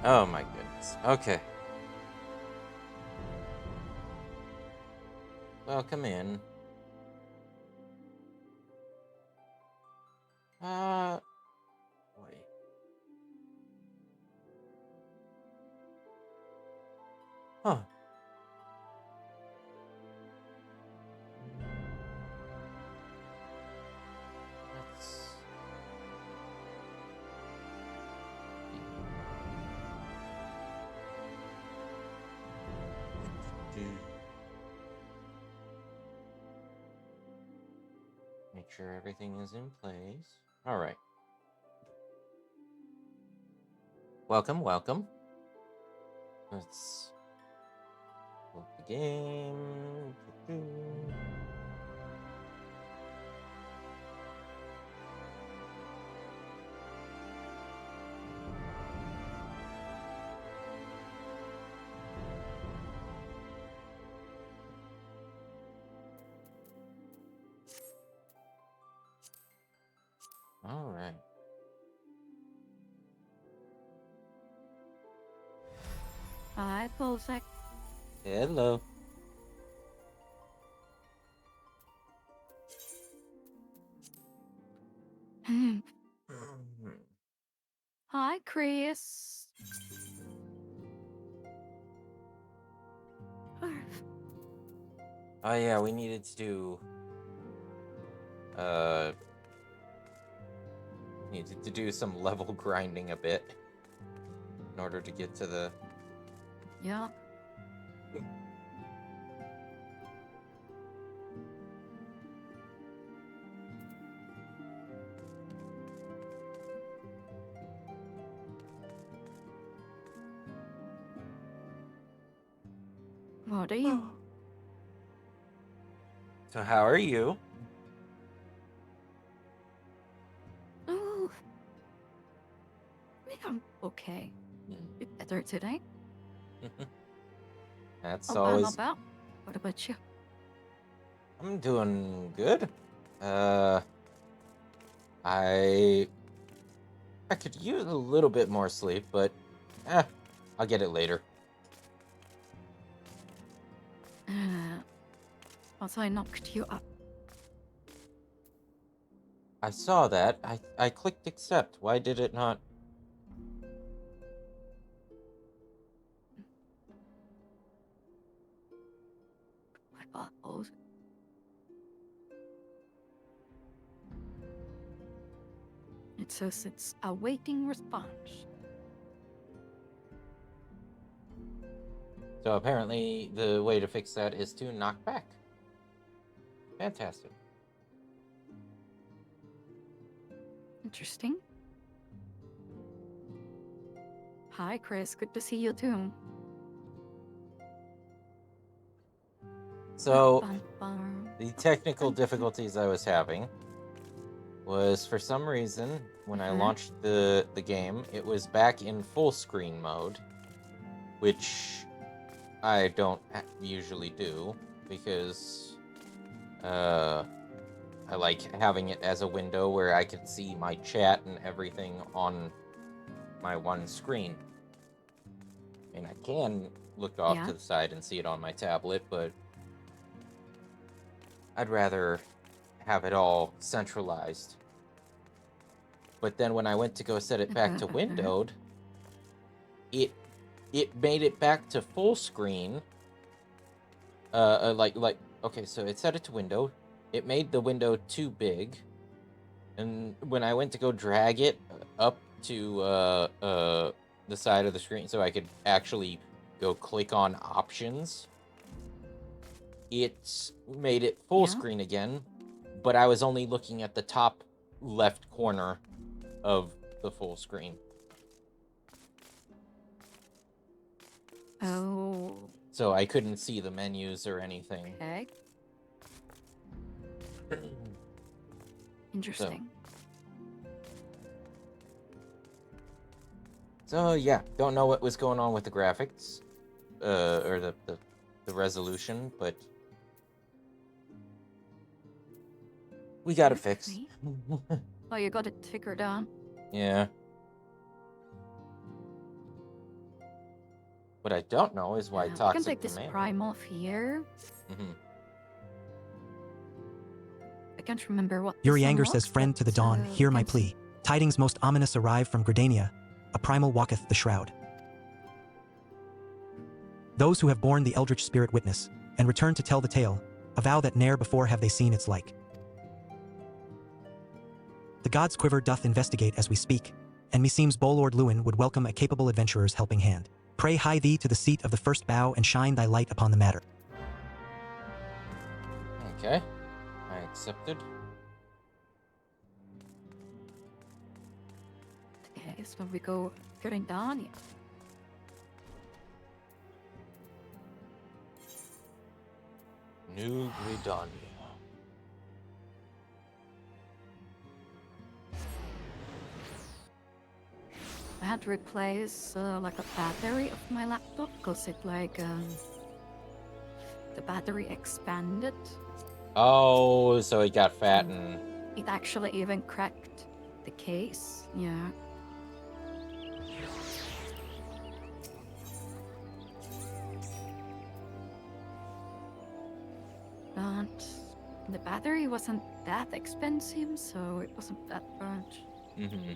Oh my goodness. Okay. Welcome in. Uh, Boy. Huh. Let's do make sure everything is in place. All right. Welcome. Let's load the game. All right. Hi, Polsek. Hello. Hi, Chris. Oh yeah, we needed to uh needed to do some level grinding a bit in order to get to the Yeah. What are you? So how are you? Oh, I think I'm okay. Bit better today. That's Oh, I'm always about. What about you? I'm doing good. Uh I I could use a little bit more sleep, but eh, I'll get it later. Also, I knocked you up. I saw that. I clicked accept. Why did it not? My balls. It says it's awaiting response. So apparently the way to fix that is to knock back. Fantastic. Interesting. Hi, Chris. Good to see you too. So Bum, bum, the technical bum, bum. difficulties I was having was for some reason when I Uh-huh. launched the game, it was back in full screen mode, which I don't usually do because I like having it as a window where I can see my chat and everything on my one screen. I mean, I can look off Yeah. to the side and see it on my tablet, but I'd rather have it all centralized. But then when I went to go set it back Uh-huh, to uh-huh. windowed, it it made it back to full screen. Like okay, so it set it to window. It made the window too big, and when I went to go drag it up to the side of the screen so I could actually go click on options, it made it full Yeah. screen again, but I was only looking at the top left corner of the full screen. Oh, So I couldn't see the menus or anything. okay. So Interesting. so yeah, don't know what was going on with the graphics or the resolution, but we got it fixed. Okay. Oh, you got it figured out. Yeah. What I don't know is why We can Toxic take this Demand. prime off here. I can't remember what. Yuri this Anger says, unlocks, friend to the but, dawn, hear my can see- plea. Tidings most ominous arrive from Gridania. A primal walketh the shroud. Those who have borne the eldritch spirit witness, and return to tell the tale, avow that ne'er before have they seen its like. The god's quiver doth investigate as we speak, and meseems Bolord Lewin would welcome a capable adventurer's helping hand. Pray hie thee to the seat of the first bough and shine thy light upon the matter. Okay. I accepted. Okay, so we go Gridania. New Gridania. I had to replace like a battery of my laptop because it the battery expanded. Oh, so it got fat and... It actually even cracked the case. Yeah. But the battery wasn't that expensive, so it wasn't that much. Mm-hmm.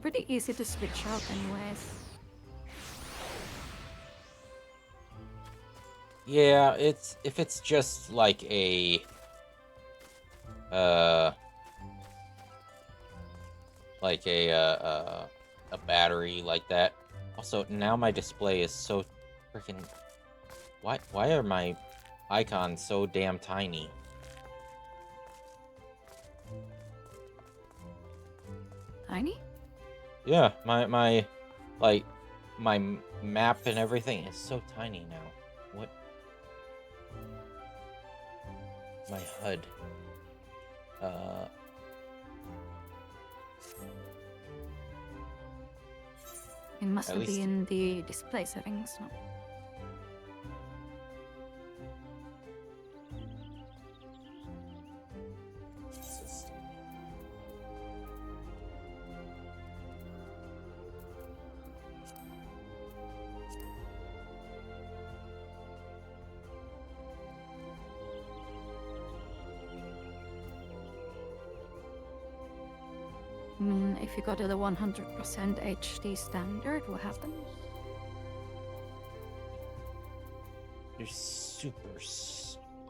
Pretty easy to switch out anyways. Yeah, if it's just like a a battery like that. Also, now my display is so freaking... Why are my icons so damn tiny? Tiny? Yeah, my map and everything is so tiny now. What? My HUD. It must At be least- in the display settings. No? I mean, if you go to the 100% HD standard, what happens? They're super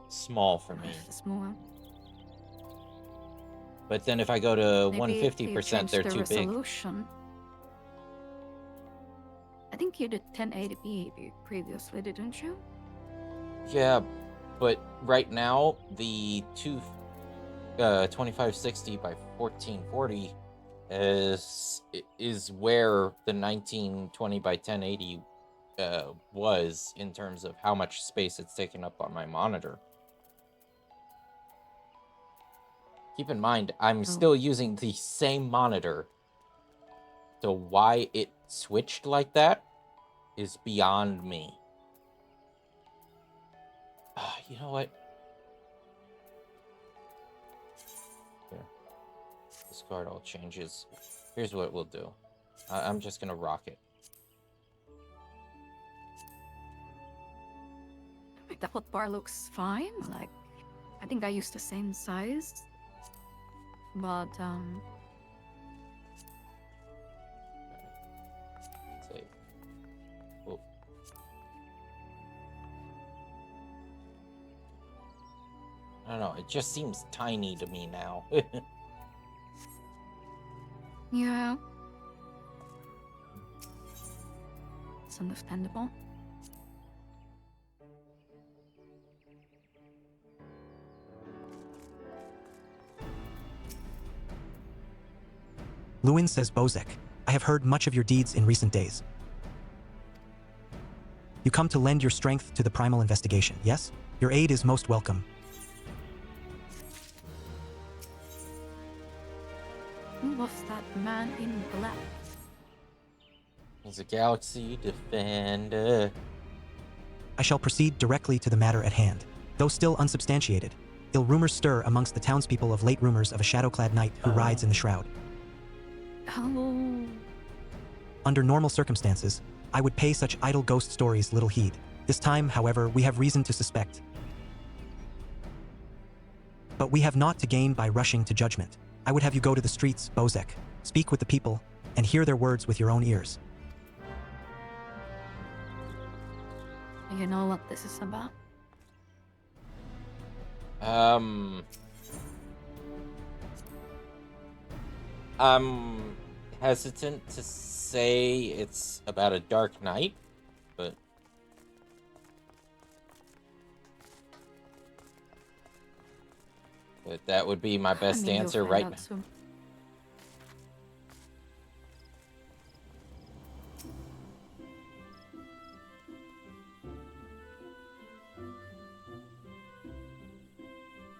small for me. It's small. But then if I go to Maybe you 150%, changed they're the too big. resolution. I think you did 1080p previously, didn't you? Yeah, but right now the 2560 by 1440 is where the 1920 by 1080 was in terms of how much space it's taken up on my monitor. Keep in mind, I'm still using the same monitor. So why it switched like that is beyond me. You know what? Here. Discard all changes. Here's what we'll do. I'm just gonna rock it. The hotbar looks fine. Like, I think I used the same size. But, Save. Oh. I don't know, it just seems tiny to me now. yeah. It's understandable. Lewin says, Bozek, I have heard much of your deeds in recent days. You come to lend your strength to the primal investigation, yes? Your aid is most welcome. Who was that man in black? He's a galaxy defender. I shall proceed directly to the matter at hand. Though still unsubstantiated, ill rumors stir amongst the townspeople of late rumors of a shadow-clad knight who rides in the shroud. Oh. Under normal circumstances, I would pay such idle ghost stories little heed. This time, however, we have reason to suspect. But we have naught to gain by rushing to judgment. I would have you go to the streets, Bozek, speak with the people, and hear their words with your own ears. You know what this is about? I'm hesitant to say it's about a dark night, but that would be my best You'll answer find right out now. soon.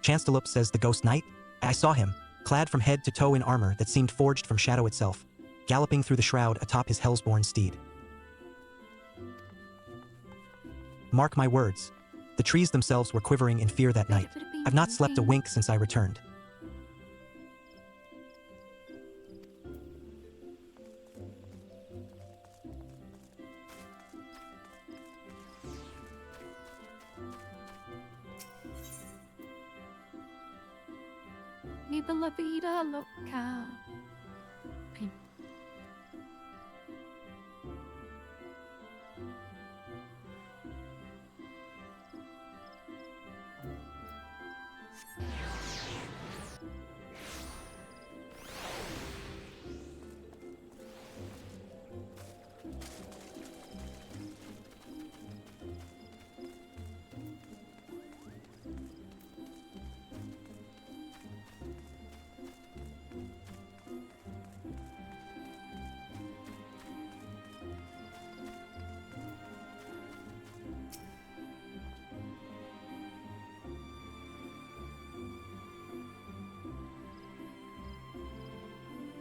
Chancellor says the ghost knight? I saw him, clad from head to toe in armor that seemed forged from shadow itself, galloping through the shroud atop his hellsborn steed. Mark my words. The trees themselves were quivering in fear that night. I've not slept a wink since I returned. Viva la vida loca. Okay.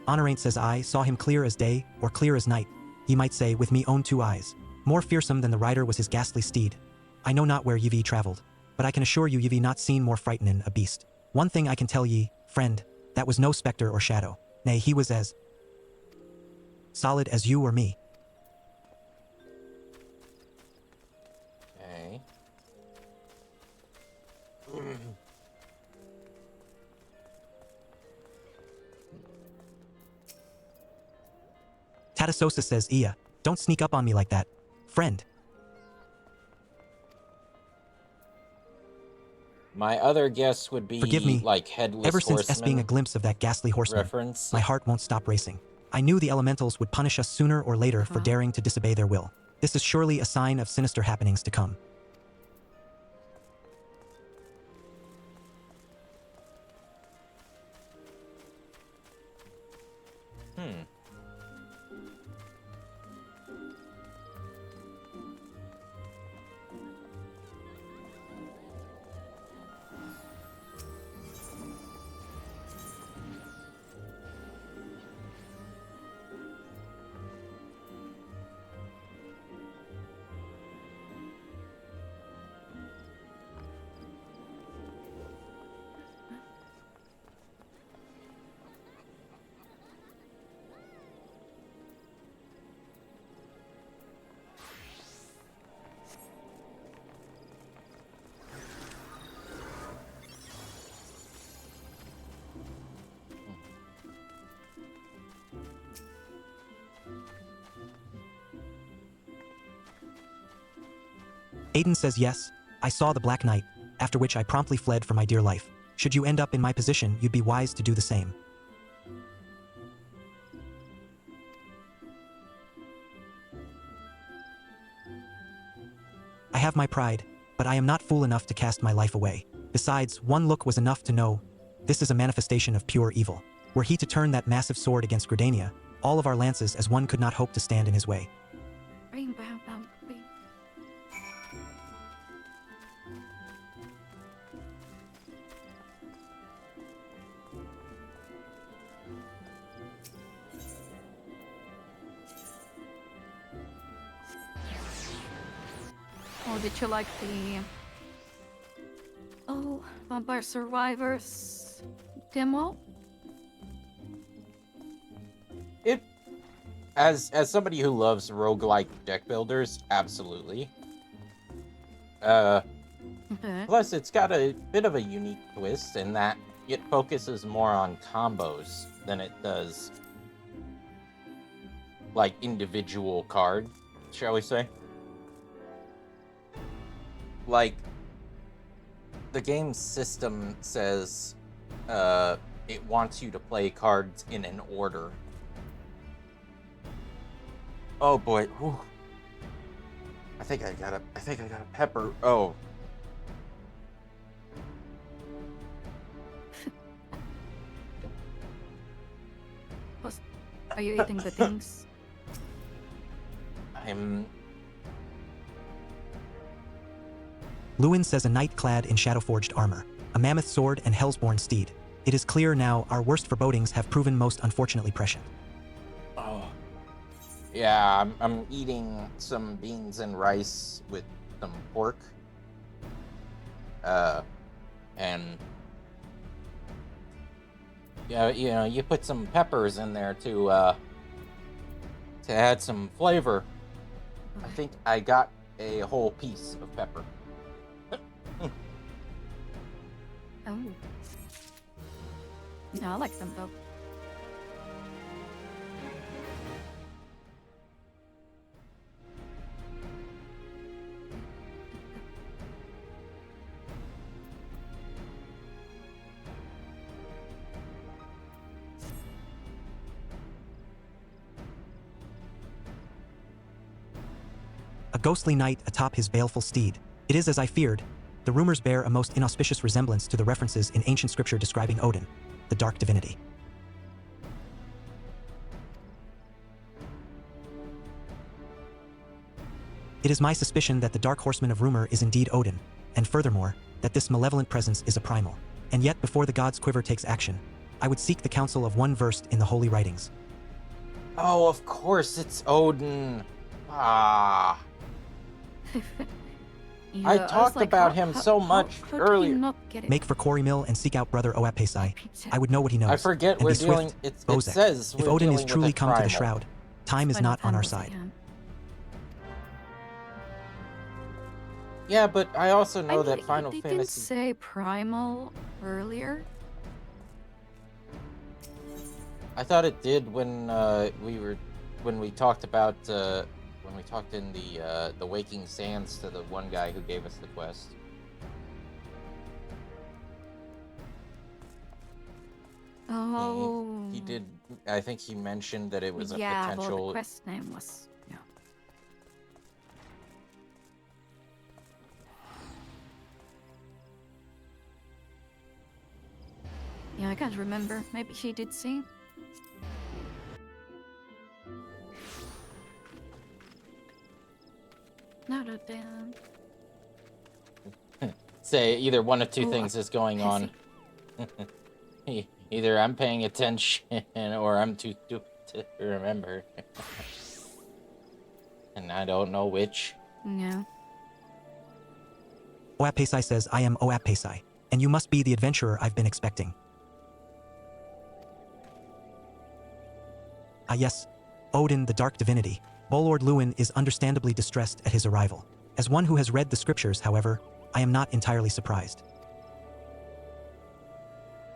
Honoraint says I saw him clear as day, or clear as night. Ye might say, with me own 2 eyes. More fearsome than the rider was his ghastly steed. I know not where ye travelled, but I can assure you ye not seen more frightening a beast. One thing I can tell ye, friend, that was no spectre or shadow. Nay, he was as solid as you or me. Okay. Tatasosa says, Iya, don't sneak up on me like that. Friend. My other guess would be Forgive me. like Headless Ever since S being a Horseman glimpse of that ghastly horseman, reference. my heart won't stop racing. I knew the elementals would punish us sooner or later for Huh? daring to disobey their will. This is surely a sign of sinister happenings to come. Hmm. Aiden says yes, I saw the Black Knight, after which I promptly fled for my dear life. Should you end up in my position, you'd be wise to do the same. I have my pride, but I am not fool enough to cast my life away. Besides, one look was enough to know this is a manifestation of pure evil. Were he to turn that massive sword against Gridania, all of our lances as one could not hope to stand in his way. Rainbow. Oh, did you like the Vampire Survivors demo? as somebody who loves roguelike deck builders, absolutely. Uh, Okay. Plus, it's got a bit of a unique twist in that it focuses more on combos than it does like individual card, shall we say? Like the game's system says it wants you to play cards in an order. Oh boy. Whew. I think I got a pepper. Oh. Are you eating the things? I'm Lewin says a knight clad in shadow-forged armor, a mammoth sword and hellsborn steed. It is clear now our worst forebodings have proven most unfortunately prescient. Oh. Yeah, I'm eating some beans and rice with some pork. And yeah, you know, you put some peppers in there to add some flavor. I think I got a whole piece of pepper. Oh. Yeah, I like them though. A ghostly knight atop his baleful steed. It is as I feared. The rumors bear a most inauspicious resemblance to the references in ancient scripture describing Odin, the dark divinity. It is my suspicion that the dark horseman of rumor is indeed Odin, and furthermore, that this malevolent presence is a primal. And yet, before the god's quiver takes action, I would seek the counsel of one versed in the holy writings. Oh, of course it's Odin. Ah. Yeah, I was talked like, about him so much how could earlier. he not get it? Make for Quarry Mill and seek out brother Oapesai. I would know what he knows. I forget and we're be swift, dealing. It Bozek. says If we're Odin is dealing truly with a come to the primal. shroud, time is Final not on our Fantasy, side. yeah. Yeah, but I also know I that mean, Final they didn't Fantasy. say primal earlier. I thought it did when we talked about when we talked in the Waking Sands to the one guy who gave us the quest. Oh. He did. I think he mentioned that it was a Yeah, well, potential. the quest name was. Yeah. Yeah, I can't remember. Maybe he did see. Not a damn. Say either one of two Oh, things is going I on. Either I'm paying attention or I'm too stupid to remember. And I don't know which. Yeah. Oapesai says I am Oapesai, and you must be the adventurer I've been expecting. Ah yes, Odin, the dark divinity. Bolord Lewin is understandably distressed at his arrival. As one who has read the scriptures, however, I am not entirely surprised.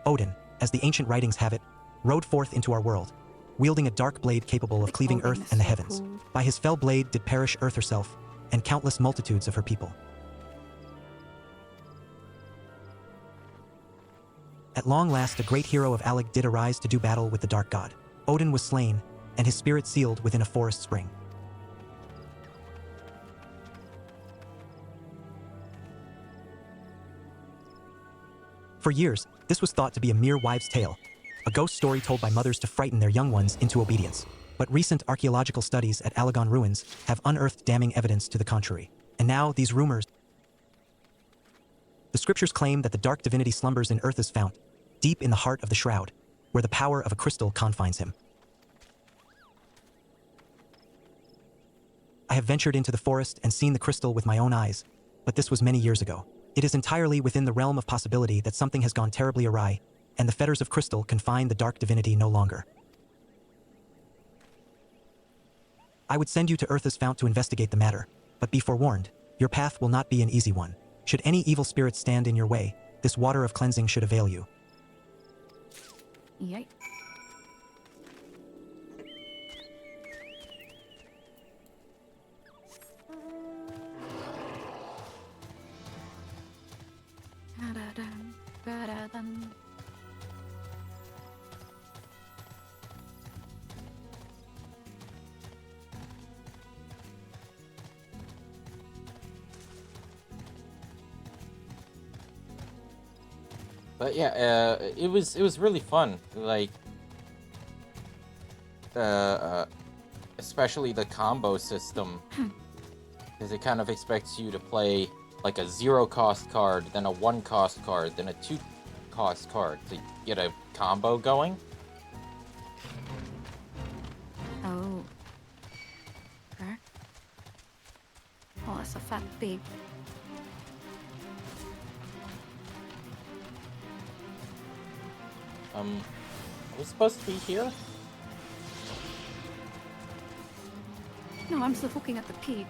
Odin, as the ancient writings have it, rode forth into our world, wielding a dark blade capable of The cleaving clothing earth is and the so heavens. cool. By his fell blade did perish earth herself, and countless multitudes of her people. At long last a great hero of Alleg did arise to do battle with the dark god. Odin was slain, and his spirit sealed within a forest spring. For years, this was thought to be a mere wives' tale, a ghost story told by mothers to frighten their young ones into obedience. But recent archaeological studies at Allegan ruins have unearthed damning evidence to the contrary. And now these rumors. The scriptures claim that the dark divinity slumbers in Earth's fount, deep in the heart of the shroud, where the power of a crystal confines him. I have ventured into the forest and seen the crystal with my own eyes, but this was many years ago. It is entirely within the realm of possibility that something has gone terribly awry, and the fetters of crystal confine the dark divinity no longer. I would send you to Eartha's Fount to investigate the matter. But be forewarned, your path will not be an easy one. Should any evil spirit stand in your way, this water of cleansing should avail you. Yay. Da-da-dum, da-da-dum. But yeah, it was really fun. Like, especially the combo system, because it kind of expects you to play like a 0-cost card, then a 1-cost card, then a 2-cost card to get a combo going. Oh. Okay. Oh, that's a fat pig. Are we supposed to be here? No, I'm still looking at the pig.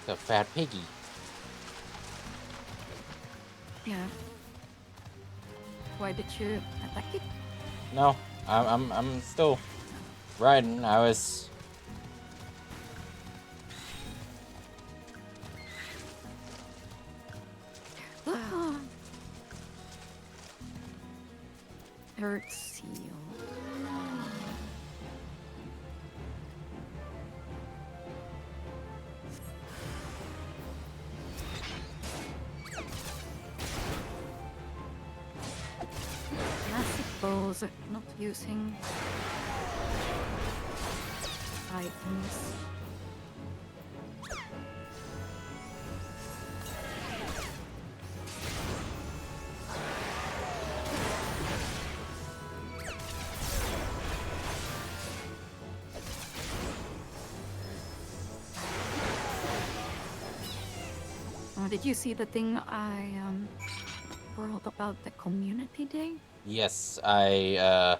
The fat piggy. Yeah. Why did you attack it? No, I'm still riding. I was. Ah. Earth seal. Classic balls are not using items. Did you see the thing I wrote about the community day? Yes, I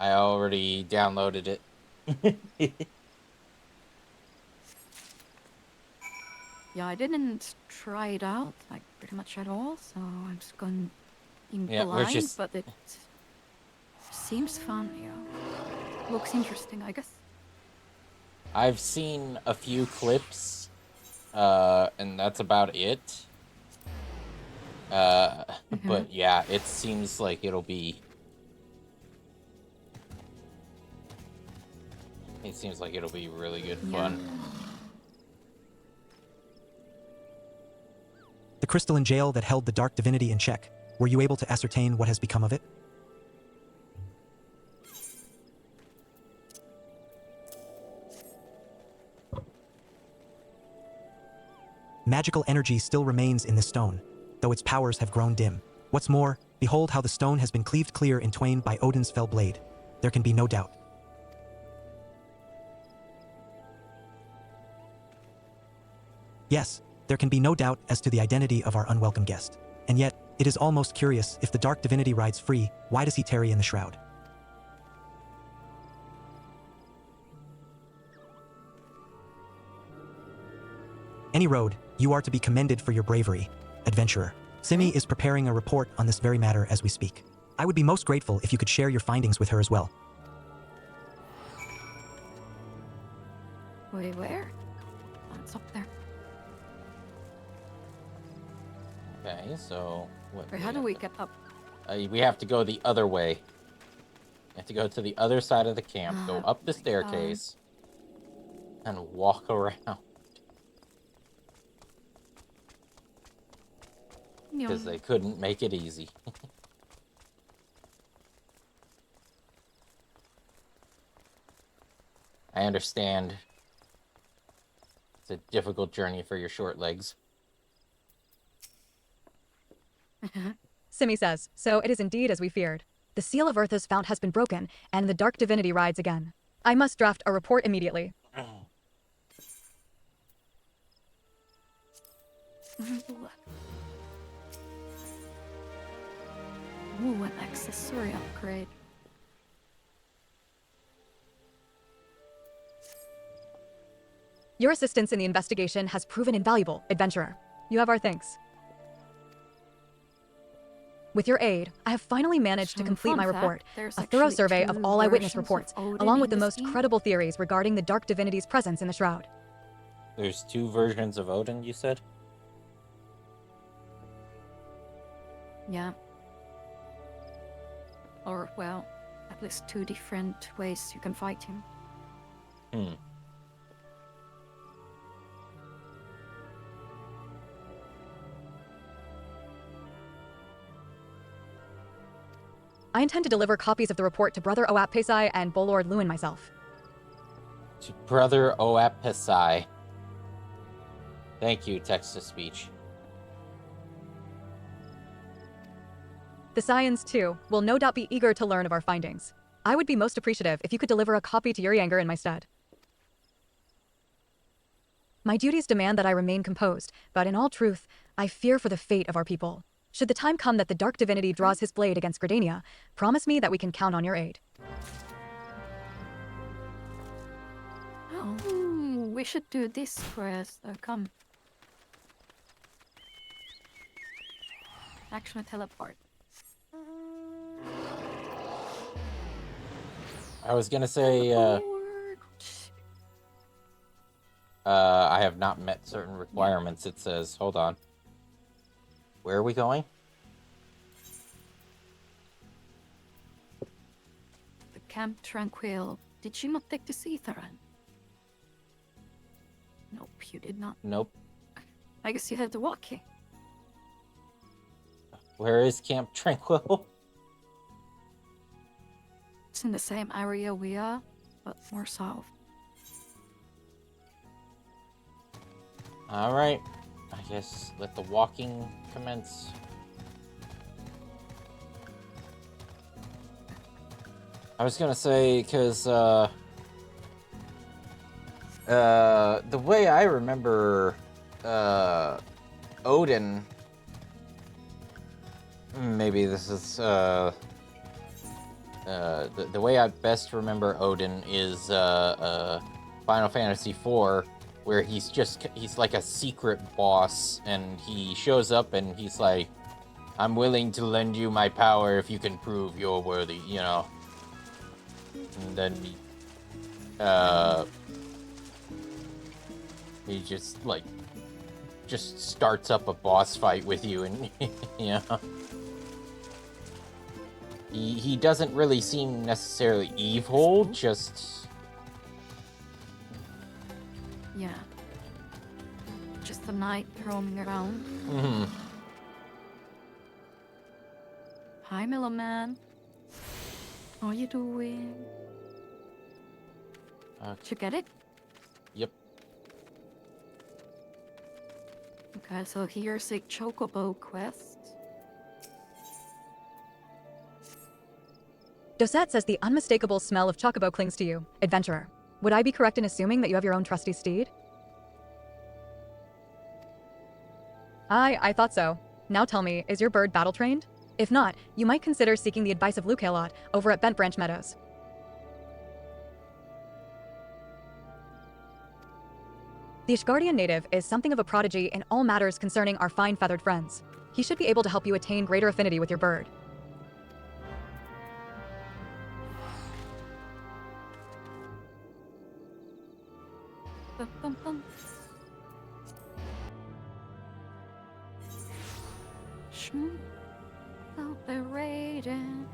already downloaded it. Yeah, I didn't try it out like pretty much at all, so I'm just going in Yeah, we're blind, just- but it seems fun, yeah. Looks interesting, I guess. I've seen a few clips, and that's about it. But yeah, it seems like it'll be. It seems like it'll be really good fun. The crystalline jail that held the dark divinity in check, were you able to ascertain what has become of it? Magical energy still remains in the stone, though its powers have grown dim. What's more, behold how the stone has been cleaved clear in twain by Odin's fell blade. There can be no doubt. Yes, there can be no doubt as to the identity of our unwelcome guest. And yet, it is almost curious, if the dark divinity rides free, why does he tarry in the shroud? Any road, you are to be commended for your bravery, adventurer. Simi is preparing a report on this very matter as we speak. I would be most grateful if you could share your findings with her as well. Wait, where? Oh, it's up there. Okay, so what? Wait, how do we get up? We have to go the other way. We have to go to the other side of the camp, go up the staircase, and walk around. Because they couldn't make it easy. I understand. It's a difficult journey for your short legs. Simi says, so it is indeed as we feared. The seal of Eartha's fount has been broken, and the dark divinity rides again. I must draft a report immediately. Ooh, an accessory upgrade. Your assistance in the investigation has proven invaluable, adventurer. You have our thanks. With your aid, I have finally managed to So, complete fun my fact, report, there's a thorough actually survey of two all eyewitness versions of reports, Odin along with in the this most game. credible theories regarding the dark divinity's presence in the shroud. There's 2 versions of Odin, you said? Yeah. Or, well, at least 2 different ways you can fight him. Hmm. I intend to deliver copies of the report to Brother Oap Pesai and Bolord Lewin myself. To Brother Oap Pesai. Thank you, text-to-speech. The Scions, too, will no doubt be eager to learn of our findings. I would be most appreciative if you could deliver a copy to Urianger in my stead. My duties demand that I remain composed, but in all truth, I fear for the fate of our people. Should the time come that the dark divinity draws his blade against Gridania, promise me that we can count on your aid. Oh, we should do this first. Come. Action teleport. I was gonna say, Teleport. I have not met certain requirements, it says. Hold on. Where are we going? The Camp Tranquil. Did you not take the Seatheran? Nope, you did not. Nope. I guess you have to walk here. Where is Camp Tranquil? It's in the same area we are, but more south. Alright. I guess let the walking commence. I was gonna say, because, the way I remember, Odin... Maybe this is, the way I best remember Odin is, Final Fantasy IV, where he's like a secret boss, and he shows up and he's like, I'm willing to lend you my power if you can prove you're worthy, you know? And then he just starts up a boss fight with you, and, you know? He doesn't really seem necessarily evil, just... Yeah. Just a knight roaming around. Mm-hmm. Hi, Mellow Man. How are you doing? Did you get it? Yep. Okay, so here's a Chocobo quest. Dosette says the unmistakable smell of chocobo clings to you, adventurer. Would I be correct in assuming that you have your own trusty steed? I thought so. Now tell me, is your bird battle-trained? If not, you might consider seeking the advice of Lucaelot over at Bent Branch Meadows. The Ishgardian native is something of a prodigy in all matters concerning our fine feathered friends. He should be able to help you attain greater affinity with your bird. Bum, bum, bum. Shoot out the raiden.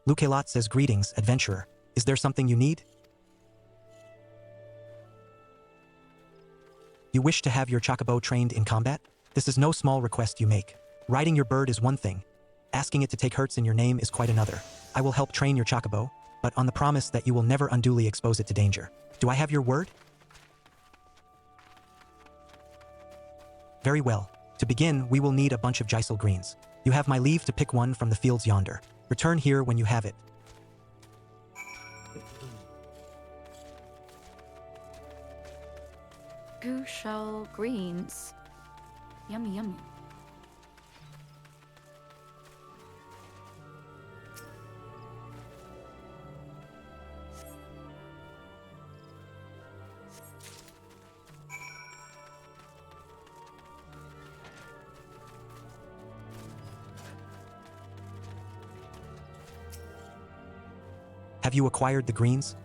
Lucaelot says greetings, adventurer. Is there something you need? You wish to have your chocobo trained in combat? This is no small request you make. Riding your bird is one thing. Asking it to take hurts in your name is quite another. I will help train your chocobo, but on the promise that you will never unduly expose it to danger. Do I have your word? Very well. To begin, we will need a bunch of Geisel greens. You have my leave to pick one from the fields yonder. Return here when you have it. Goose greens. Yummy, yummy. Have you acquired the greens?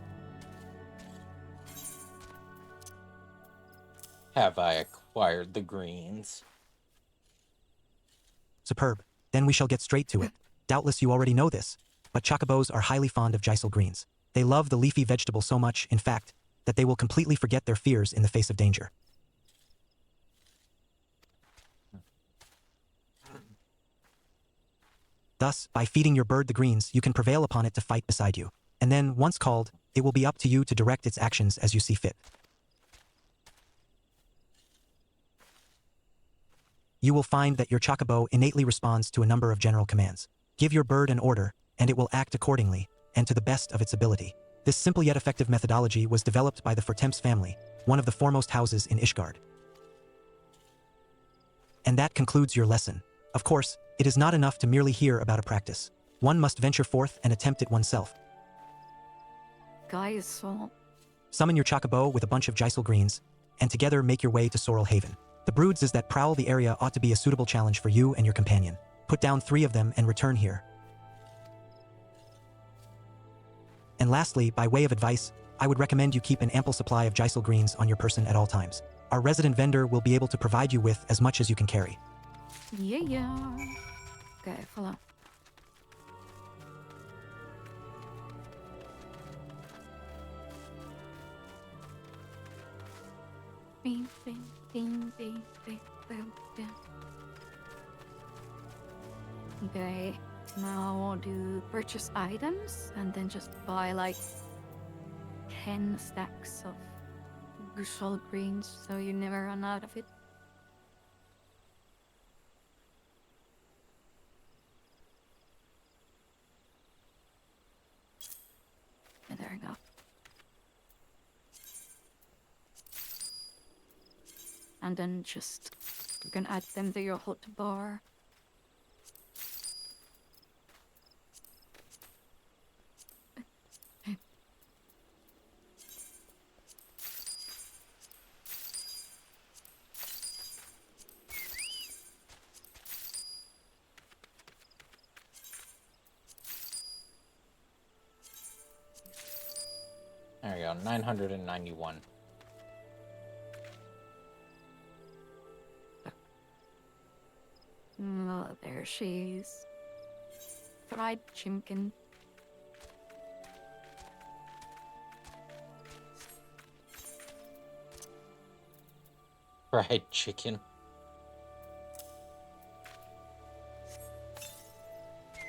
Have I acquired the greens? Superb. Then we shall get straight to it. Doubtless you already know this, but chocobos are highly fond of Geisel greens. They love the leafy vegetable so much, in fact, that they will completely forget their fears in the face of danger. Thus, by feeding your bird the greens, you can prevail upon it to fight beside you. And then, once called, it will be up to you to direct its actions as you see fit. You will find that your chocobo innately responds to a number of general commands. Give your bird an order, and it will act accordingly, and to the best of its ability. This simple yet effective methodology was developed by the Fortemps family, one of the foremost houses in Ishgard. And that concludes your lesson. Of course, it is not enough to merely hear about a practice. One must venture forth and attempt it oneself. Guys, so Summon your chocobo with a bunch of Geisel greens, and together make your way to Sorrel Haven. The broods that prowl the area ought to be a suitable challenge for you and your companion. Put down 3 of them and return here. And lastly, by way of advice, I would recommend you keep an ample supply of Geisel greens on your person at all times. Our resident vendor will be able to provide you with as much as you can carry. yeah. Okay, follow. Bing, bing, bing, bing, bing, bing, bing. Okay, now I'll do purchase items and then just buy like 10 stacks of Gushal greens so you never run out of it. And there we go. And then just, you can add them to your hot bar. There we go, 991. Oh, there she is. Fried chimkin. Fried chicken.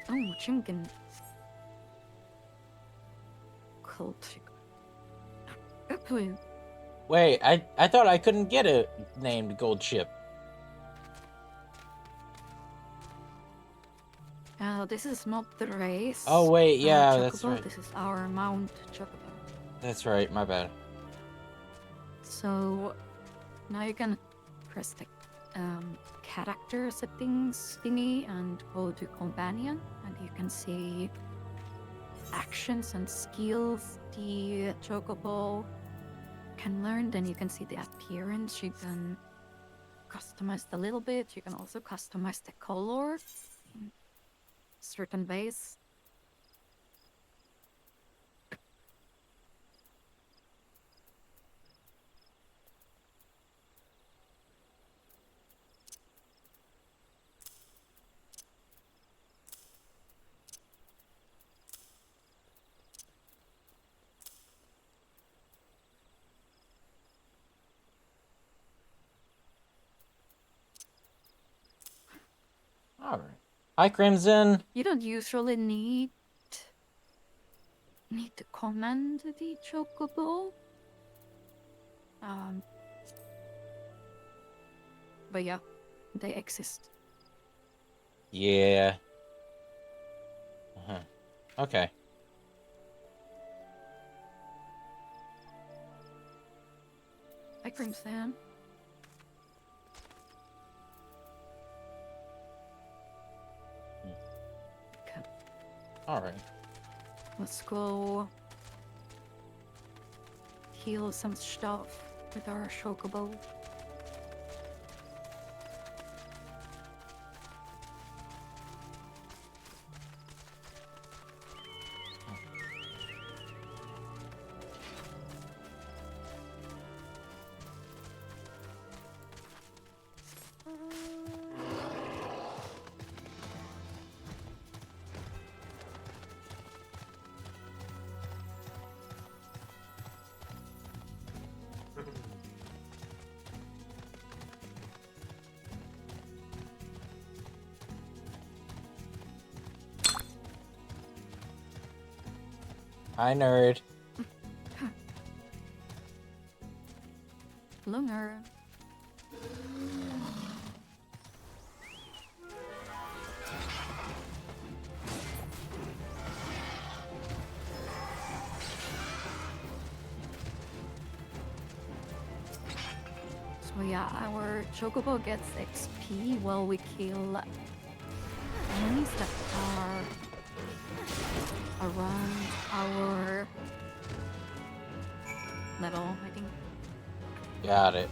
Oh, chimkin. Cold chicken. Wait, I thought I couldn't get a named gold chip. This is not the race. Oh wait, yeah, that's Chocobo. right. This is our Mount Chocobo. That's right, my bad. So now you can press the character settings thingy and go to companion, and you can see actions and skills the Chocobo can learn. Then you can see the appearance. You can customize a little bit. You can also customize the color in certain ways. All right. Hi, Crimson. You don't usually need to command the Chocobo. But yeah, they exist. Yeah. Uh-huh. Okay. Hi, Crimson. Okay, All right. let's go heal some stuff with our chocobo. Hi, nerd. Lunger. So yeah, our chocobo gets XP while we kill enemies that are around our level, I think. Got it.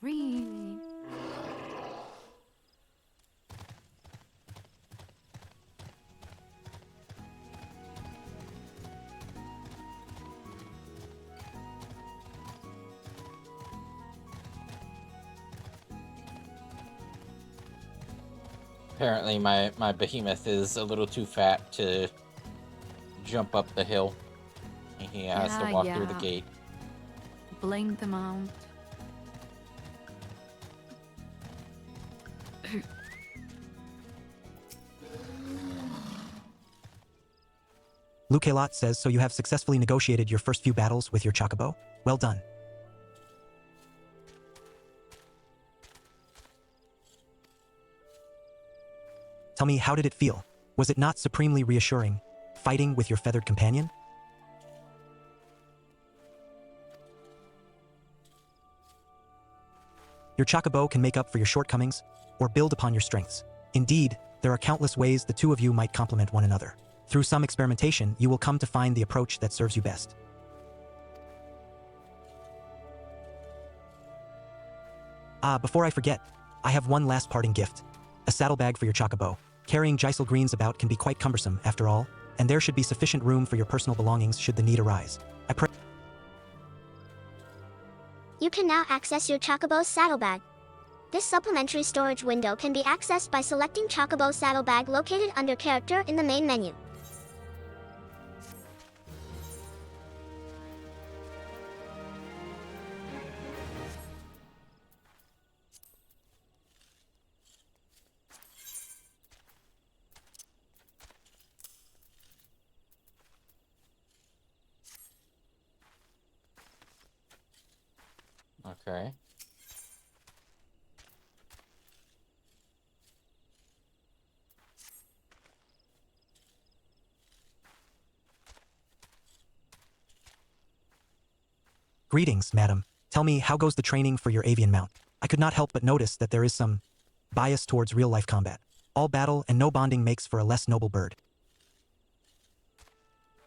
Really? Apparently, my behemoth is a little too fat to jump up the hill. He has to walk through the Yeah. gate. Blame the mount. Lukelot says, so you have successfully negotiated your first few battles with your chocobo? Well done. Tell me, how did it feel? Was it not supremely reassuring, fighting with your feathered companion? Your chocobo can make up for your shortcomings, or build upon your strengths. Indeed, there are countless ways the two of you might complement one another. Through some experimentation, you will come to find the approach that serves you best. Before I forget, I have one last parting gift. A saddlebag for your chocobo. Carrying Gisel greens about can be quite cumbersome, after all, and there should be sufficient room for your personal belongings should the need arise. I pray. You can now access your Chocobo's saddlebag. This supplementary storage window can be accessed by selecting Chocobo Saddlebag located under Character in the main menu. Okay. Greetings, madam. Tell me, how goes the training for your avian mount? I could not help but notice that there is some bias towards real-life combat. All battle and no bonding makes for a less noble bird.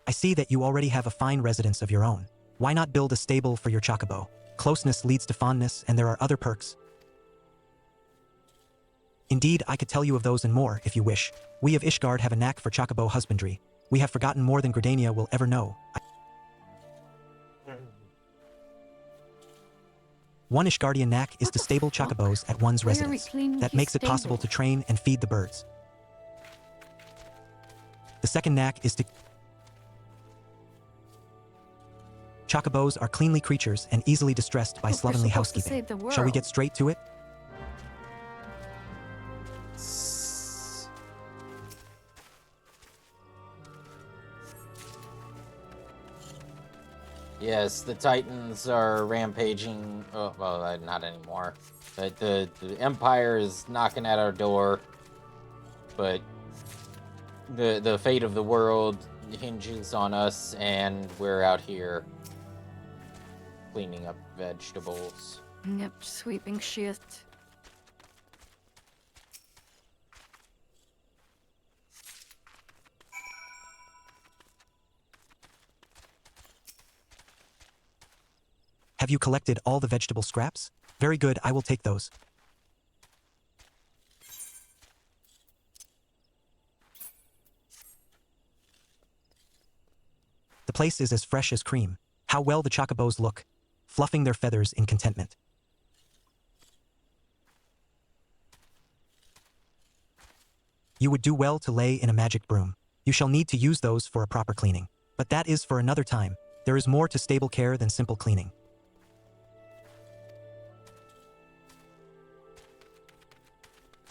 I see that you already have a fine residence of your own. Why not build a stable for your chocobo? Closeness leads to fondness, and there are other perks. Indeed, I could tell you of those and more, if you wish. We of Ishgard have a knack for chocobo husbandry. We have forgotten more than Gridania will ever know. One Ishgardian knack is to stable chocobos at one's Why are we residence. cleaning That his makes it stable? possible to train and feed the birds. The second knack is to... Chocobos are cleanly creatures and easily distressed by We're slovenly supposed to housekeeping. save the Shall we world. get straight to it? Yes, the Titans are rampaging. Oh, well, not anymore. But the Empire is knocking at our door. But the fate of the world hinges on us, and we're out here cleaning up vegetables. Yep, sweeping shit. Have you collected all the vegetable scraps? Very good, I will take those. The place is as fresh as cream. How well the chocobos look, fluffing their feathers in contentment. You would do well to lay in a magic broom. You shall need to use those for a proper cleaning. But that is for another time. There is more to stable care than simple cleaning.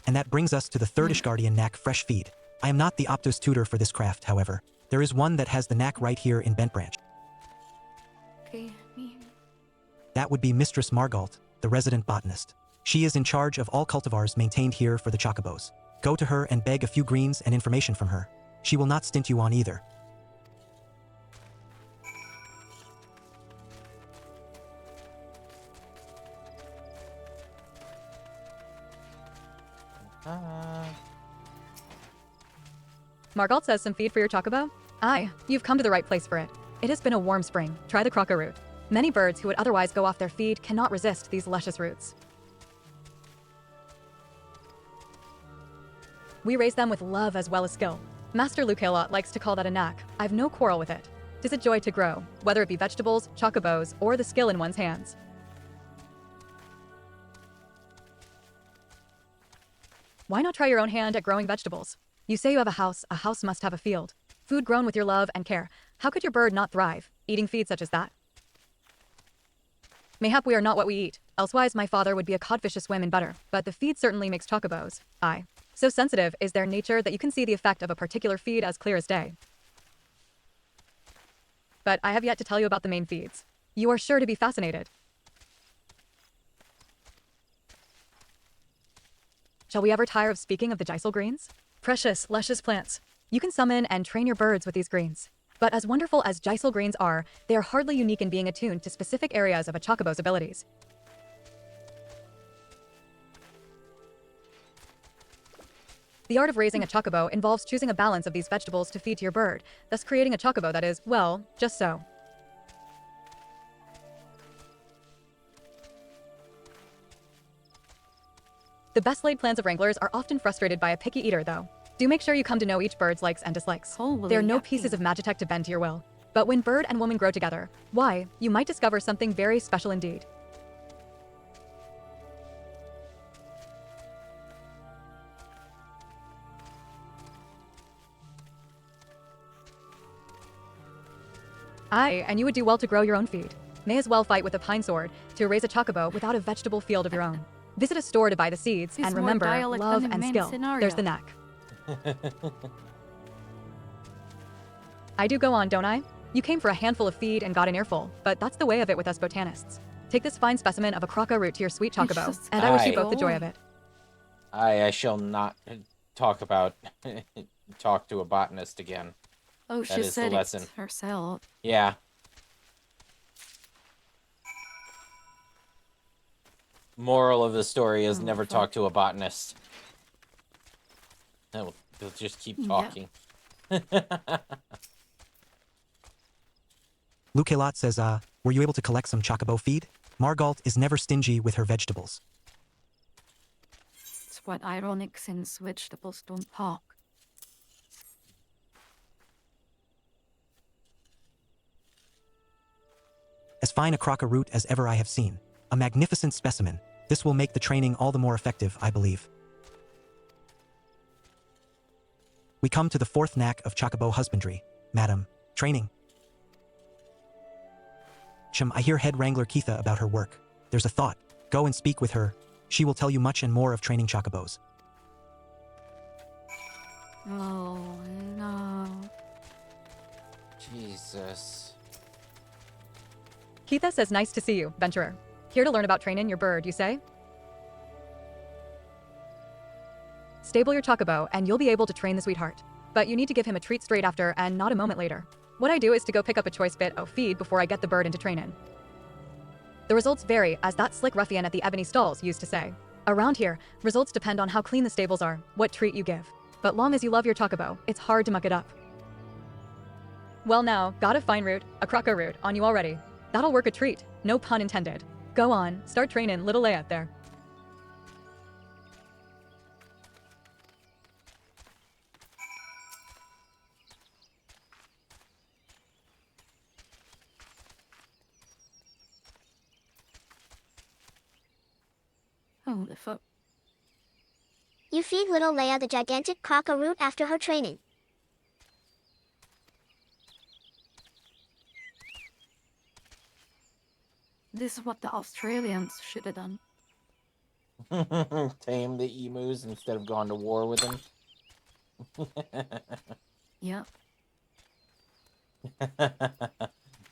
And that brings us to the third Ishgardian knack, fresh feed. I am not the Optos tutor for this craft, however. There is one that has the knack right here in Bentbranch. Okay, me. That would be Mistress Margalt, the resident botanist. She is in charge of all cultivars maintained here for the chocobos. Go to her and beg a few greens and information from her. She will not stint you on either. Margalt says some feed for your chocobo? Aye, you've come to the right place for it. It has been a warm spring. Try the croca root. Many birds who would otherwise go off their feed cannot resist these luscious roots. We raise them with love as well as skill. Master Lucaelot likes to call that a knack. I've no quarrel with it. 'Tis a joy to grow, whether it be vegetables, chocobos, or the skill in one's hands. Why not try your own hand at growing vegetables? You say you have a house must have a field. Food grown with your love and care. How could your bird not thrive, eating feed such as that? Mayhap we are not what we eat, elsewise my father would be a codfish a swim in butter, but the feed certainly makes chocobos. Aye. So sensitive is their nature that you can see the effect of a particular feed as clear as day. But I have yet to tell you about the main feeds. You are sure to be fascinated. Shall we ever tire of speaking of the Geisel greens? Precious, luscious plants. You can summon and train your birds with these greens. But as wonderful as Geisel greens are, they are hardly unique in being attuned to specific areas of a chocobo's abilities. The art of raising a chocobo involves choosing a balance of these vegetables to feed to your bird, thus creating a chocobo that is, well, just so. The best laid plans of wranglers are often frustrated by a picky eater, though. Do make sure you come to know each bird's likes and dislikes. Holy There are no yucky. pieces of magitech to bend to your will. But when bird and woman grow together, why, you might discover something very special indeed. Aye, and you would do well to grow your own feed. May as well fight with a pine sword to raise a chocobo without a vegetable field of your own. Visit a store to buy the seeds, It's and more remember, dialect love than the and main skill. scenario. There's the knack. I do go on, don't I? You came for a handful of feed and got an earful, but that's the way of it with us botanists. Take this fine specimen of a croca root to your sweet chocobo, just and I wish you Aye. both the joy of it. I shall not talk about talk to a botanist again. Oh, That she is the said lesson. it herself. Yeah. Moral of the story is Oh, never fuck. talk to a botanist. They'll just keep Yeah. talking. Lucaelot says, were you able to collect some chocobo feed? Margalt is never stingy with her vegetables. It's quite ironic since vegetables don't talk. As fine a croca root as ever I have seen. A magnificent specimen. This will make the training all the more effective, I believe. We come to the fourth knack of chocobo husbandry. Madam, training. I hear head wrangler Keitha about her work. There's a thought. Go and speak with her. She will tell you much and more of training chocobos. Oh, no. Jesus. Keitha says nice to see you, venturer. Here to learn about training your bird, you say? Stable your chocobo, and you'll be able to train the sweetheart. But you need to give him a treat straight after and not a moment later. What I do is to go pick up a choice bit of feed before I get the bird into training. The results vary, as that slick ruffian at the Ebony Stalls used to say. Around here, results depend on how clean the stables are, what treat you give. But long as you love your chocobo, it's hard to muck it up. Well now, got a fine root, a croco root, on you already. That'll work a treat, no pun intended. Go on, start training little Leia there. Holy fuck. You feed little Leia the gigantic croco root after her training. This is what the Australians should have done. Tame the emus instead of going to war with them. Yeah.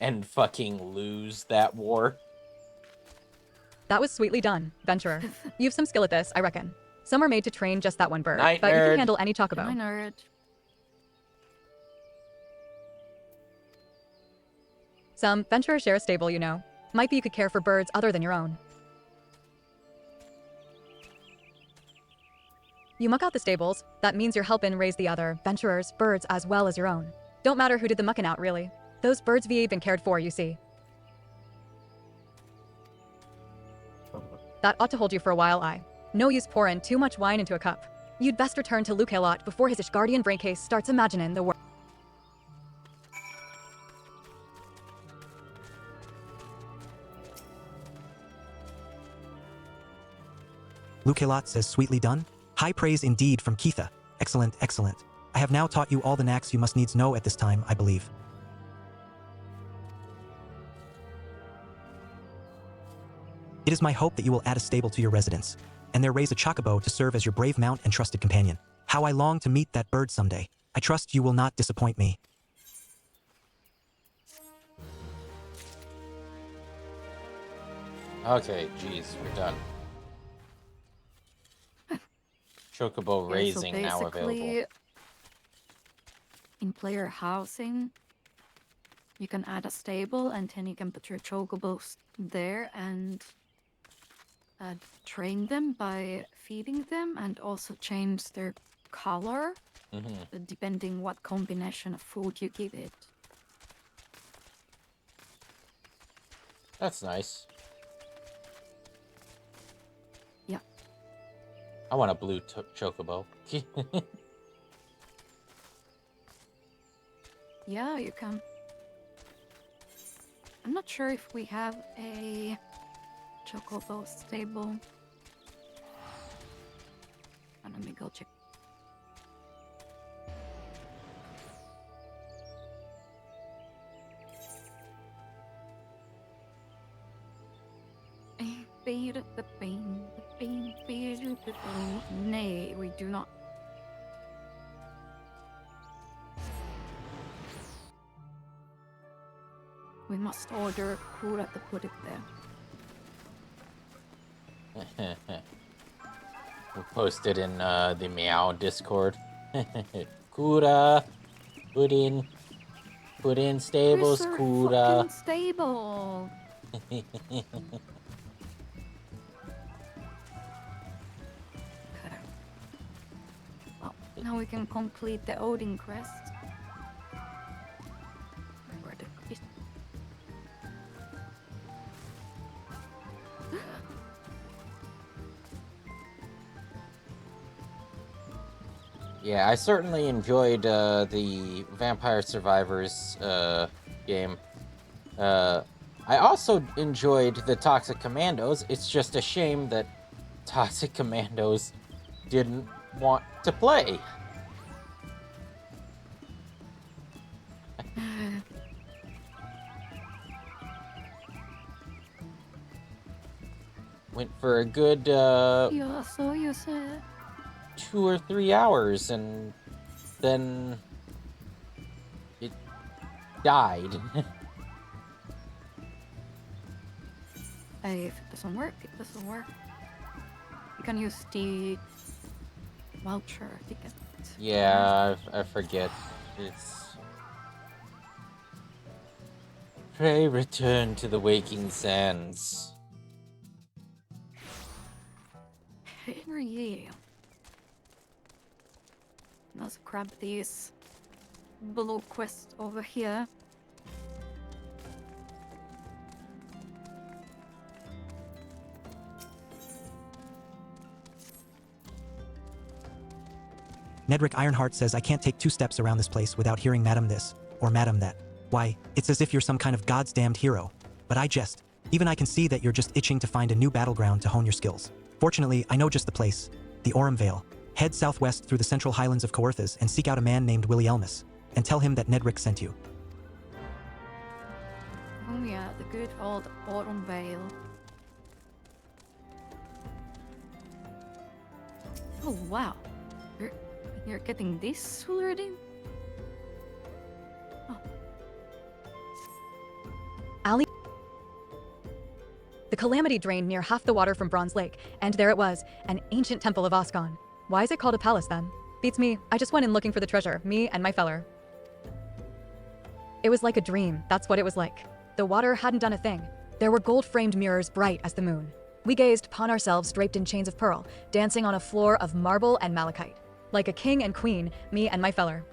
And fucking lose that war. That was sweetly done, venturer. You've some skill at this, I reckon. Some are made to train just that one bird, Night, but you nerd. can handle any I chocobo. nerd. Some venturers share a stable, you know. Might be you could care for birds other than your own. You muck out the stables, that means you're helping raise the other venturers' birds as well as your own. Don't matter who did the mucking out, really. Those birds be been cared for, you see. That ought to hold you for a while, I. No use pouring too much wine into a cup. You'd best return to Luke Halot before his Ishgardian braincase starts imagining the world. Lukelot says sweetly done. High praise indeed from Keitha. Excellent, excellent. I have now taught you all the knacks you must needs know at this time, I believe. It is my hope that you will add a stable to your residence, and there raise a chocobo to serve as your brave mount and trusted companion. How I long to meet that bird someday. I trust you will not disappoint me. Okay, jeez, we're done. Chocobo raising now available. In player housing, you can add a stable and then you can put your chocobos there and train them by feeding them and also change their color depending what combination of food you give it. That's nice. Yeah. I want a blue chocobo. Yeah, you can. I'm not sure if we have a chocobo stable. Let me go check. Nay, we do not. We must order Kura to put it there. We'll post it in the Meow Discord. Kura, put in stables, Where's our Kura. fucking stable? Well, now we can complete the Odin crest. Where the is- Yeah, I certainly enjoyed the Vampire Survivors game. I also enjoyed the Toxic Commandos. It's just a shame that Toxic Commandos didn't want to play. Went for a good Yeah, so you said. 2 or 3 hours, and then it died. If it doesn't work, it doesn't work. You can use the voucher ticket. Yeah, I forget. It's... Pray return to the waking sands. Henry. Let's grab these blue quests over here. Nedrick Ironheart says I can't take 2 steps around this place without hearing Madam this, or Madam that. Why, it's as if you're some kind of God's damned hero. But I jest. Even I can see that you're just itching to find a new battleground to hone your skills. Fortunately, I know just the place. The Orem Vale. Head southwest through the central highlands of Coerthas and seek out a man named Willie Elmas. And tell him that Nedrick sent you. Oh yeah, the good old Autumn Vale. Oh wow. You're getting this already? Oh. Allie. The Calamity drained near half the water from Bronze Lake, and there it was, an ancient temple of Oscan. Why is it called a palace then? Beats me. I just went in looking for the treasure, me and my feller. It was like a dream, that's what it was like. The water hadn't done a thing. There were gold-framed mirrors bright as the moon. We gazed upon ourselves draped in chains of pearl, dancing on a floor of marble and malachite. Like a king and queen, me and my feller.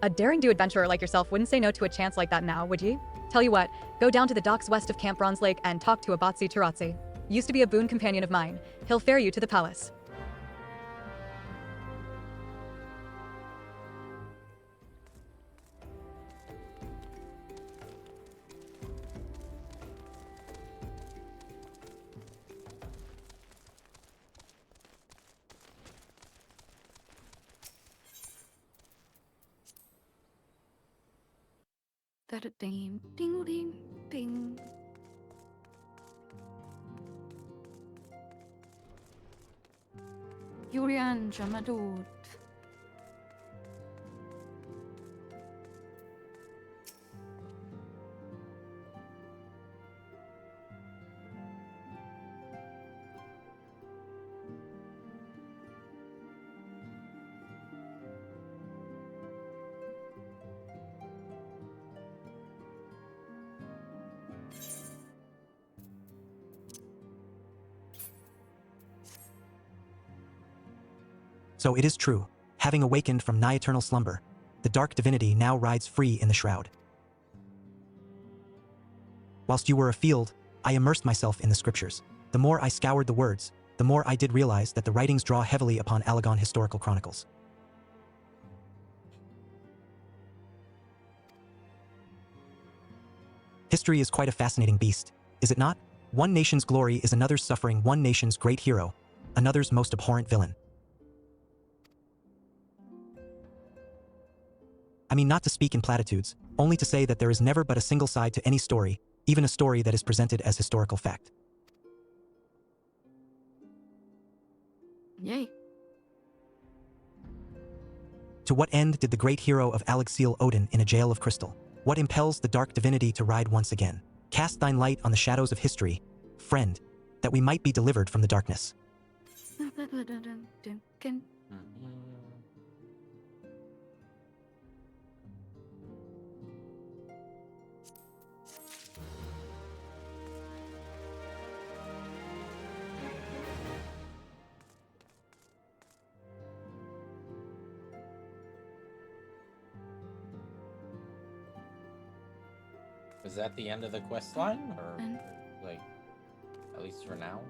A daring-do adventurer like yourself wouldn't say no to a chance like that now, would ye? Tell you what, go down to the docks west of Camp Bronze Lake and talk to Abatsi Taratsi. Used to be a boon companion of mine. He'll fare you to the palace. Da-da-ding, ding, ding, ding. Julian Jamadut. So it is true. Having awakened from nigh eternal slumber, the dark divinity now rides free in the shroud. Whilst you were afield, I immersed myself in the scriptures. The more I scoured the words, the more I did realize that the writings draw heavily upon Alagon historical chronicles. History is quite a fascinating beast, is it not? One nation's glory is another's suffering, one nation's great hero, another's most abhorrent villain. I mean, not to speak in platitudes, only to say that there is never but a single side to any story, even a story that is presented as historical fact. Yay. To what end did the great hero of Alig seal Odin in a jail of crystal? What impels the dark divinity to ride once again? Cast thine light on the shadows of history, friend, that we might be delivered from the darkness. Is that the end of the quest line, or And- like, at least for now?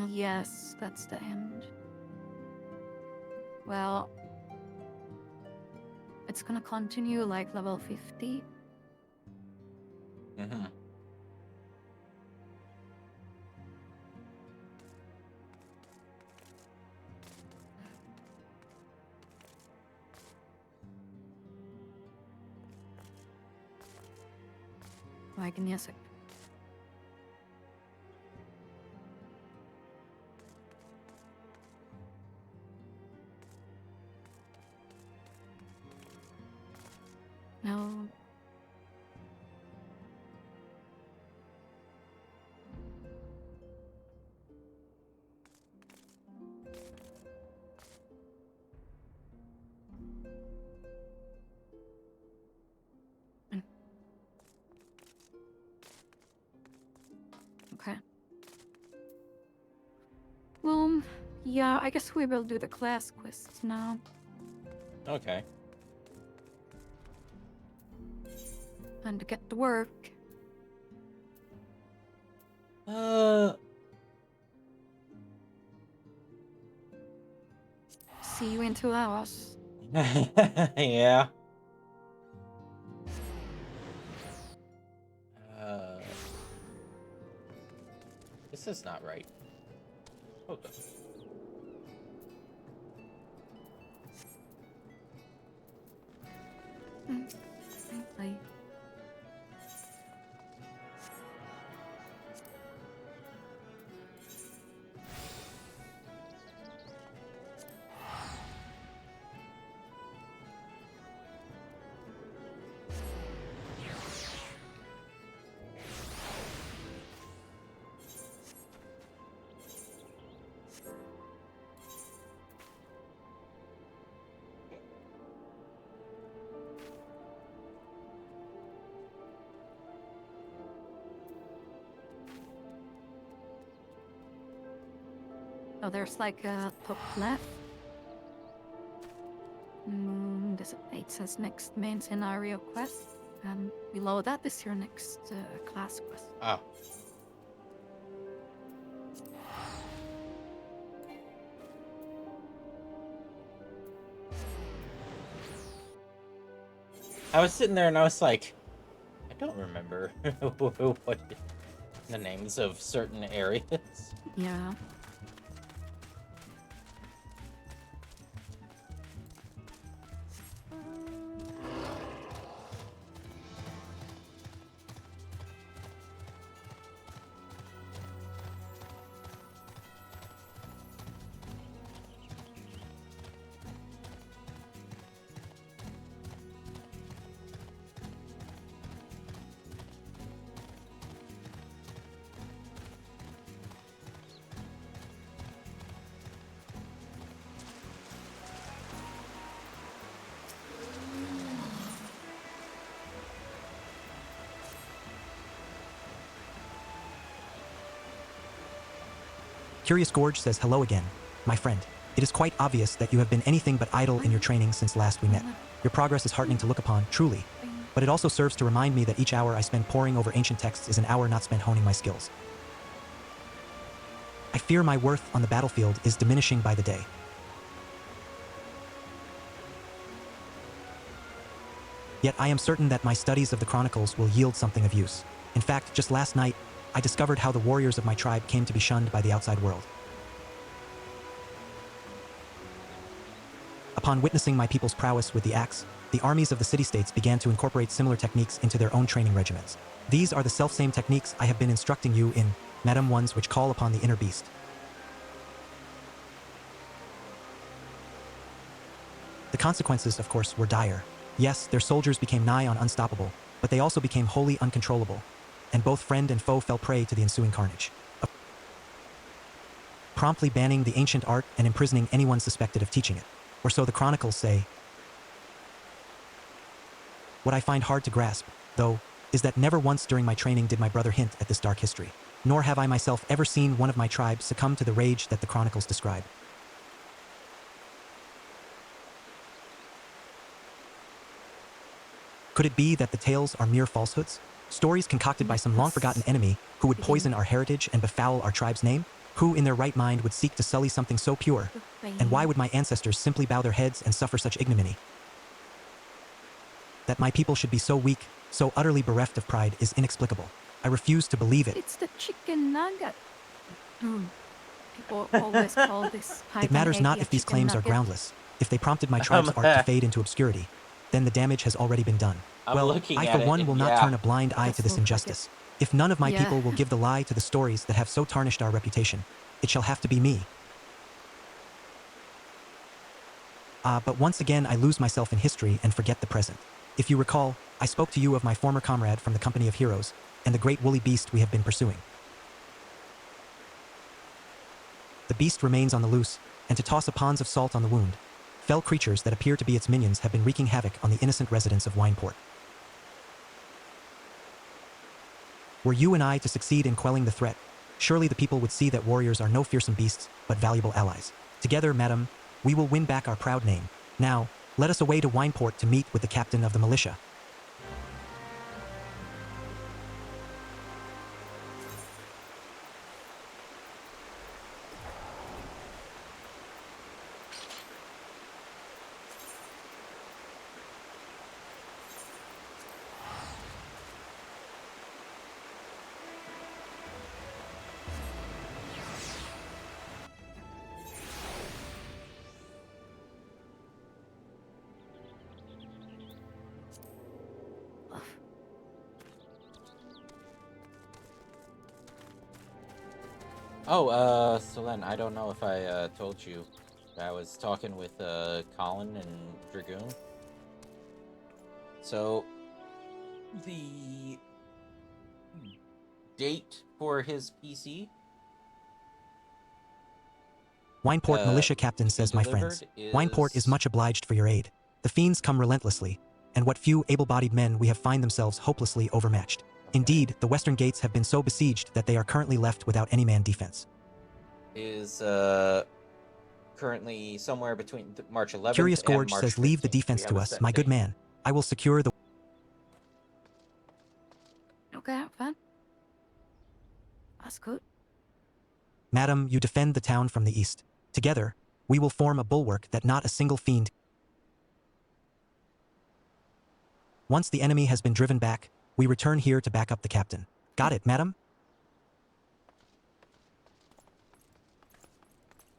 Yes, that's the end. Well, it's gonna continue like level 50. Mm-hmm. Wait, give me a sec. No. Yeah, I guess we will do the class quests now. Okay. And get to work. See you in 2 hours. Yeah. This is not right. Hold on. Bye. Oh, there's like a top left. It says next main scenario quest. And below that is your next class quest. Oh. I was sitting there and I was like, I don't remember what the names of certain areas. Yeah. Curious Gorge says hello again, my friend. It is quite obvious that you have been anything but idle in your training since last we met. Your progress is heartening to look upon, truly. But it also serves to remind me that each hour I spend poring over ancient texts is an hour not spent honing my skills. I fear my worth on the battlefield is diminishing by the day. Yet I am certain that my studies of the Chronicles will yield something of use. In fact, just last night, I discovered how the warriors of my tribe came to be shunned by the outside world. Upon witnessing my people's prowess with the axe, the armies of the city-states began to incorporate similar techniques into their own training regiments. These are the self-same techniques I have been instructing you in, Madam, ones which call upon the inner beast. The consequences, of course, were dire. Yes, their soldiers became nigh on unstoppable, but they also became wholly uncontrollable, and both friend and foe fell prey to the ensuing carnage, promptly banning the ancient art and imprisoning anyone suspected of teaching it. Or so the chronicles say. What I find hard to grasp, though, is that never once during my training did my brother hint at this dark history, nor have I myself ever seen one of my tribe succumb to the rage that the chronicles describe. Could it be that the tales are mere falsehoods? Stories concocted by some long-forgotten enemy who would poison our heritage and befoul our tribe's name? Who in their right mind would seek to sully something so pure? And why would my ancestors simply bow their heads and suffer such ignominy? That my people should be so weak, so utterly bereft of pride is inexplicable. I refuse to believe it. It's the chicken nugget. People always call this It matters not if these claims are groundless. If they prompted my tribe's art to fade into obscurity, then the damage has already been done. I'm Well, looking I at for it, one and will not yeah. turn a blind eye Does to this look like injustice. If none of my Yeah. people will give the lie to the stories that have so tarnished our reputation, it shall have to be me. But once again I lose myself in history and forget the present. If you recall, I spoke to you of my former comrade from the company of heroes, and the great woolly beast we have been pursuing. The beast remains on the loose, and to toss a ponds of salt on the wound. Fell creatures that appear to be its minions have been wreaking havoc on the innocent residents of Wineport. Were you and I to succeed in quelling the threat, Surely the people would see that warriors are no fearsome beasts, but valuable allies. Together, madam, we will win back our proud name. Now, let us away to Wineport to meet with the captain of the militia. Oh, Solen, I don't know if I told you. I was talking with Colin and Dragoon. So, the date for his PC Wineport militia captain to be says, my friends, delivered Wineport is much obliged for your aid. The fiends come relentlessly, and what few able-bodied men we have find themselves hopelessly overmatched. Indeed, the western gates have been so besieged that they are currently left without any man defense. is currently somewhere between March 11th Curious and Gorge March says, leave the 15th. We defense have to a us, set my good date. man. I will secure the... Okay, fine. That's good. Madam, you defend the town from the east. Together, we will form a bulwark that not a single fiend... Once the enemy has been driven back, we return here to back up the captain. Got it, madam?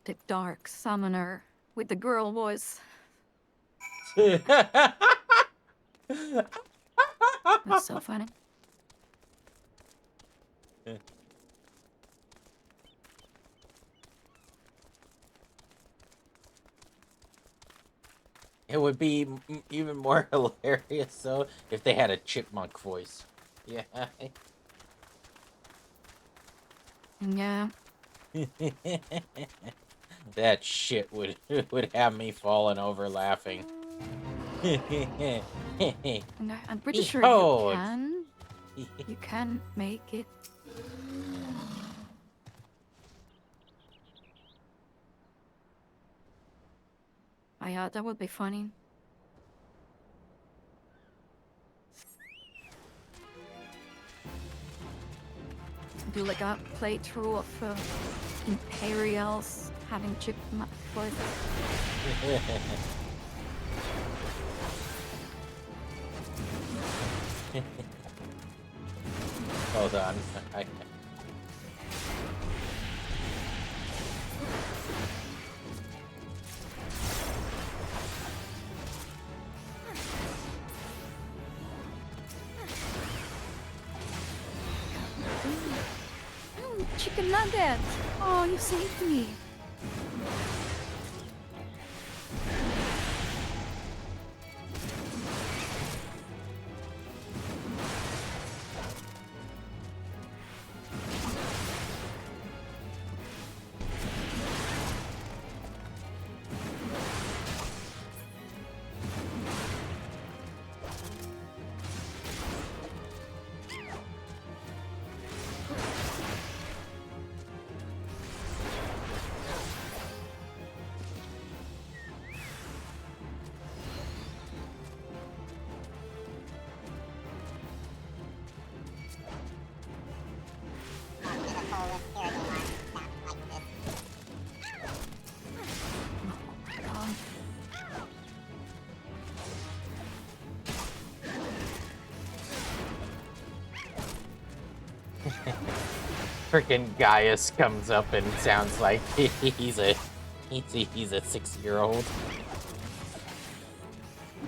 The dark summoner with the girl voice. That's so funny. It would be even more hilarious, though, if they had a chipmunk voice. Yeah. Yeah. That shit would have me falling over laughing. And I'm pretty sure Behold. you can make it. Oh, yeah, that would be funny. Do like a playthrough of Imperials having chipmunk voices. Hold on. Chicken nugget! Oh, you saved me. Freaking Gaius comes up and sounds like he's a 6-year-old.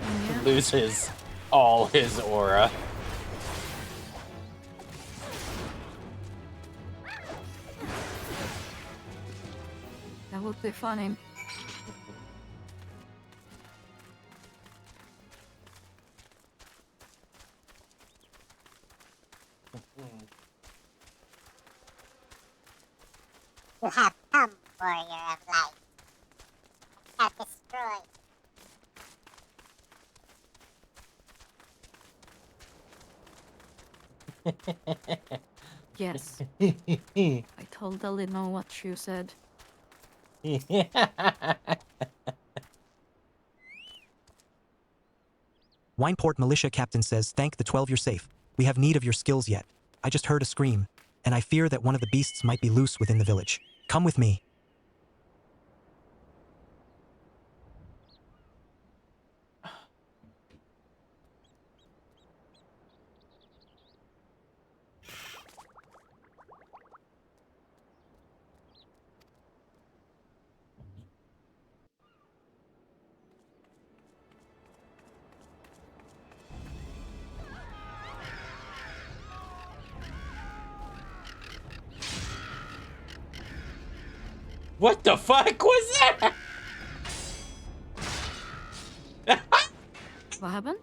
Yeah. Loses all his aura. That would be funny. You have come, warrior of light. Have destroyed. Yes, I totally know what you said. Wineport militia captain says, thank the 12 you're safe. We have need of your skills yet. I just heard a scream, and I fear that one of the beasts might be loose within the village. Come with me. What the fuck was that? What happened?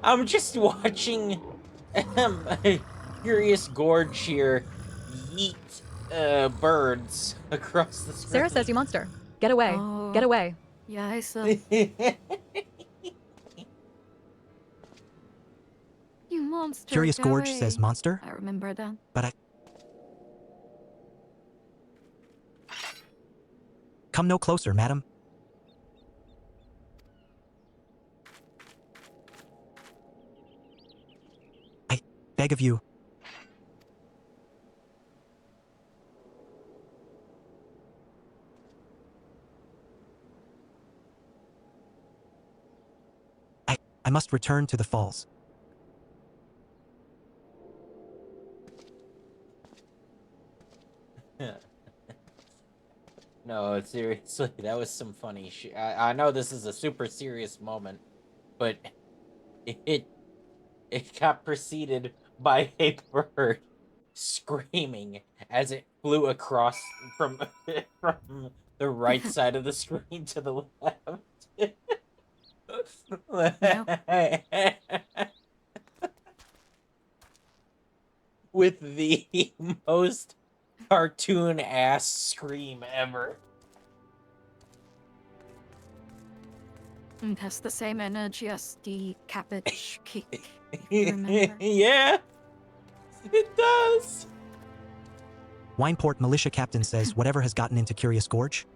I'm just watching Curious Gorge here yeet birds across the screen. Sarah says, you monster. Get away. Oh. Get away. Yeah, I saw. You monster. Curious get Gorge away. says, monster? I remember that. But I... Come no closer, madam. I beg of you. I must return to the falls. No, seriously, that was some funny shit. I know this is a super serious moment, but it got preceded by a bird screaming as it flew across from from the right side of the screen to the left. With the most cartoon ass scream ever. It has the same energy as the cabbage kick. If you remember. Yeah, it does. Wineport militia captain says, whatever has gotten into Curious Gorge?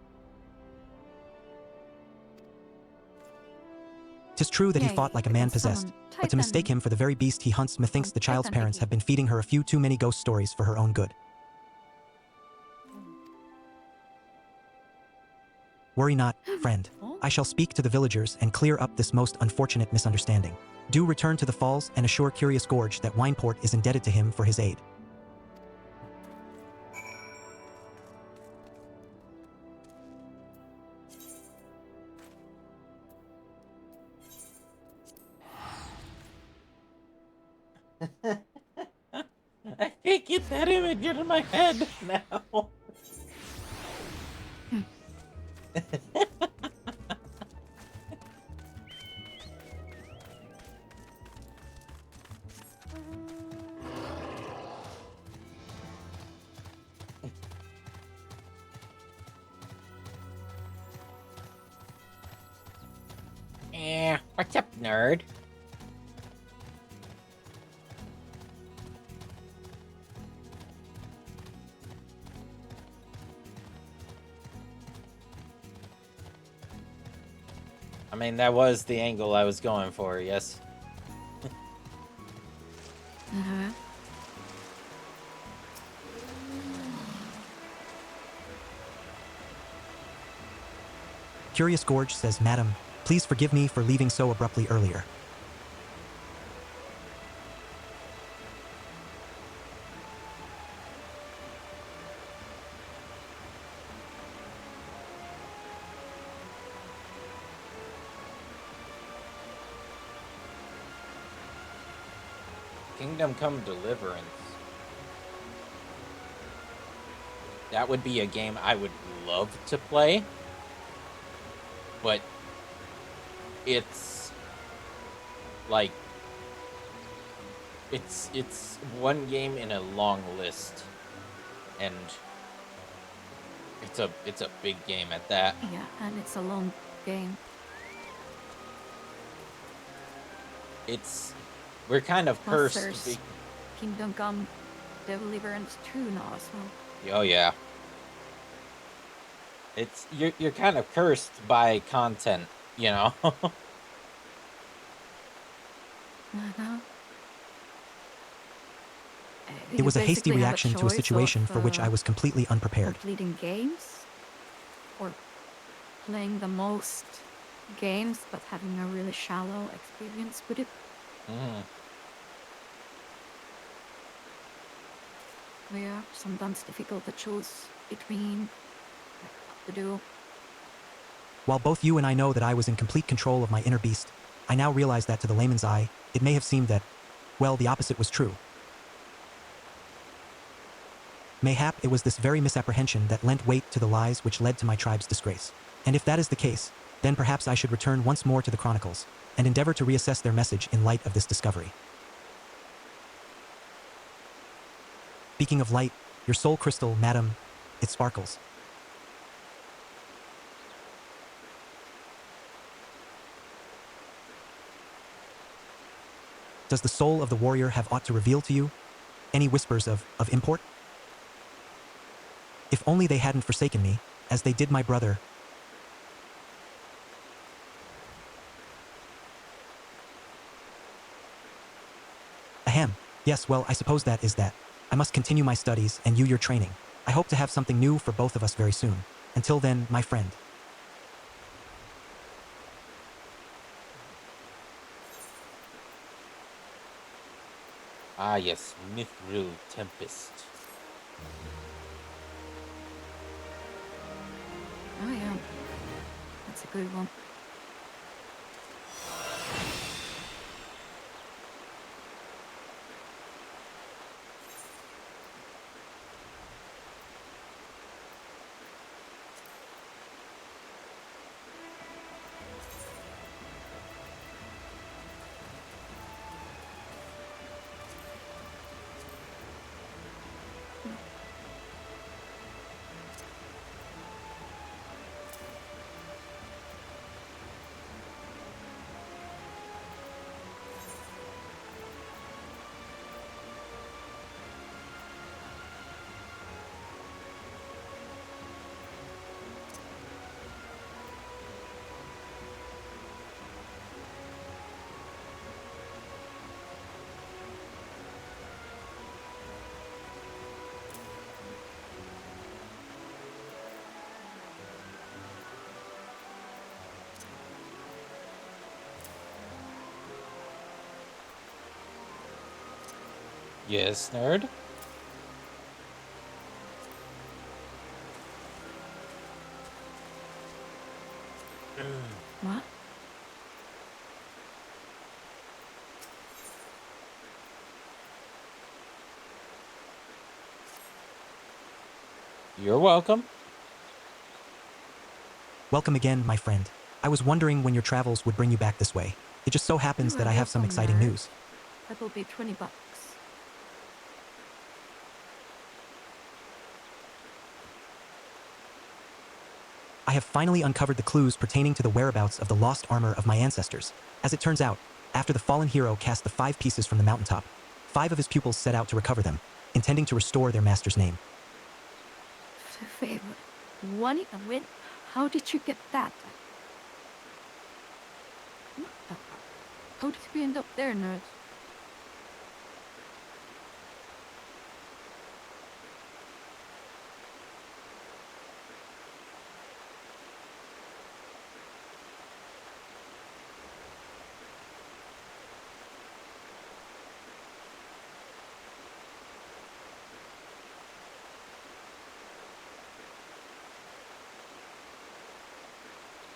'Tis true that he Yay, fought like a we man can possessed, summon but to mistake Titan. him for the very beast he hunts, methinks the child's Titan parents again. have been feeding her a few too many ghost stories for her own good. Worry not, friend. Oh, I shall speak to the villagers and clear up this most unfortunate misunderstanding. Do return to the falls and assure Curious Gorge that Wineport is indebted to him for his aid. I can't get that image out of my head now. What's up, nerd? I mean, that was the angle I was going for, yes. uh-huh. Curious Gorge says, Madam, please forgive me for leaving so abruptly earlier. Kingdom Come Deliverance. That would be a game I would love to play. But it's like it's one game in a long list, and it's a big game at that. Yeah, and it's a long game. We're kind of cursed. Monsters. Kingdom Come Deliverance 2 now as well. Oh yeah. It's you're kind of cursed by content, you know. Uh-huh. It You was a hasty basically have reaction to a choice situation of, for which I was completely unprepared. completing games or playing the most games but having a really shallow experience with it. Mm. Yeah, sometimes difficult to choose between like what to do. While both you and I know that I was in complete control of my inner beast, I now realize that to the layman's eye, it may have seemed that, well, the opposite was true. Mayhap it was this very misapprehension that lent weight to the lies which led to my tribe's disgrace. And if that is the case, then perhaps I should return once more to the Chronicles, and endeavor to reassess their message in light of this discovery. Speaking of light, your soul crystal, madam, it sparkles. Does the soul of the warrior have aught to reveal to you? Any whispers of import? If only they hadn't forsaken me, as they did my brother. Ahem. Yes, well, I suppose that is that. I must continue my studies and you your training. I hope to have something new for both of us very soon. Until then, my friend. Ah yes, Mithril Tempest. Oh yeah, that's a good one. Yes, nerd. What? You're welcome. Welcome again, my friend. I was wondering when your travels would bring you back this way. It just so happens You that are I have some welcome, exciting nerd. news. That will be $20. I have finally uncovered the clues pertaining to the whereabouts of the lost armor of my ancestors. As it turns out, after the fallen hero cast the 5 pieces from the mountaintop, 5 of his pupils set out to recover them, intending to restore their master's name. Favor. One win. How did you get that? What the fuck? How did we end up there, nerd?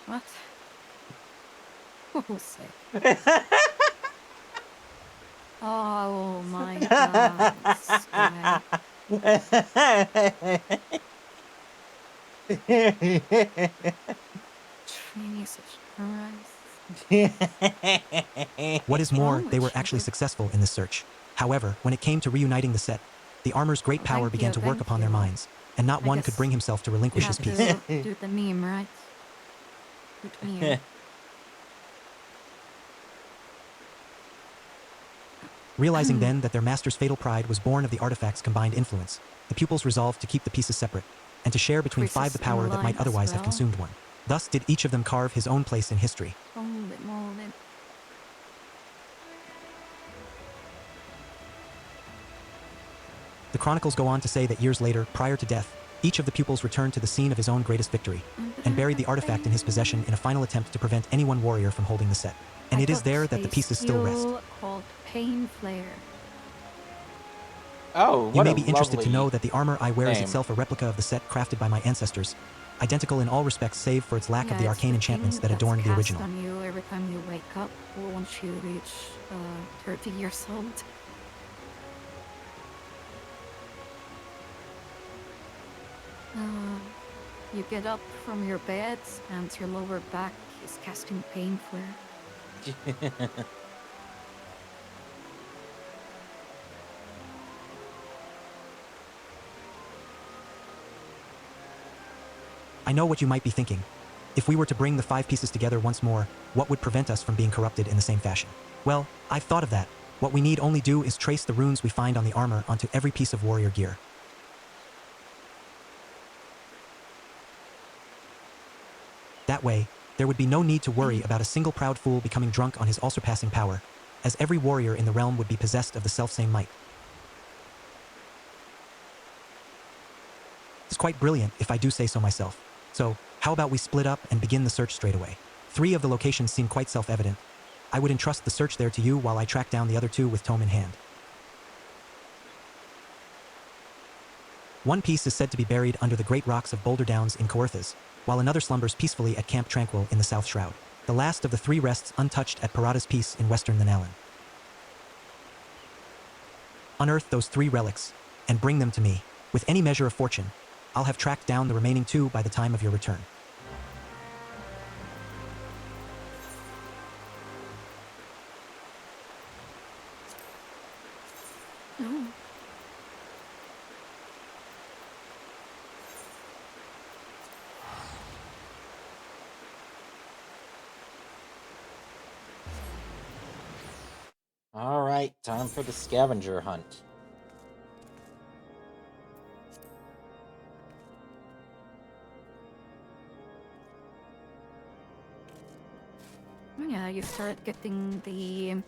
What? Oh, say. Oh my god. This guy. Jesus Christ. What is What's more, wrong they with were you? actually successful in this search. However, when it came to reuniting the set, the armor's great Oh, power thank began you, to work thank upon their you. minds, and not I one guess could bring himself to You relinquish his have peace. to do the meme, right? With me. Realizing then that their master's fatal pride was born of the artifact's combined influence, the pupils resolved to keep the pieces separate, and to share between Increases five the power in that might line as otherwise have well. consumed one. Thus did each of them carve his own place in history. Hold it, hold it. The chronicles go on to say that years later, prior to death, each of the pupils returned to the scene of his own greatest victory, and buried the artifact in his possession in a final attempt to prevent any one warrior from holding the set. And it is there that the pieces still rest. Called Pain Flare. Oh, You what may a be interested to lovely know that the armor I wear is name. itself a replica of the set crafted by my ancestors, identical in all respects save for its lack of the it's arcane enchantments thing that that's adorned the cast original. on you every time you wake up once you reach 30 years old. You get up from your beds and your lower back is casting Pain Flare. I know what you might be thinking. If we were to bring the 5 pieces together once more, what would prevent us from being corrupted in the same fashion? Well, I've thought of that. What we need only do is trace the runes we find on the armor onto every piece of warrior gear. That way, there would be no need to worry about a single proud fool becoming drunk on his all-surpassing power, as every warrior in the realm would be possessed of the selfsame might. It's quite brilliant, if I do say so myself. So, how about we split up and begin the search straight away? 3 of the locations seem quite self-evident. I would entrust the search there to you while I track down the other 2 with tome in hand. One piece is said to be buried under the great rocks of Boulder Downs in Coerthas, while another slumbers peacefully at Camp Tranquil in the South Shroud. The last of the 3 rests untouched at Parada's Peace in western Nanalan. Unearth those 3 relics, and bring them to me. With any measure of fortune, I'll have tracked down the remaining 2 by the time of your return. Oh. All right, time for the scavenger hunt. Yeah, you start getting the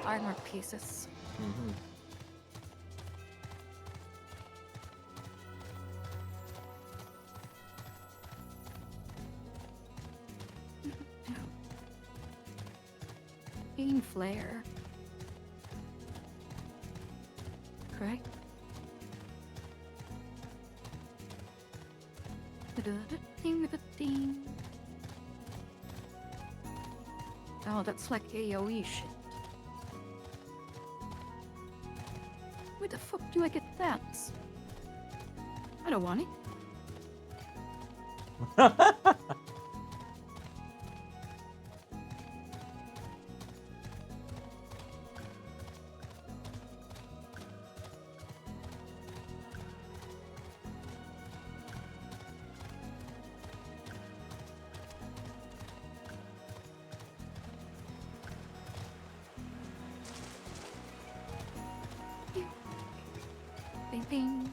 armor pieces. Mm-hmm. Pain Flare. Correct? Oh, that's like AoE shit. Where the fuck do I get that? I don't want it. Bing bing.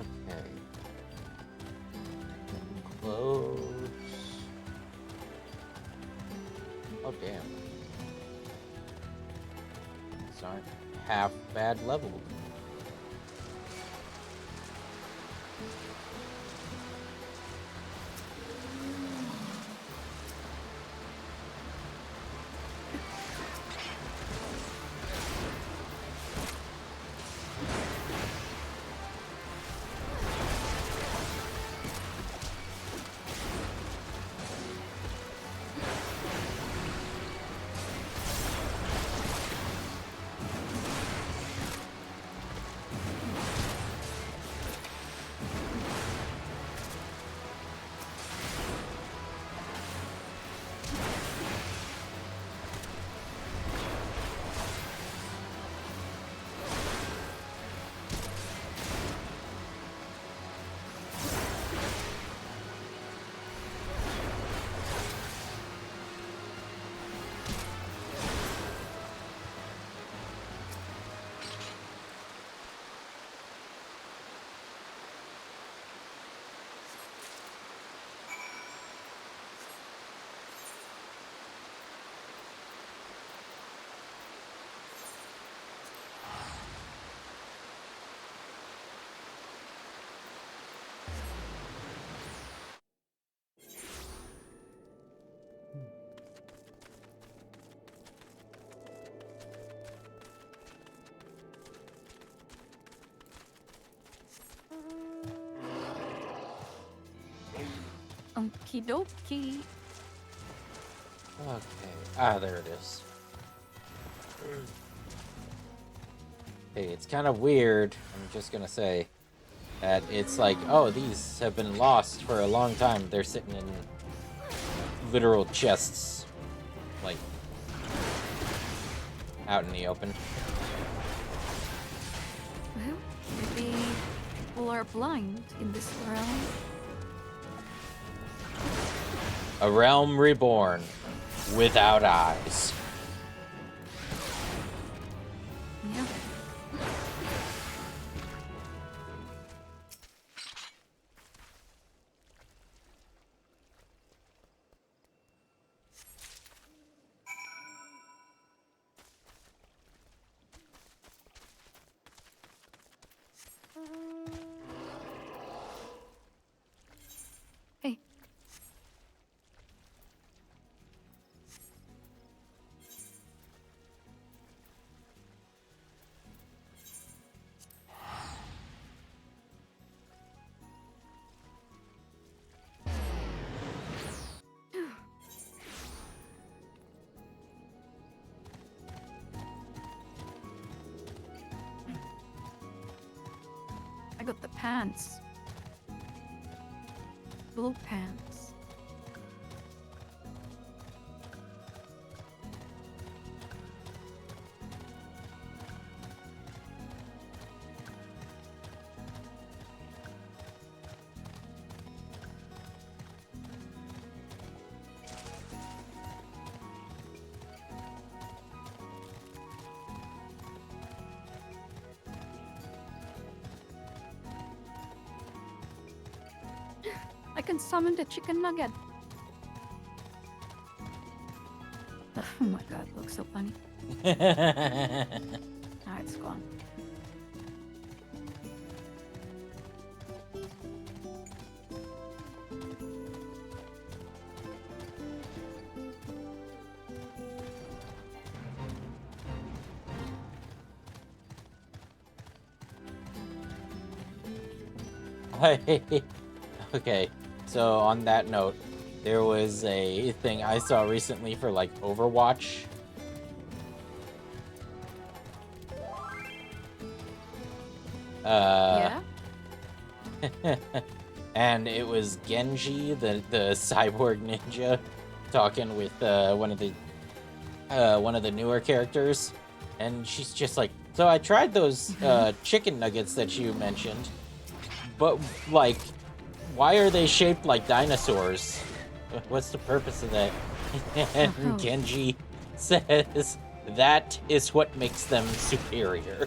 Okay. Close. Oh, damn. These aren't half bad leveled. Okie dokie. Okay. Ah, there it is. Hey, it's kind of weird. I'm just gonna say that it's like, oh, these have been lost for a long time. They're sitting in literal chests, like out in the open. Well, maybe people are blind in this realm. A realm reborn without eyes. Yeah. Hey. I got the pants. Blue pants. I can summon the chicken nugget. Oh my god, looks so funny. Ah, it's gone. Okay, so on that note, there was a thing I saw recently for like Overwatch. Yeah? And it was Genji, the cyborg ninja, talking with one of the newer characters, and she's just like, so I tried those chicken nuggets that you mentioned, but like, why are they shaped like dinosaurs? What's the purpose of that? And Oh. Genji says that is what makes them superior.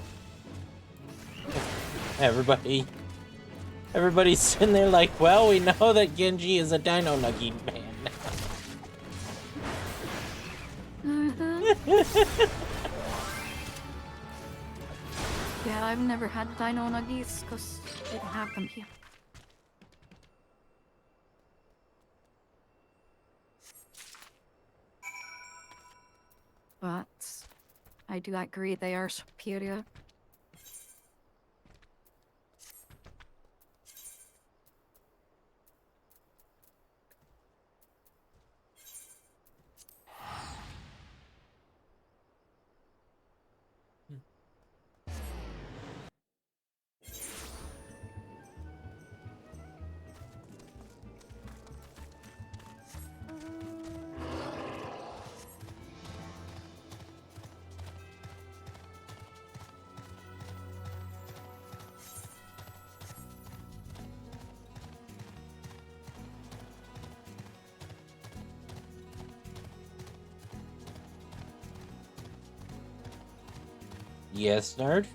Everybody's sitting there like, well, we know that Genji is a Dino Nugget man now. Yeah, I've never had dino nuggies because they don't have them here. But I do agree they are superior. Yes, nerd.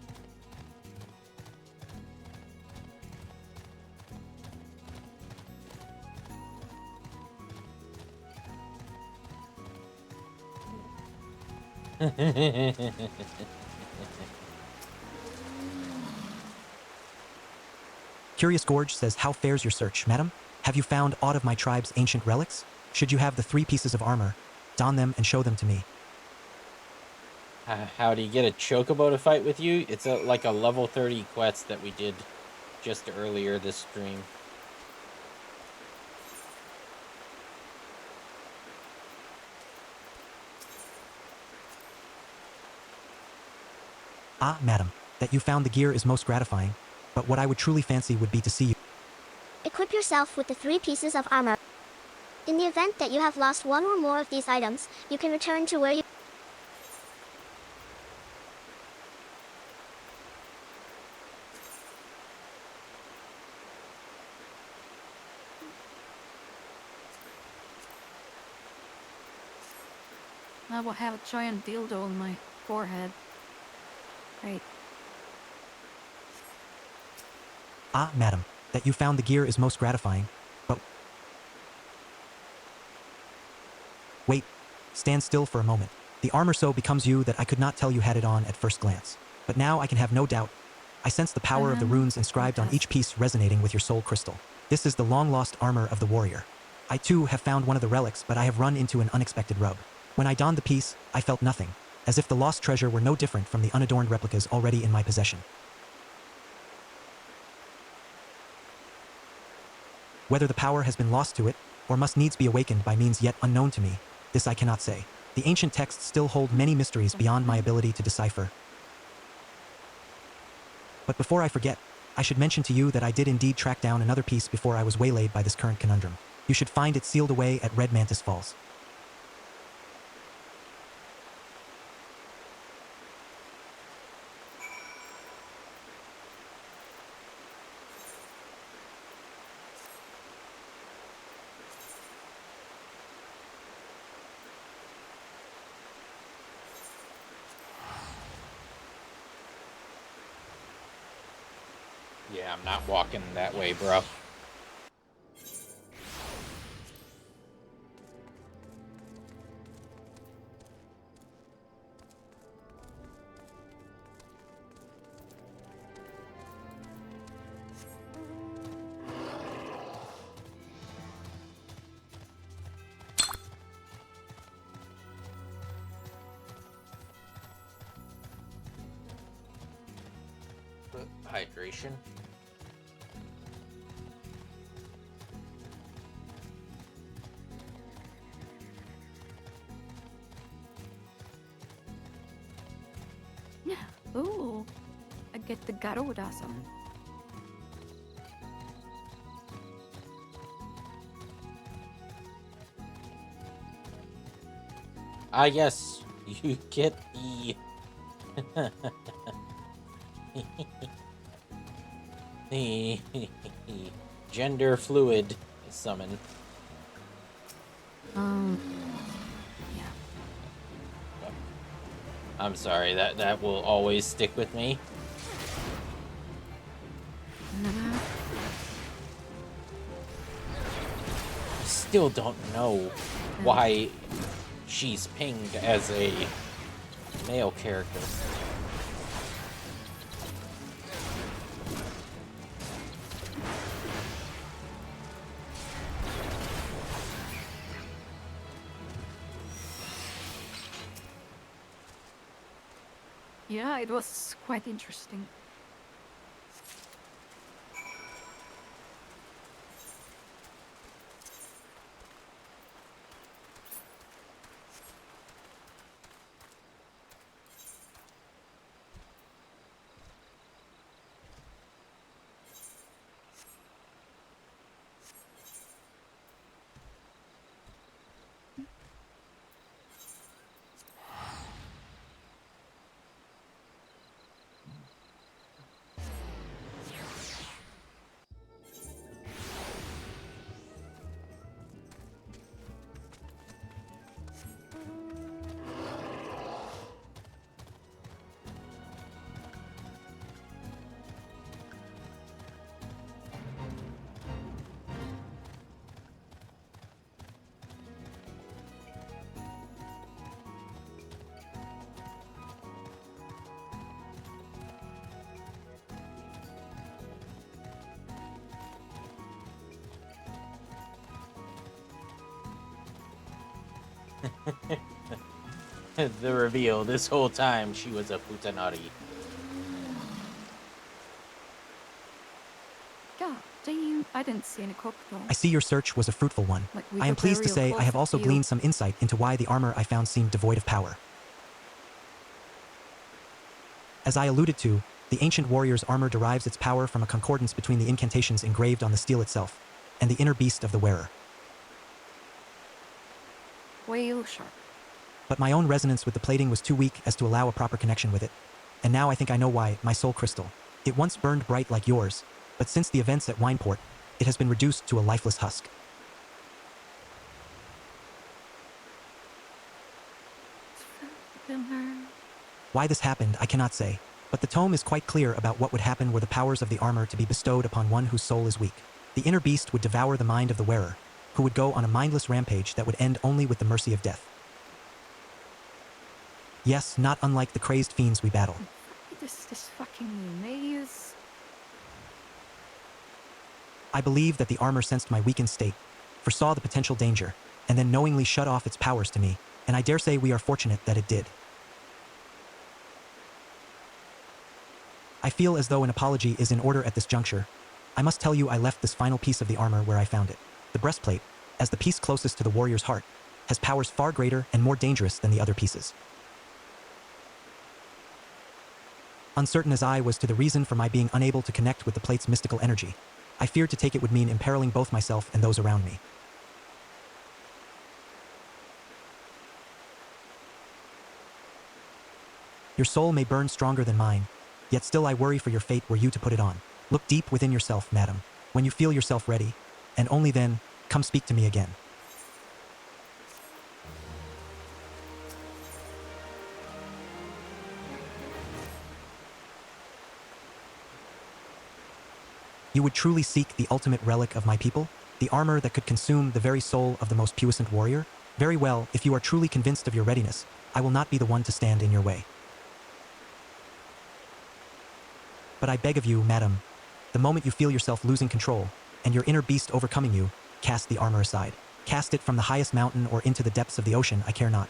Curious Gorge says, how fares your search, madam? Have you found aught of my tribe's ancient relics? Should you have the 3 pieces of armor, don them and show them to me. How do you get a chocobo to fight with you? It's like a level 30 quest that we did just earlier this stream. Ah, madam, that you found the gear is most gratifying, but what I would truly fancy would be to see you. Equip yourself with the 3 pieces of armor. In the event that you have lost one or more of these items, you can return to where you... I will have a giant dildo on my forehead. Right. Ah, madam, that you found the gear is most gratifying, but... Wait, stand still for a moment. The armor so becomes you that I could not tell you had it on at first glance. But now I can have no doubt. I sense the power of the runes inscribed on each piece resonating with your soul crystal. This is the long-lost armor of the warrior. I too have found one of the relics, but I have run into an unexpected rub. When I donned the piece, I felt nothing, as if the lost treasure were no different from the unadorned replicas already in my possession. Whether the power has been lost to it, or must needs be awakened by means yet unknown to me, this I cannot say. The ancient texts still hold many mysteries beyond my ability to decipher. But before I forget, I should mention to you that I did indeed track down another piece before I was waylaid by this current conundrum. You should find it sealed away at Red Mantis Falls. Yeah, I'm not walking that way, bro. Hydration. Ooh, I get the Garuda-san. Ah, yes, you get the the gender fluid summon. Yeah. I'm sorry, that will always stick with me. Still don't know why she's pinged as a male character. Yeah, it was quite interesting. The reveal, this whole time she was a futanari. God damn, I didn't see any crocodile. I see your search was a fruitful one. Like, we I am got pleased to real say I close have also to you. gleaned some insight into why the armor I found seemed devoid of power. As I alluded to, the ancient warrior's armor derives its power from a concordance between the incantations engraved on the steel itself and the inner beast of the wearer. Whale shark. But my own resonance with the plating was too weak as to allow a proper connection with it. And now I think I know why, my soul crystal. It once burned bright like yours, but since the events at Wineport, it has been reduced to a lifeless husk. Why this happened, I cannot say, but the tome is quite clear about what would happen were the powers of the armor to be bestowed upon one whose soul is weak. The inner beast would devour the mind of the wearer, who would go on a mindless rampage that would end only with the mercy of death. Yes, not unlike the crazed fiends we battle. This fucking maze. I believe that the armor sensed my weakened state, foresaw the potential danger, and then knowingly shut off its powers to me, and I dare say we are fortunate that it did. I feel as though an apology is in order at this juncture. I must tell you I left this final piece of the armor where I found it. The breastplate, as the piece closest to the warrior's heart, has powers far greater and more dangerous than the other pieces. Uncertain as I was to the reason for my being unable to connect with the plate's mystical energy, I feared to take it would mean imperiling both myself and those around me. Your soul may burn stronger than mine, yet still I worry for your fate were you to put it on. Look deep within yourself, madam. When you feel yourself ready, and only then, come speak to me again. You would truly seek the ultimate relic of my people? The armor that could consume the very soul of the most puissant warrior? Very well, if you are truly convinced of your readiness, I will not be the one to stand in your way. But I beg of you, madam, the moment you feel yourself losing control, and your inner beast overcoming you, cast the armor aside. Cast it from the highest mountain or into the depths of the ocean, I care not.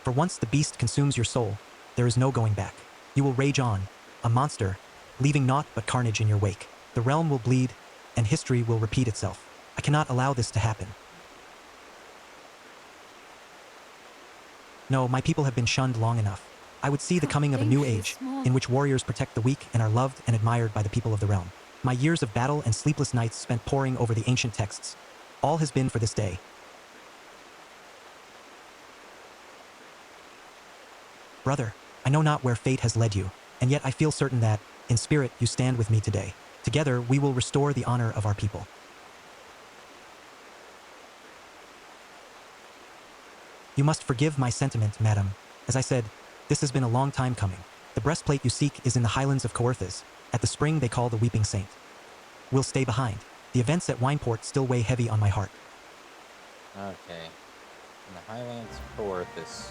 For once the beast consumes your soul, there is no going back. You will rage on, a monster, leaving naught but carnage in your wake. The realm will bleed, and history will repeat itself. I cannot allow this to happen. No, my people have been shunned long enough. I would see the coming of a new age, in which warriors protect the weak and are loved and admired by the people of the realm. My years of battle and sleepless nights spent poring over the ancient texts. All has been for this day. Brother, I know not where fate has led you, and yet I feel certain that, in spirit, you stand with me today. Together, we will restore the honor of our people. You must forgive my sentiment, madam. As I said, this has been a long time coming. The breastplate you seek is in the highlands of Coerthas, at the spring they call the Weeping Saint. We'll stay behind. The events at Wineport still weigh heavy on my heart. Okay. In the Highlands of Coerthas.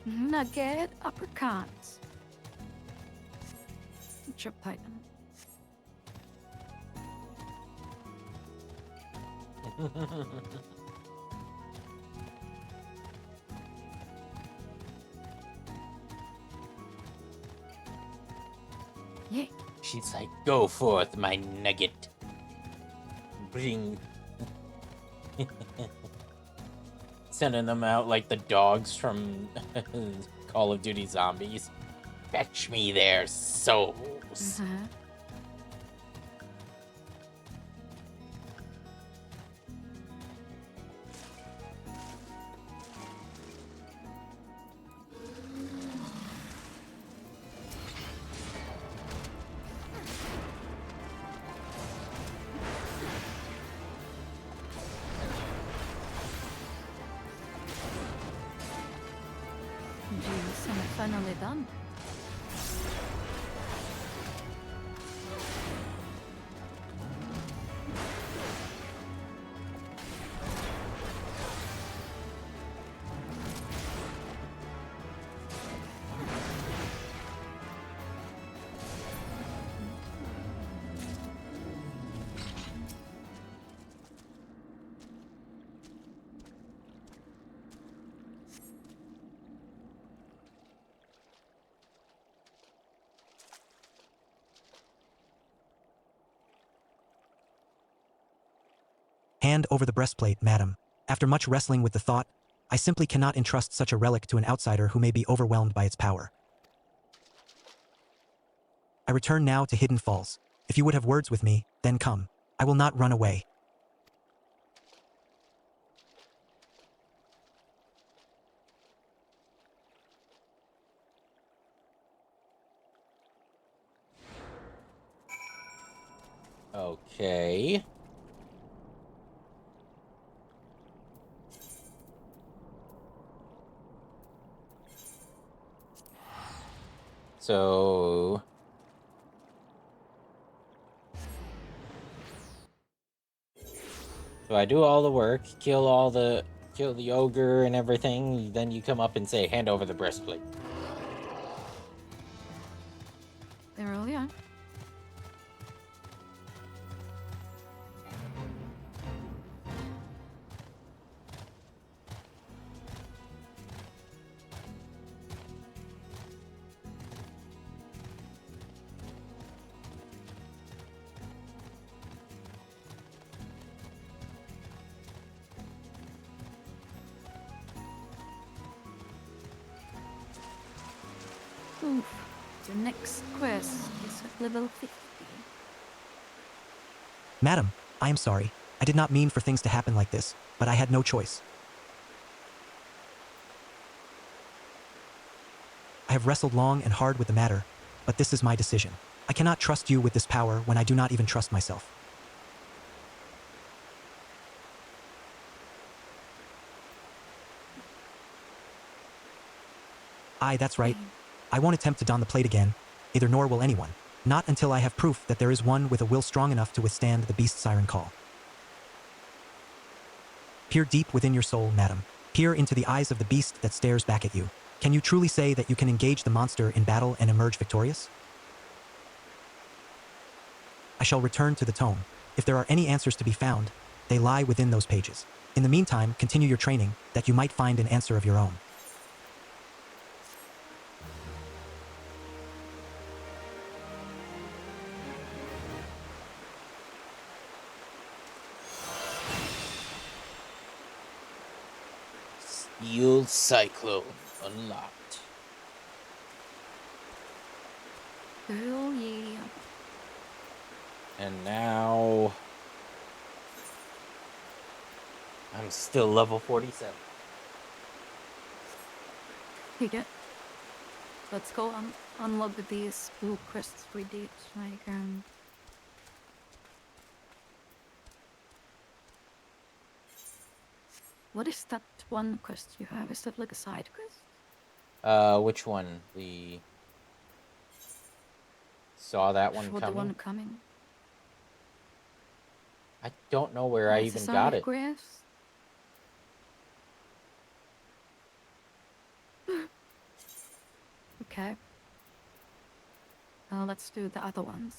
Nugget uppercut. Chip Python. Yay. She's like, go forth, my nugget. Bring. Sending them out like the dogs from Call of Duty Zombies. Fetch me their souls. finally done. Hand over the breastplate, madam. After much wrestling with the thought, I simply cannot entrust such a relic to an outsider who may be overwhelmed by its power. I return now to Hidden Falls. If you would have words with me, then come. I will not run away. Okay. So I do all the work, kill the ogre and everything, then you come up and say, hand over the breastplate. There we are. Oof. The next quest is at level 50. Madam, I am sorry. I did not mean for things to happen like this, but I had no choice. I have wrestled long and hard with the matter, but this is my decision. I cannot trust you with this power when I do not even trust myself. Aye, that's right. I won't attempt to don the plate again, either nor will anyone. Not until I have proof that there is one with a will strong enough to withstand the beast's siren call. Peer deep within your soul, madam. Peer into the eyes of the beast that stares back at you. Can you truly say that you can engage the monster in battle and emerge victorious? I shall return to the tome. If there are any answers to be found, they lie within those pages. In the meantime, continue your training, that you might find an answer of your own. Steel Cyclone unlocked. Oh yeah. And now I'm still level 47. Okay. Let's go unlock these blue quests we did. What is that one quest you have? Is that like a side quest? Which one? The saw that one For the coming? one coming. I don't know where I It's a even got side it. quest. Okay. Let's do the other ones.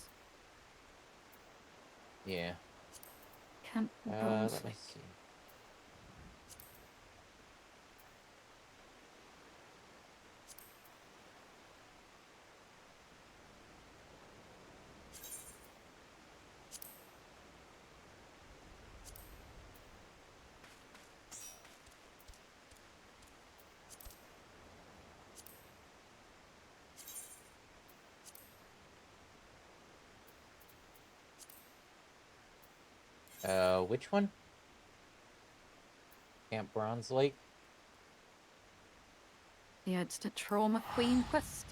Yeah. Camp Bronze Let me Lake. see. Which one? Camp Bronze Lake? Yeah, it's the Trauma Queen quest.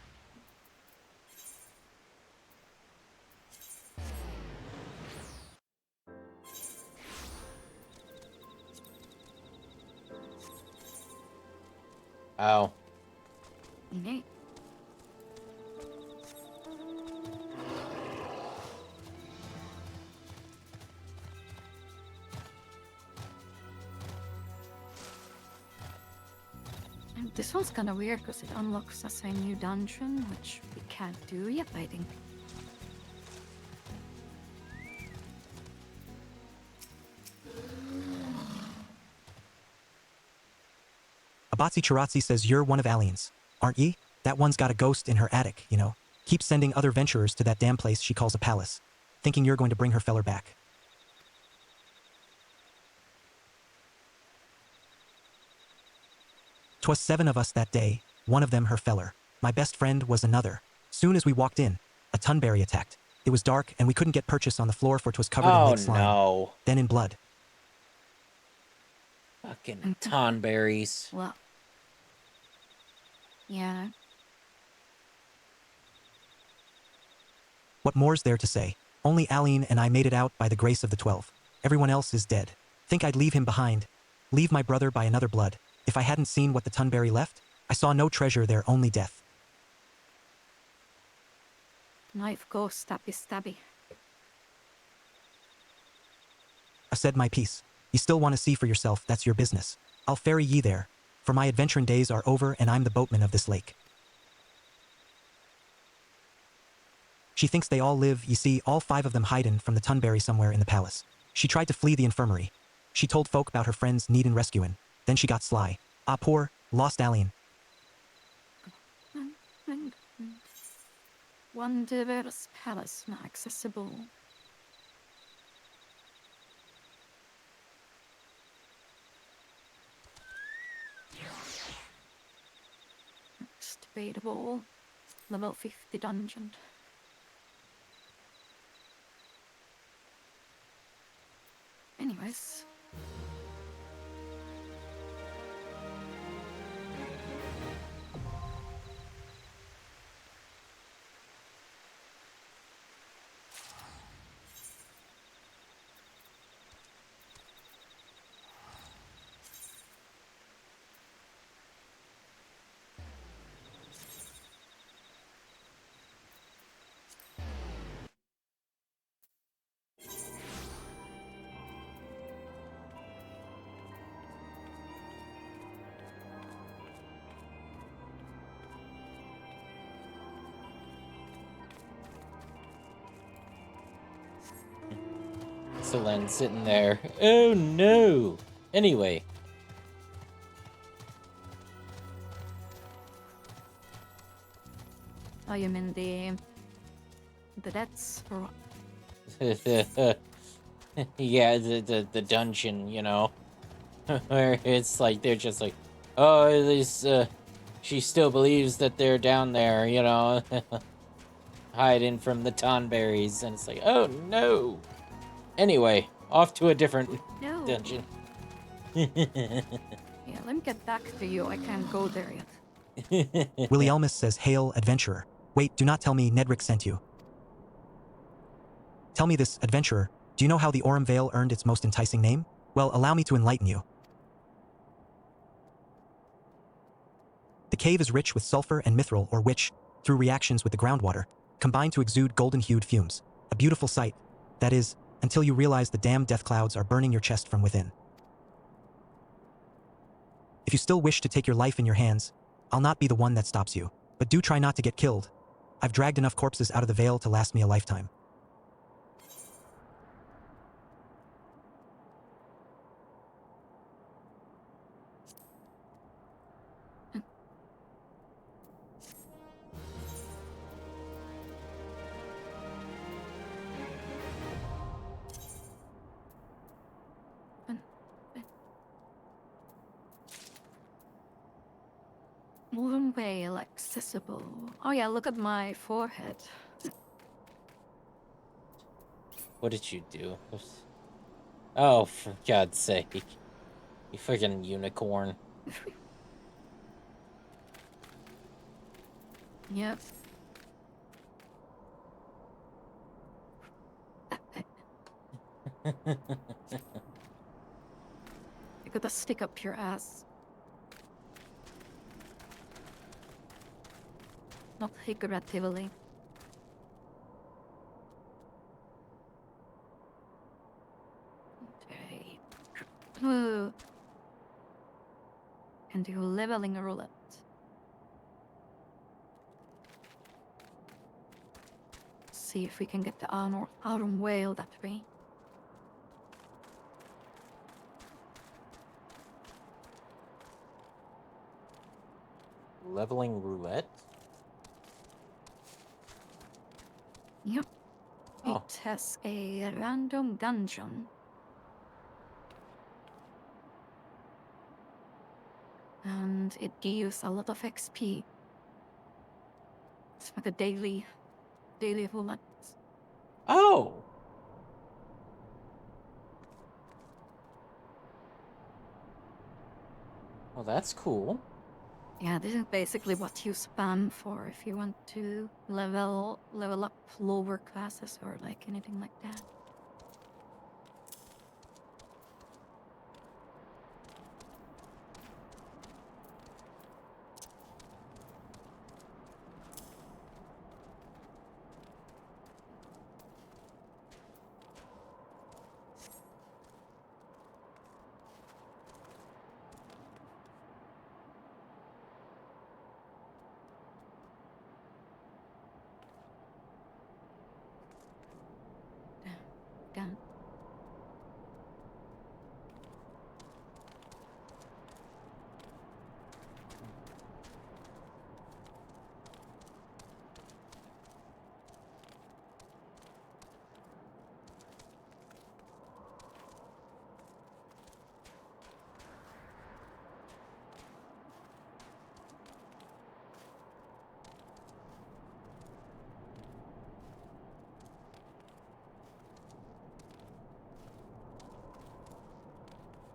Oh. Neat. This one's kind of weird because it unlocks us a new dungeon, which we can't do yet, I think. Abatsi Chiratsi says you're one of Alien's, aren't ye? That one's got a ghost in her attic, you know. Keeps sending other venturers to that damn place she calls a palace, thinking you're going to bring her feller back. 'Twas 7 of us that day, one of them her feller. My best friend was another. Soon as we walked in, a tunberry attacked. It was dark and we couldn't get purchase on the floor for 'twas covered in Oh lake slime, no. then in blood. Fucking tonberries. Well. Yeah. What more's there to say? Only Aline and I made it out by the grace of the 12. Everyone else is dead. Think I'd leave him behind? Leave my brother by another blood? If I hadn't seen what the tunberry left? I saw no treasure there, only death. Knife goes stabby stabby. I said my piece. You still want to see for yourself, that's your business. I'll ferry ye there, for my adventuring days are over and I'm the boatman of this lake. She thinks they all live, you see, all 5 of them hidin' from the tunberry somewhere in the palace. She tried to flee the infirmary. She told folk about her friends needin' rescuin'. Then she got sly. Ah, poor, lost Aline. Wonderverse Palace not accessible. It's debatable. Level 50 dungeon. Anyways. Selen sitting there. Oh no! Anyway. Oh, you mean the deaths or what? Yeah, the dungeon, you know. Where it's like they're just like, oh, this she still believes that they're down there, you know, hiding from the tonberries, and it's like, oh no. Anyway, off to a different No. dungeon. Yeah, let me get back to you. I can't go there yet. Willie Elmas says, hail, adventurer. Wait, do not tell me Nedrick sent you. Tell me this, adventurer, do you know how the Aurum Vale earned its most enticing name? Well, allow me to enlighten you. The cave is rich with sulfur and mithril, or which, through reactions with the groundwater, combine to exude golden-hued fumes. A beautiful sight. That is, until you realize the damn death clouds are burning your chest from within. If you still wish to take your life in your hands, I'll not be the one that stops you. But do try not to get killed. I've dragged enough corpses out of the Vale to last me a lifetime. Aurum Vale accessible. Oh yeah, look at my forehead. What did you do? Oh, for God's sake. You freaking unicorn. Yep. You got a stick up your ass. Not figuratively. Okay. Can do leveling roulette. see if we can get the autumn whale that way. Leveling roulette? Yep. Oh. It has a random dungeon. And it gives a lot of XP. It's like a daily roulette. Oh! Well, that's cool. Yeah, this is basically what you spam for if you want to level up lower classes or like anything like that. Done.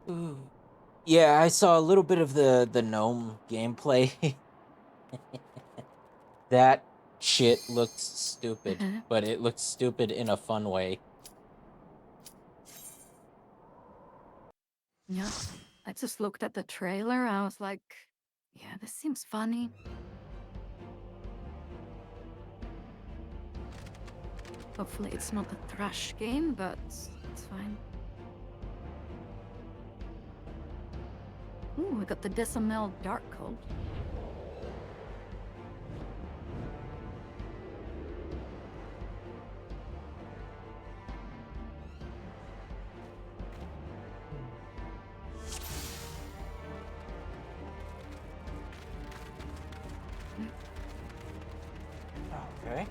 Ooh. Yeah, I saw a little bit of the gnome gameplay. That shit looked stupid, but it looked stupid in a fun way. Yeah. I just looked at the trailer. I was like, yeah, this seems funny. Hopefully it's not a trash game, but it's fine. Ooh, we got the Decimel Dark Code. Okay.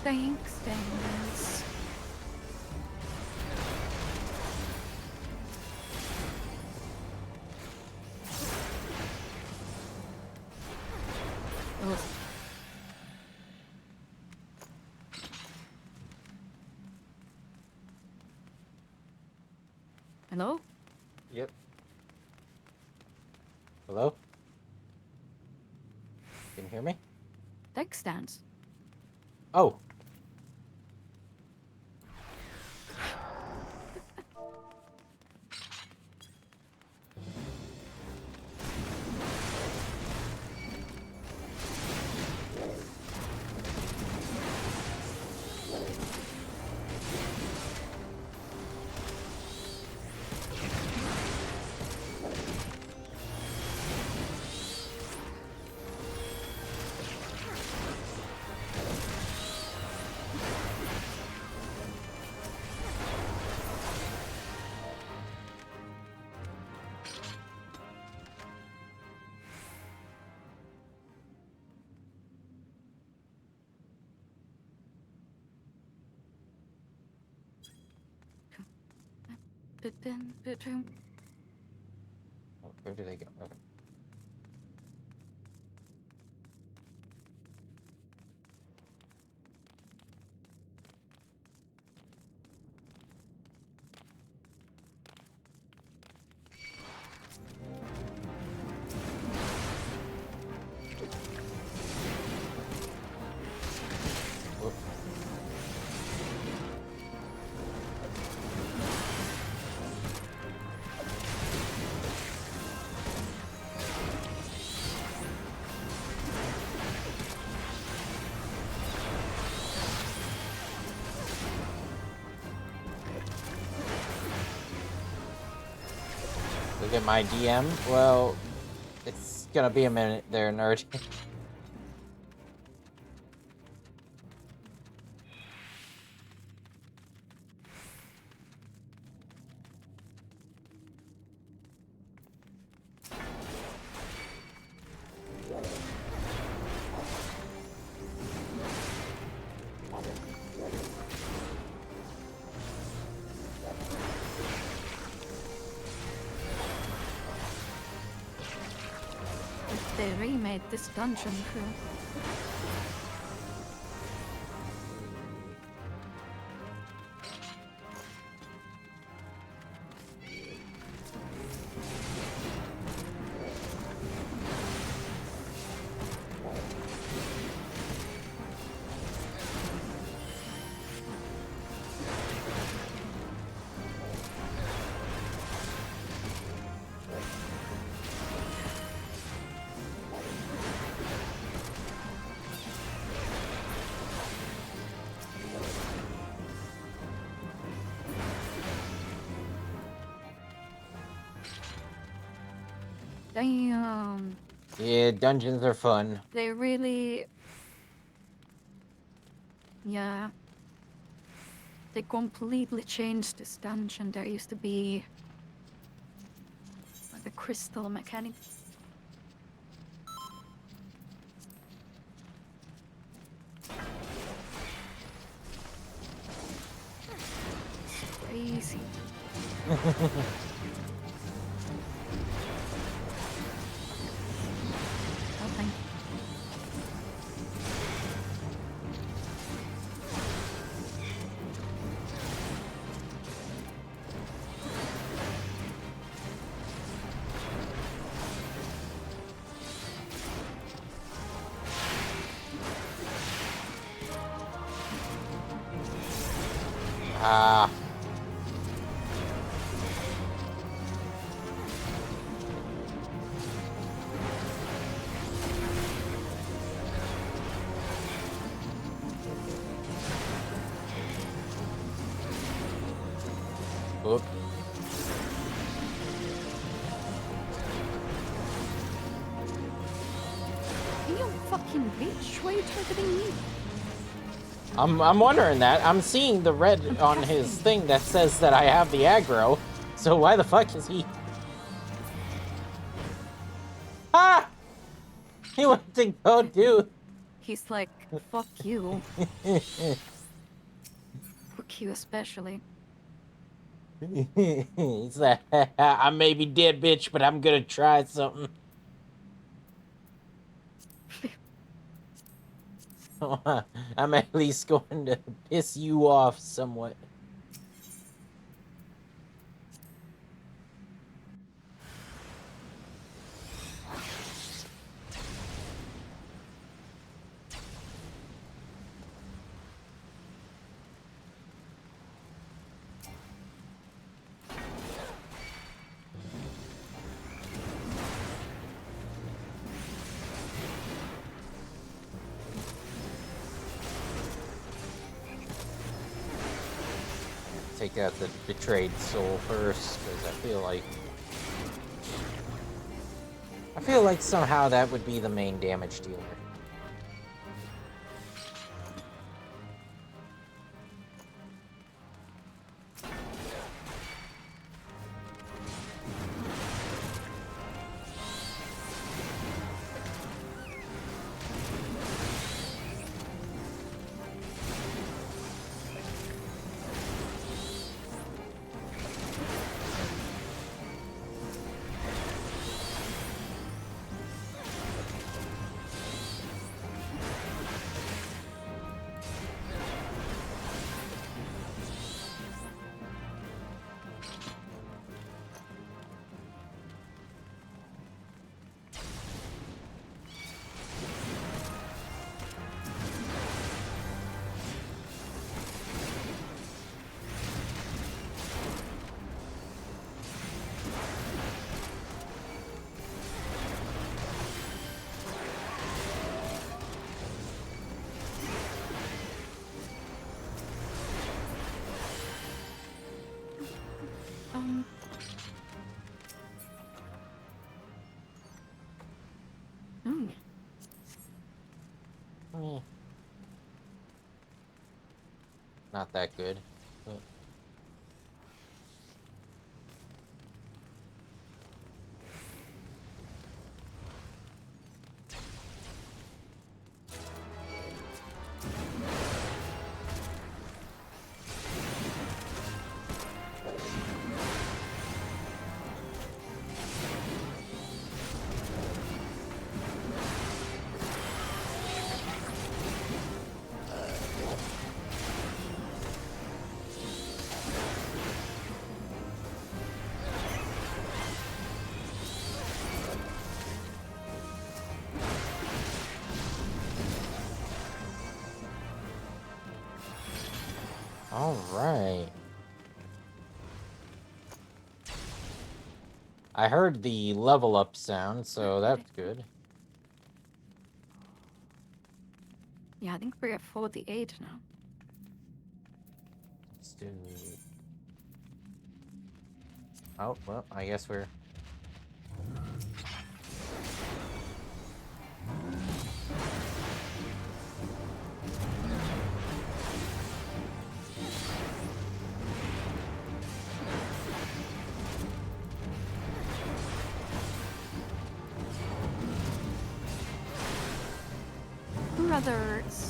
Thanks, Daniels. Oh. Hello? Yep. Hello? Can you hear me? Tech stands. Oh. Oh, where did I go? Okay. Whoop. look at my DM. Well, it's gonna be a minute there, nerd. They remade this dungeon too. Damn. Yeah, dungeons are fun. They really... Yeah. They completely changed this dungeon. There used to be... like a crystal mechanic. Crazy. Oh, thank you. Ah. Oop. You fucking bitch! Why are you targeting me? I'm wondering that. I'm seeing the red on his thing that says that I have the aggro. So why the fuck is he? Ah! He went to go do. He's like, fuck you. Fuck you especially. He's like, I may be dead, bitch, but I'm gonna try something. I'm at least going to piss you off somewhat. Take out the betrayed soul first, because I feel like somehow that would be the main damage dealer. Hmm. Eh, not that good. But all right. I heard the level up sound, so that's good. Yeah, I think we're at 48 now. Let's do. Oh, well, I guess we're. Brothers.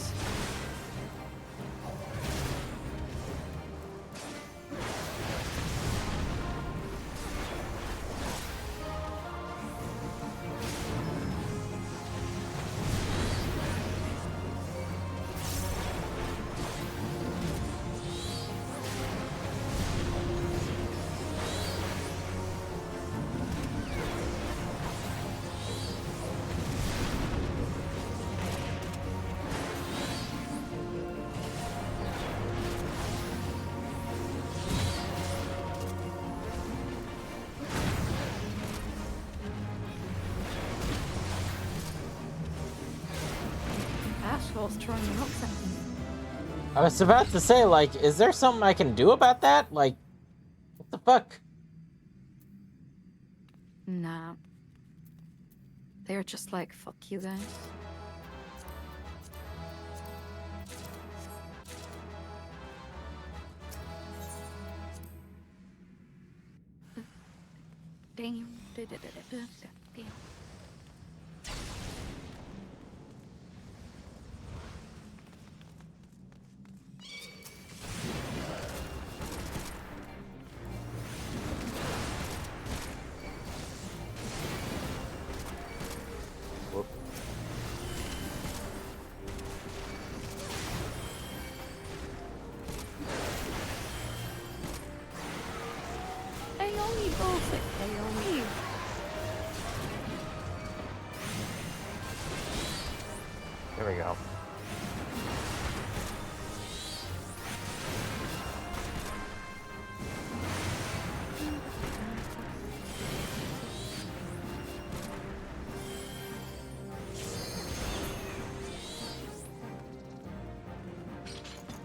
Assholes throwing rocks at me. I was about to say, like, is there something I can do about that? Like, what the fuck? Nah. They're just like, fuck you guys. Damn. Damn. Whoop. Aoe bullshit. Aoe. There we go.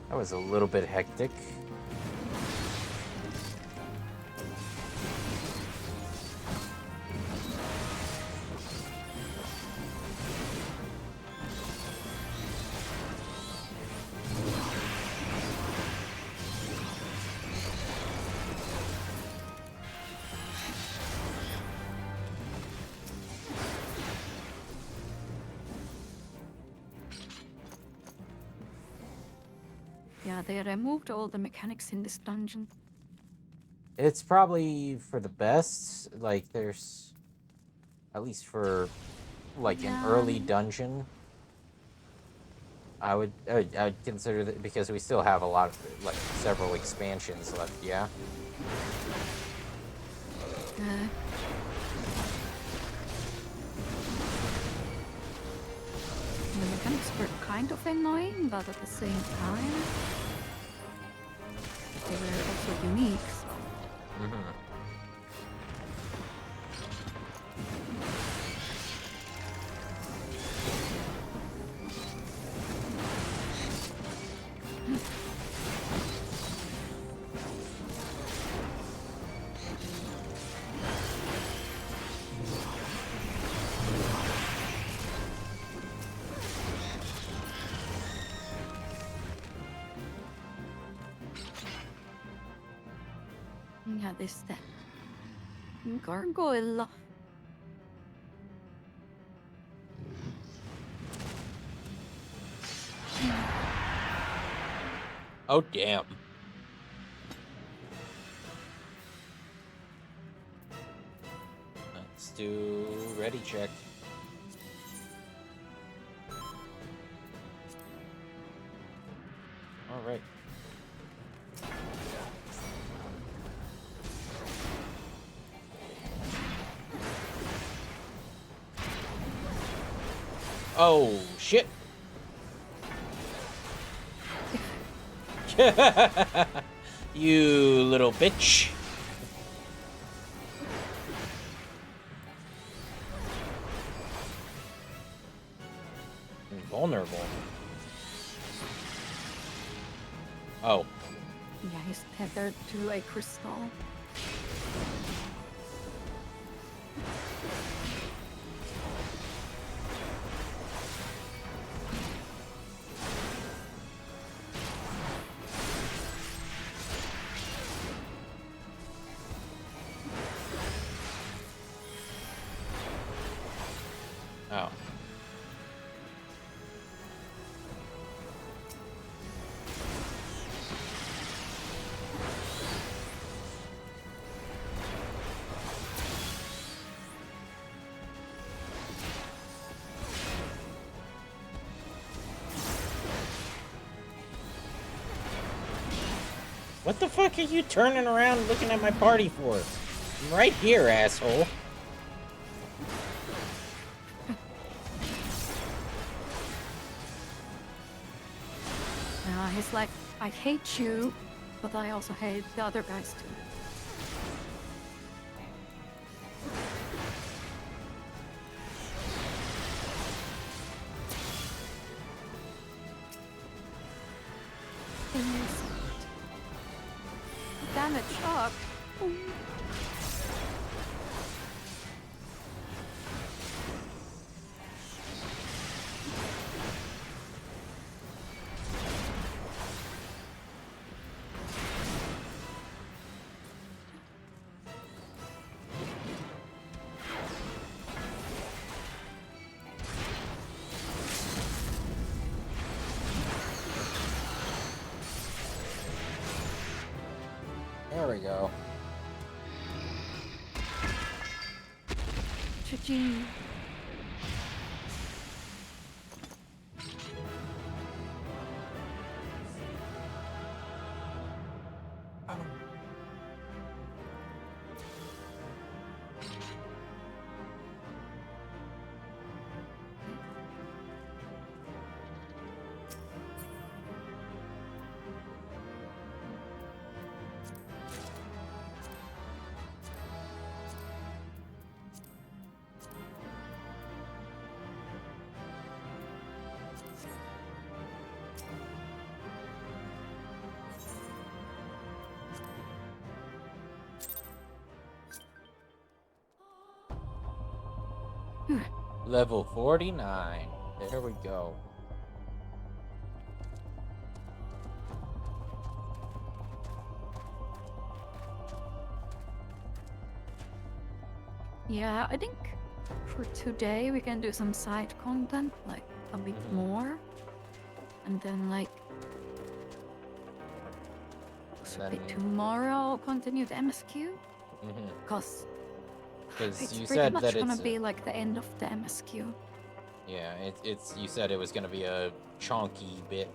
That was a little bit hectic. Yeah, they removed all the mechanics in this dungeon. It's probably for the best. Like, there's at least for like an early dungeon. I'd consider that because we still have a lot of like several expansions left. Yeah. The mechanics were kind of annoying, but at the same time, they were also unique. So. Mm-hmm. Yeah, this the gargoyle. Oh, damn. Let's do ready check. All right. Oh, shit. You little bitch. Vulnerable. Oh. Yeah, he's tethered to a crystal. Oh. What the fuck are you turning around looking at my party for? I'm right here, asshole. He's like, I hate you, but I also hate the other guys too. Damage up. There we go. Cha-ching. Level 49. There we go. Yeah, I think for today we can do some side content, like a bit more. And then like maybe tomorrow continue the MSQ. Because it's you pretty said much that gonna it's be like the end of the MSQ. yeah, it's you said it was gonna be a chunky bit.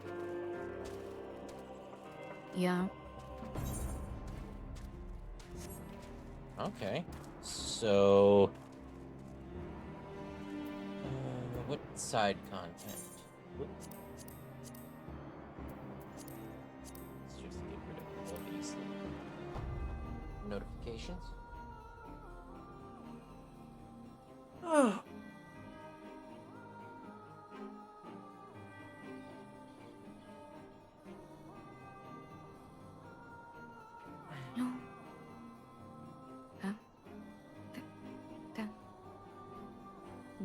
Yeah. Okay. So what side content? Let's just get rid of all these notifications. Oh. No.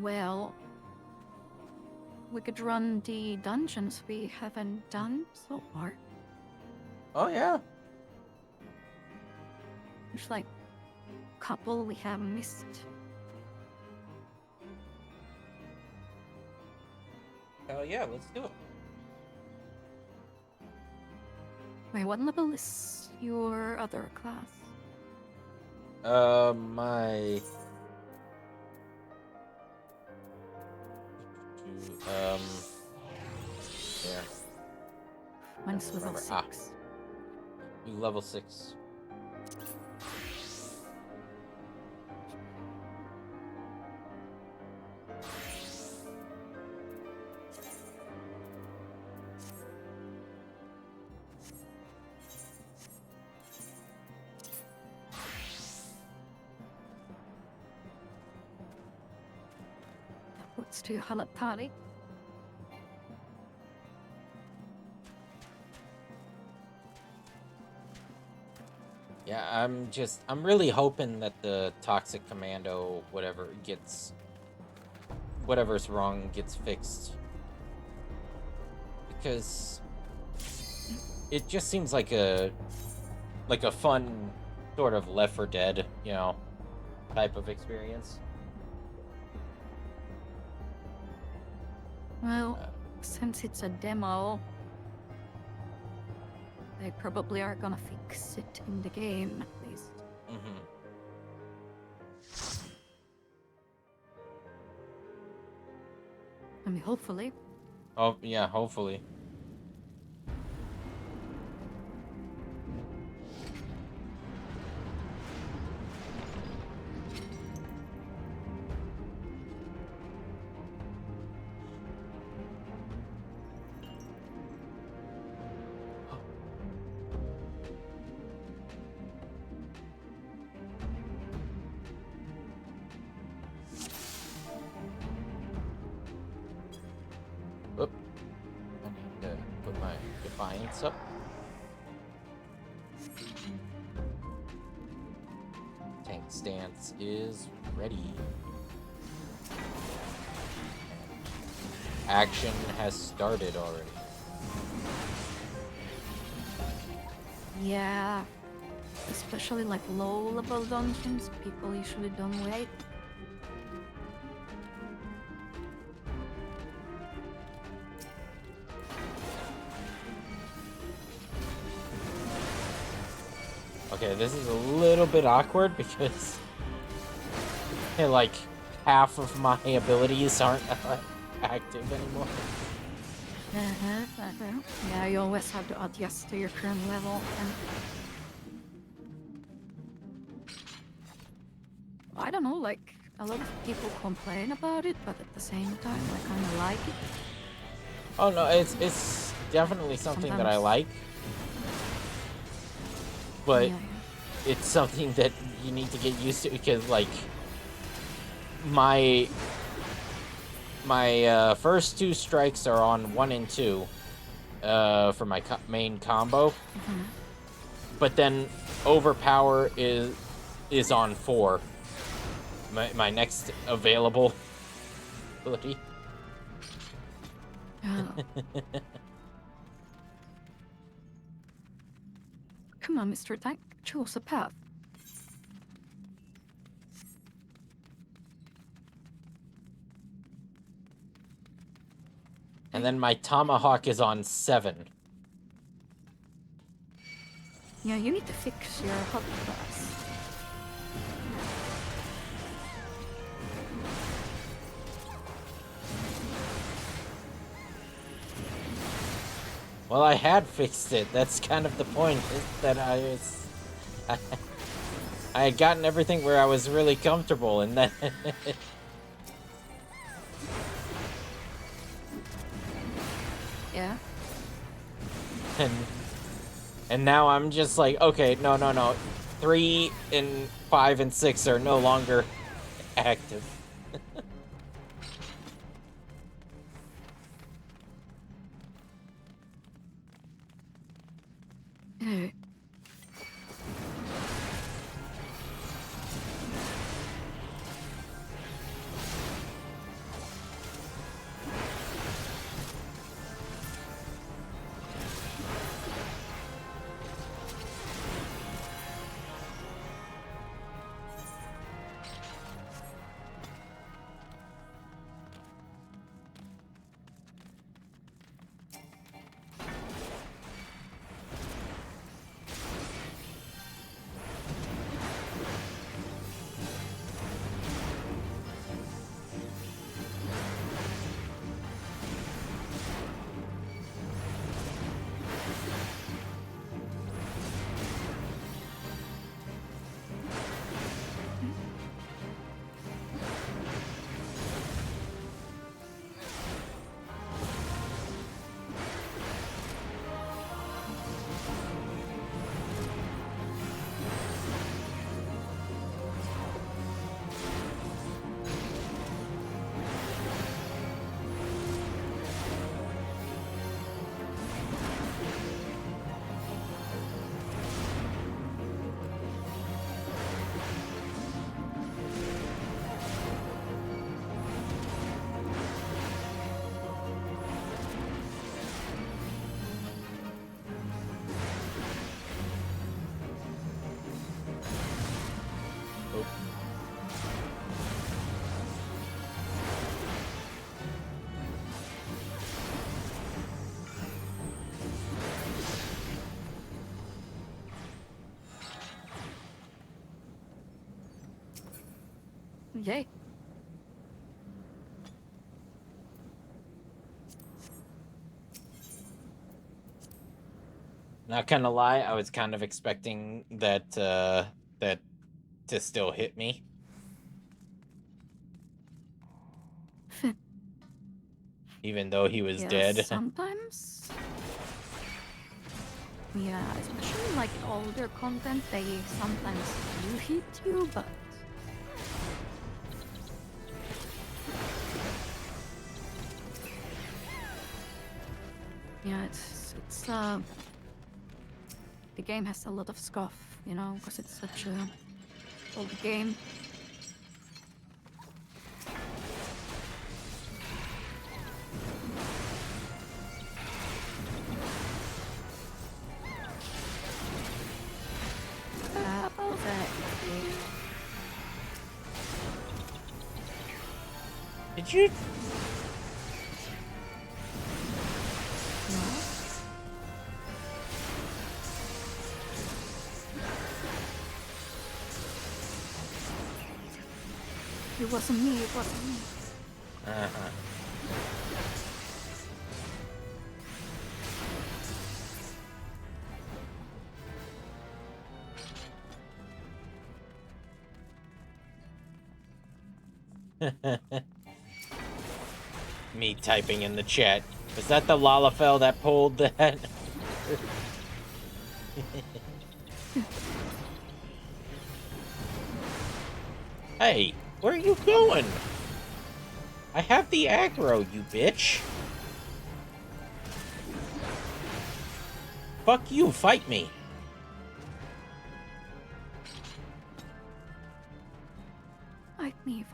Well, we could run the dungeons we haven't done so far. Oh yeah. There's like a couple we have missed. Hell yeah, let's do it. Wait, what level is your other class? My yeah. Mine's level remember. 6. You level 6. What's to Halatari? Yeah, I'm really hoping that the toxic commando, whatever's wrong gets fixed. Because it just seems like a fun sort of Left 4 Dead, type of experience. Well, since it's a demo, they probably are gonna fix it in the game, at least. Mm-hmm. I mean, hopefully. Oh, yeah, hopefully. Oop. I need to put my defiance up. Tank stance is ready. Action has started already. Yeah. Especially like low level dungeons, people usually don't wait. Okay, this is a little bit awkward because like half of my abilities aren't active anymore. Yeah, you always have to adjust to your current level. And I don't know, like a lot of people complain about it, but at the same time, I kind of like it. Oh no, it's definitely something that I Sometimes. like, but Yeah. it's something that you need to get used to because like my first 2 strikes are on 1 and 2 for my main combo, but then overpower is on 4. My next available ability. Oh. Come on, Mr. Tank, choose a path. And then my tomahawk is on 7. Yeah, you need to fix your hot class. Well, I had fixed it. That's kind of the point, is that I had gotten everything where I was really comfortable, and then Yeah. and now I'm just like, okay, no. 3 and 5 and 6 are no longer active. Oh. Yay. Not gonna lie, I was kind of expecting that that to still hit me. Even though he was Yeah, dead. sometimes. Yeah, especially like in older content, they sometimes do hit you, but yeah, it's the game has a lot of scuff, you know, because it's such a old game. About that. Did you? No? It wasn't me, it wasn't me. Uh-huh. Me typing in the chat. Was that the Lalafell that pulled that? Hey, where are you going? I have the aggro, you bitch. Fuck you, fight me. Fight me.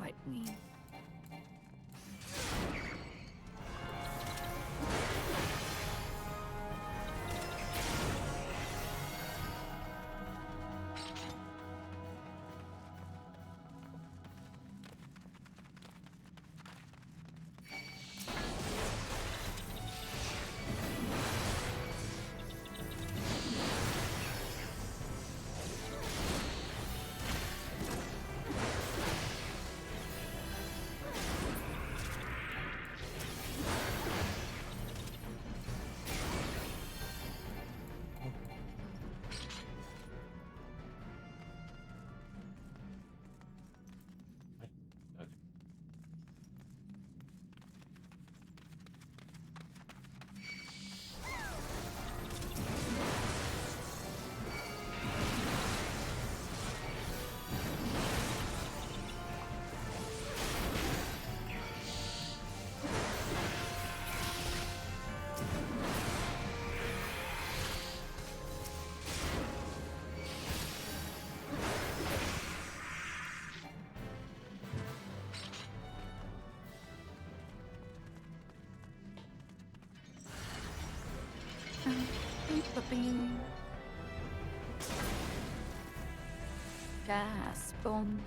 Flipping. Gas bomb.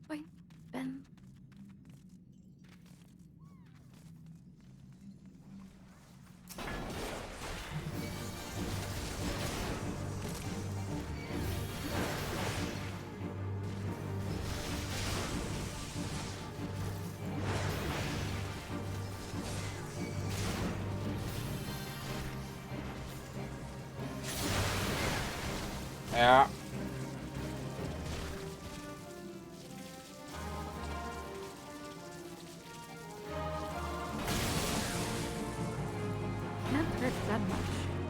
Wait, Ben. Yeah. Not hurt that much.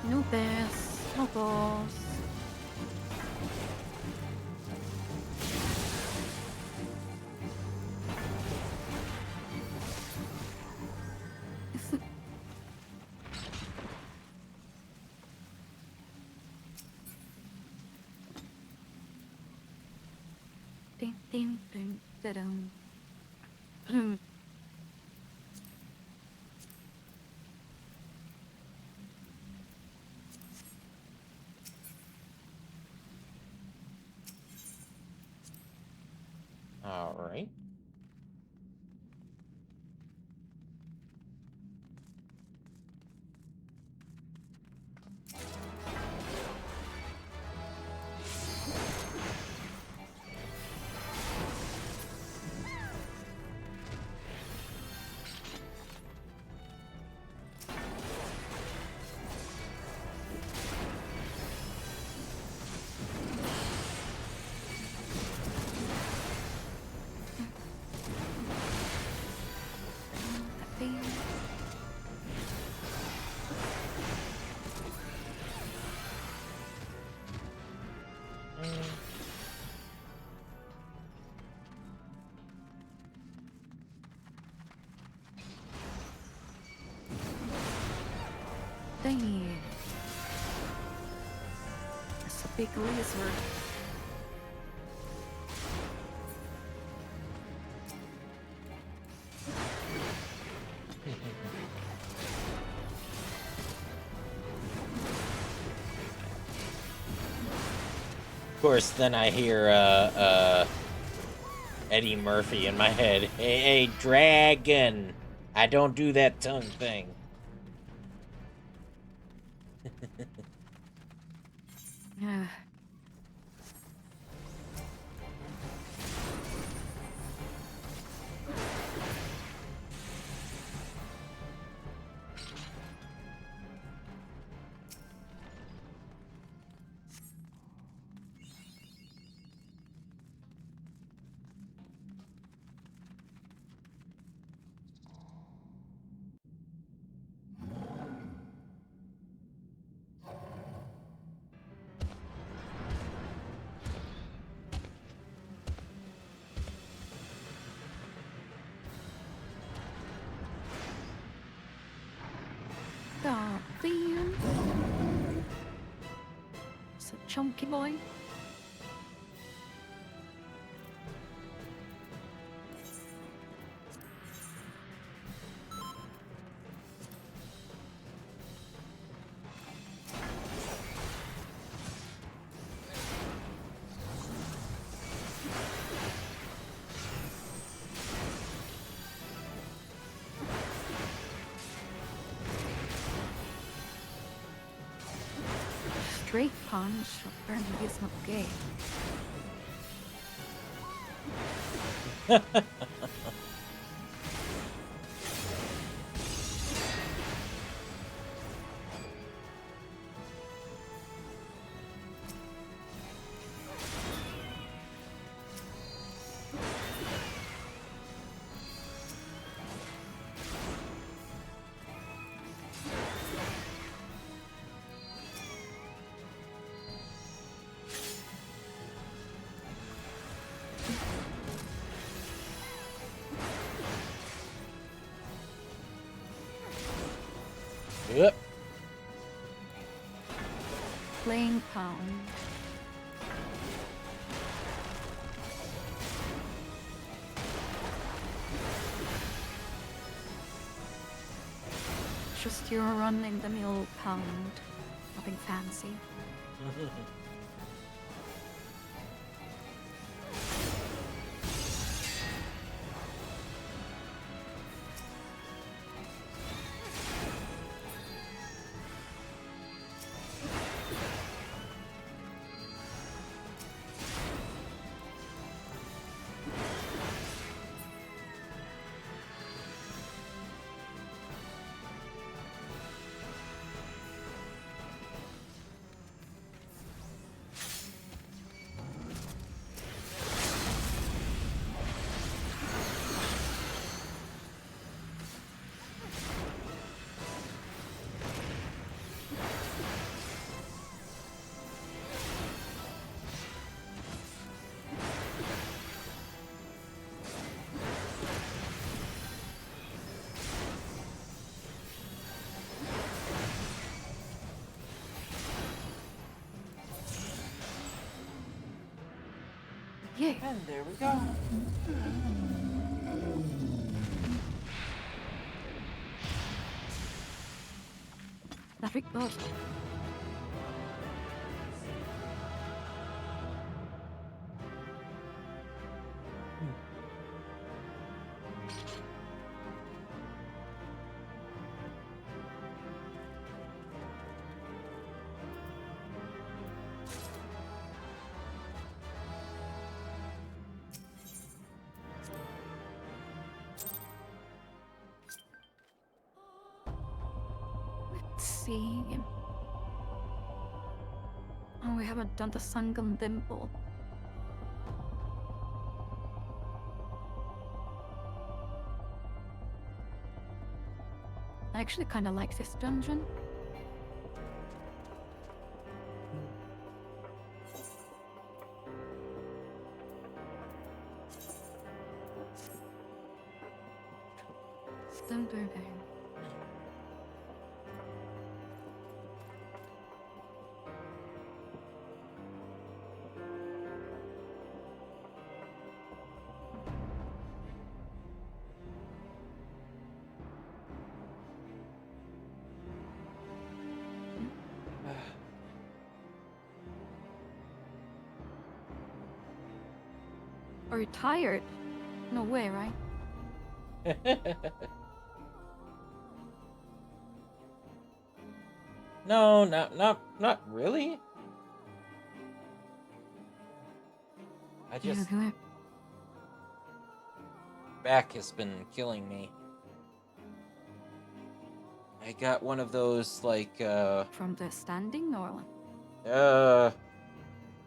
Nubes, Lobos. Ding, ding, ding, da-dum. All right. Ding. Dang. That's a big lizard. Of course, then I hear Eddie Murphy in my head. Hey, dragon! I don't do that tongue thing. Yeah. God damn. It's a chunky boy. Straight punch. Apparently he's not gay. Yep. Plain pound. Just your run-in-the-mill pound. Nothing fancy. Yeah. And there we go. There we go. Let's see. Oh, we haven't done the Sangam Dimple. I actually kind of like this dungeon. Dun, dun, dun. Are you tired? No way, right? No, not really. I just Yeah. back has been killing me. I got one of those like From the standing or?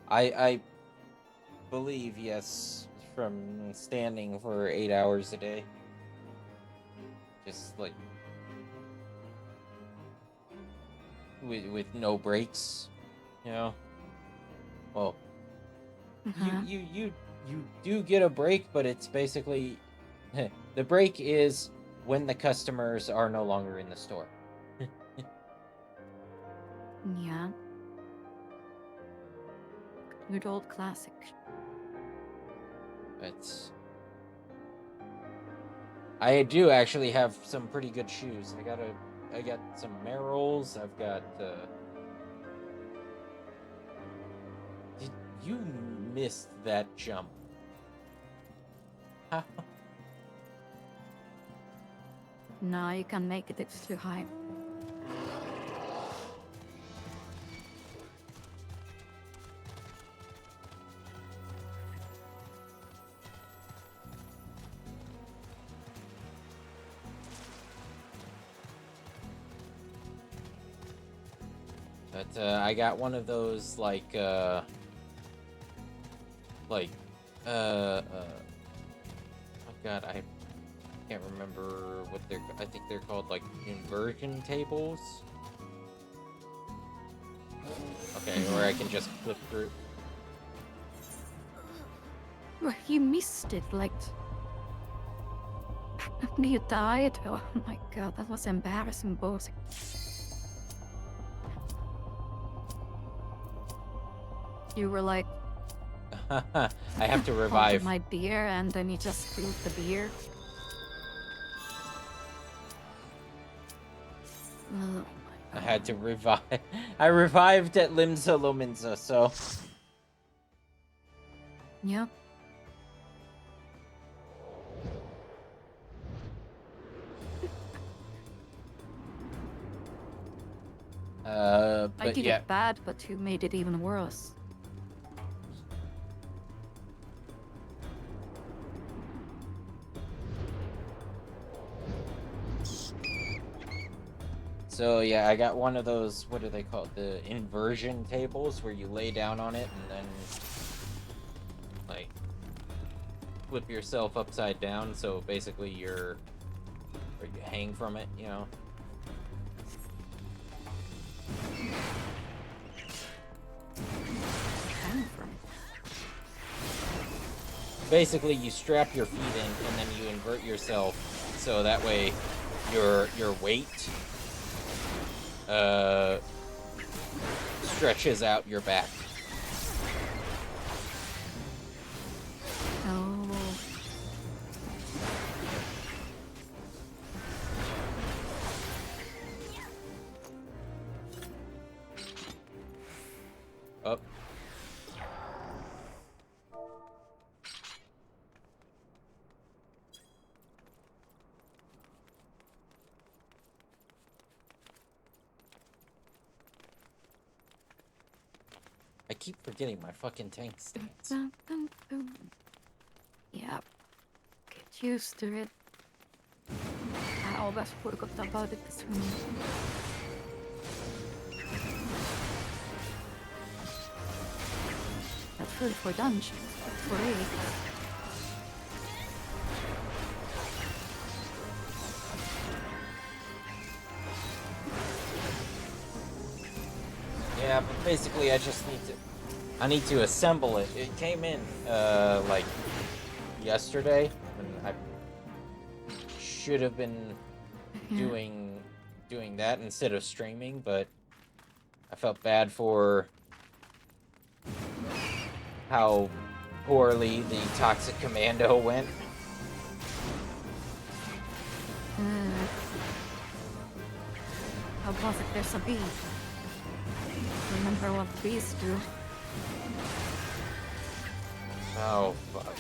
I believe yes, from standing for 8 hours a day. Just like with no breaks, you know. Well, Uh-huh. you do get a break, but it's basically the break is when the customers are no longer in the store. Yeah. Good old classic. But I do actually have some pretty good shoes. I got some Merrells. I've got Did you missed that jump? How? No, you can make it. It's too high. But I got one of those oh god, I can't remember what I think they're called, like inversion tables. Okay, or I can just flip through. Well, you missed it, like... You died? Oh my god, that was embarrassing, boss. You were like... I have to holding revive. my beer, and then you just spilled the beer. Oh I had to revive. I revived at Limsa Lominsa, so. Yep. I But did yeah. it bad, but you made it even worse. So yeah, I got one of those, what are they called? The inversion tables where you lay down on it and then like flip yourself upside down, so basically or you hang from it, you know. Hang from it. Basically you strap your feet in and then you invert yourself so that way your weight stretches out your back. Up. I keep forgetting my fucking tank stance. Dun, dun, dun. Yep. Get used to it. I always forgot about it this morning. That's really for dungeons, but for raids. Yeah, but basically I just need to... I need to assemble it. It came in, like, yesterday, and I should have been Yeah. doing that instead of streaming, but I felt bad for how poorly the Toxic Commando went. How was it? There's a bee. Remember what bees do? Oh, fuck.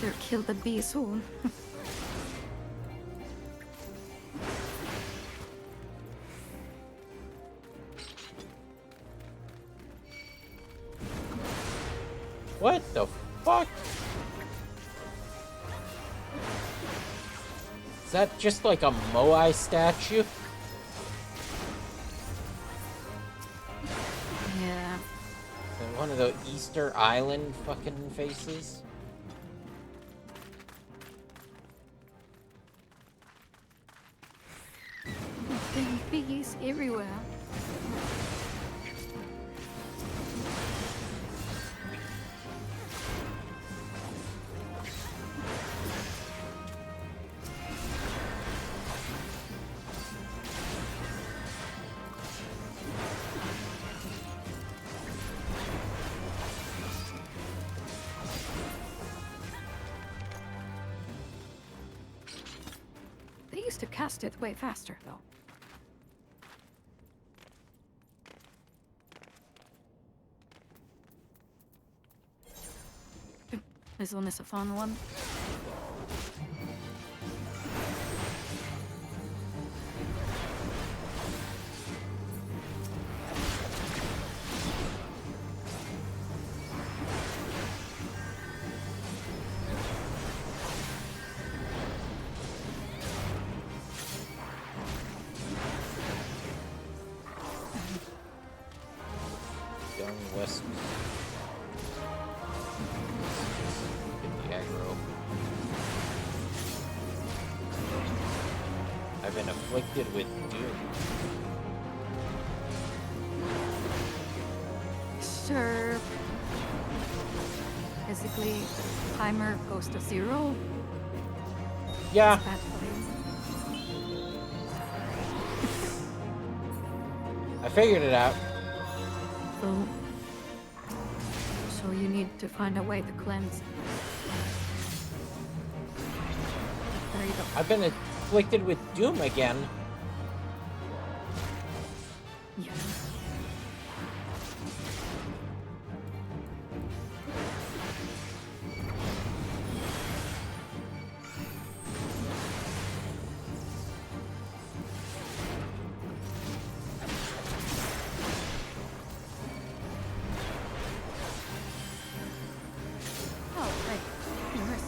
Better kill the bee soon. What the fuck? Is that just like a Moai statue? Yeah. And one of the Easter Island fucking faces? There bees everywhere. They used to cast it way faster, though. This one is a fun one. Young West. Get the aggro. I've been afflicted with doom. Sure. Basically, timer goes to 0. Yeah, Bad for you. I figured it out. So you need to find a way to cleanse. There you go. I've been afflicted with doom again. Yeah. Oh, right. Yours.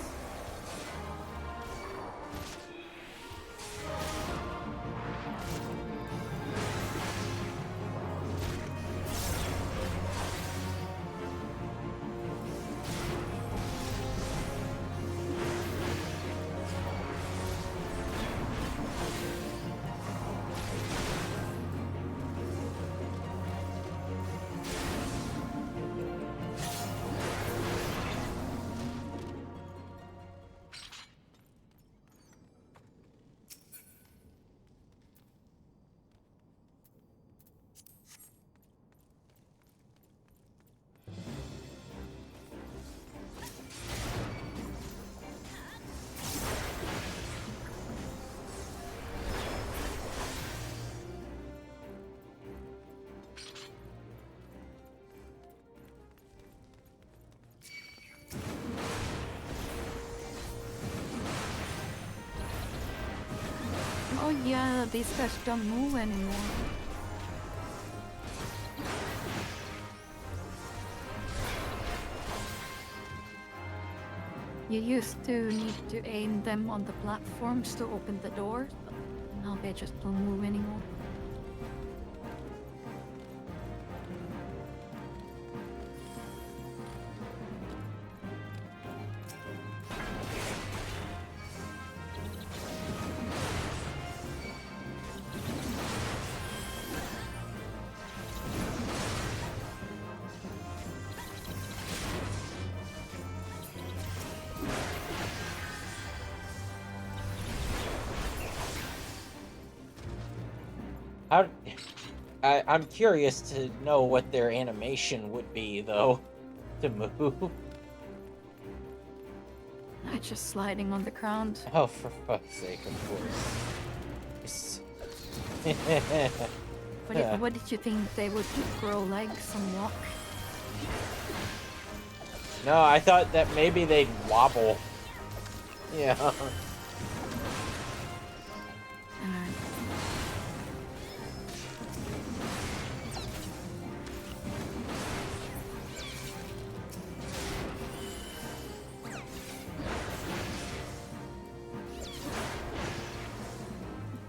Oh yeah, these guys don't move anymore. You used to need to aim them on the platforms to open the doors, but now they just don't move anymore. How? I'm curious to know what their animation would be, though, to move. I just sliding on the ground. Oh, for fuck's sake, of course. What did you think? They would grow legs and walk? No, I thought that maybe they'd wobble. Yeah.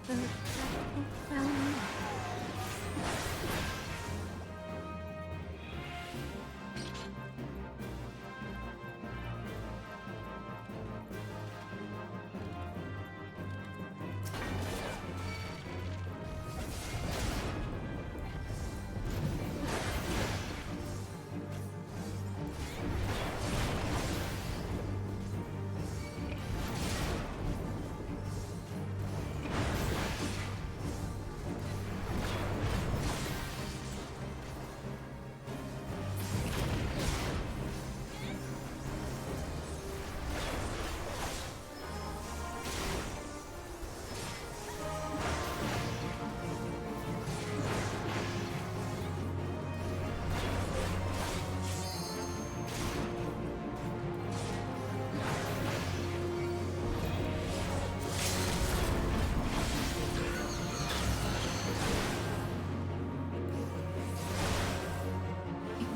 And you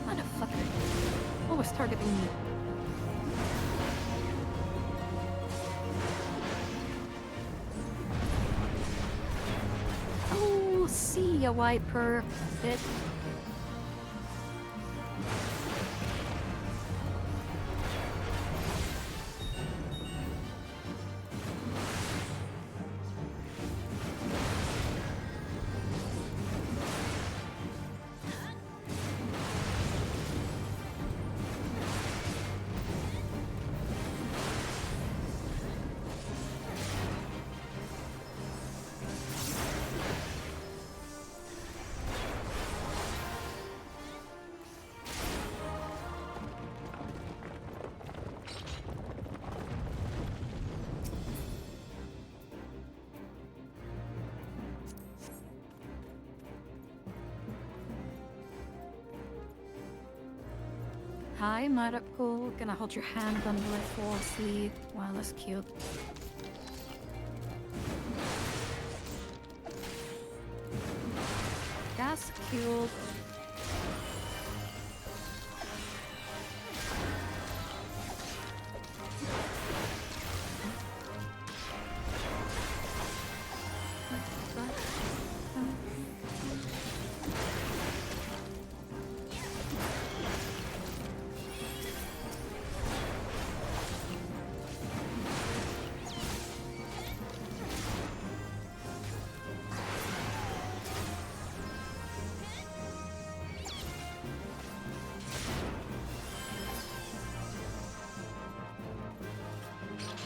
motherfucker. Always targeting me. Oh, see a wiper. Bit. Hi, Miracle. Gonna hold your hand until I fall asleep. Wow, that's cute. That's cute.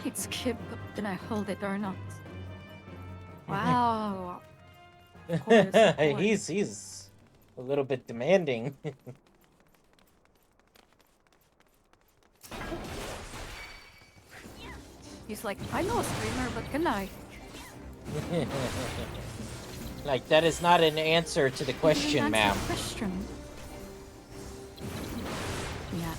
It's skip, but then I hold it or not. Wow. Of course, of course. He's a little bit demanding. He's like, I know a streamer, but can I? Like, that is not an answer to the question, That's ma'am. a question. Yeah.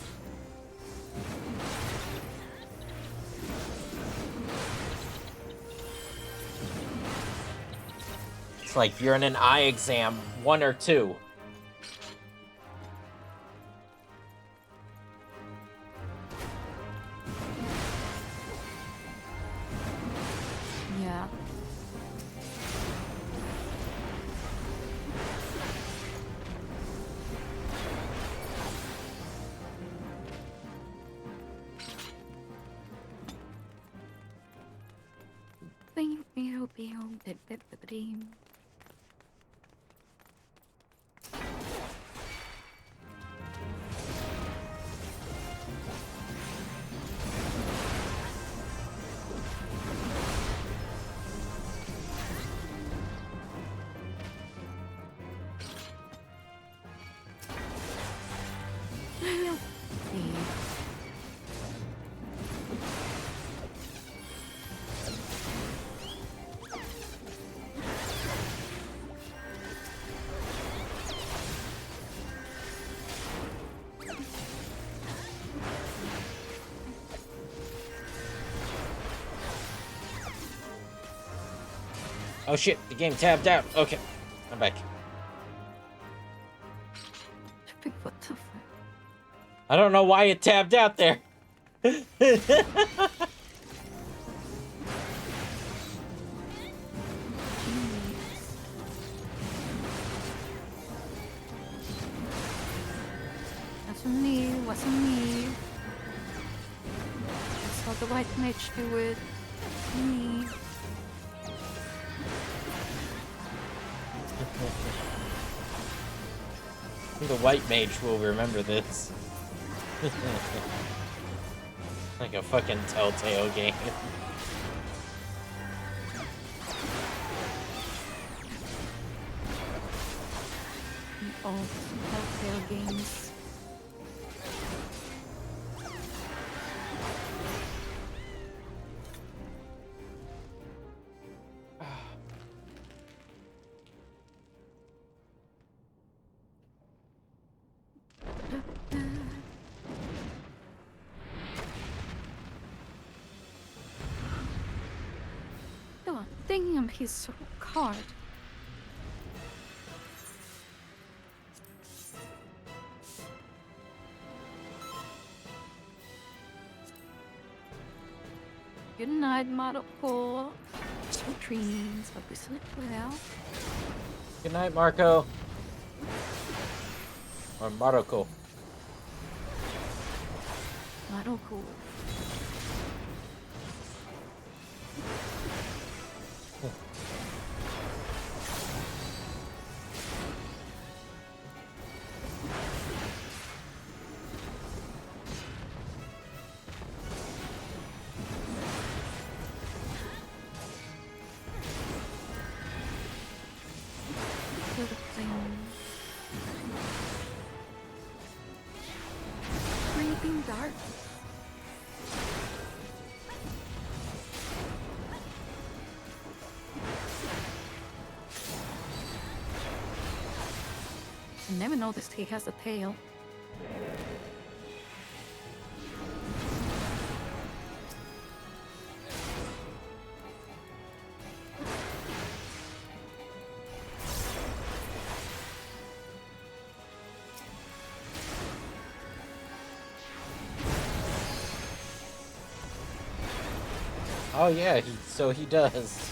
It's like you're in an eye exam, 1 or 2. Yeah. Bing, bing, bing, bing, bing, bing. Oh shit, the game tabbed out. Okay, I'm back. What the fuck? I don't know why it tabbed out there. Wasn't me, wasn't me. I saw the white mage do it. Me. The white mage will remember this. Like a fucking Telltale game. All Telltale games. Oh, damn, he's so hard. Good night, Marco. Sweet dreams. Hope you sleep well. Good night, Marco. Or Marco. Marco. Good thing. Creeping dark. I never noticed he has a tail. Oh yeah, so he does.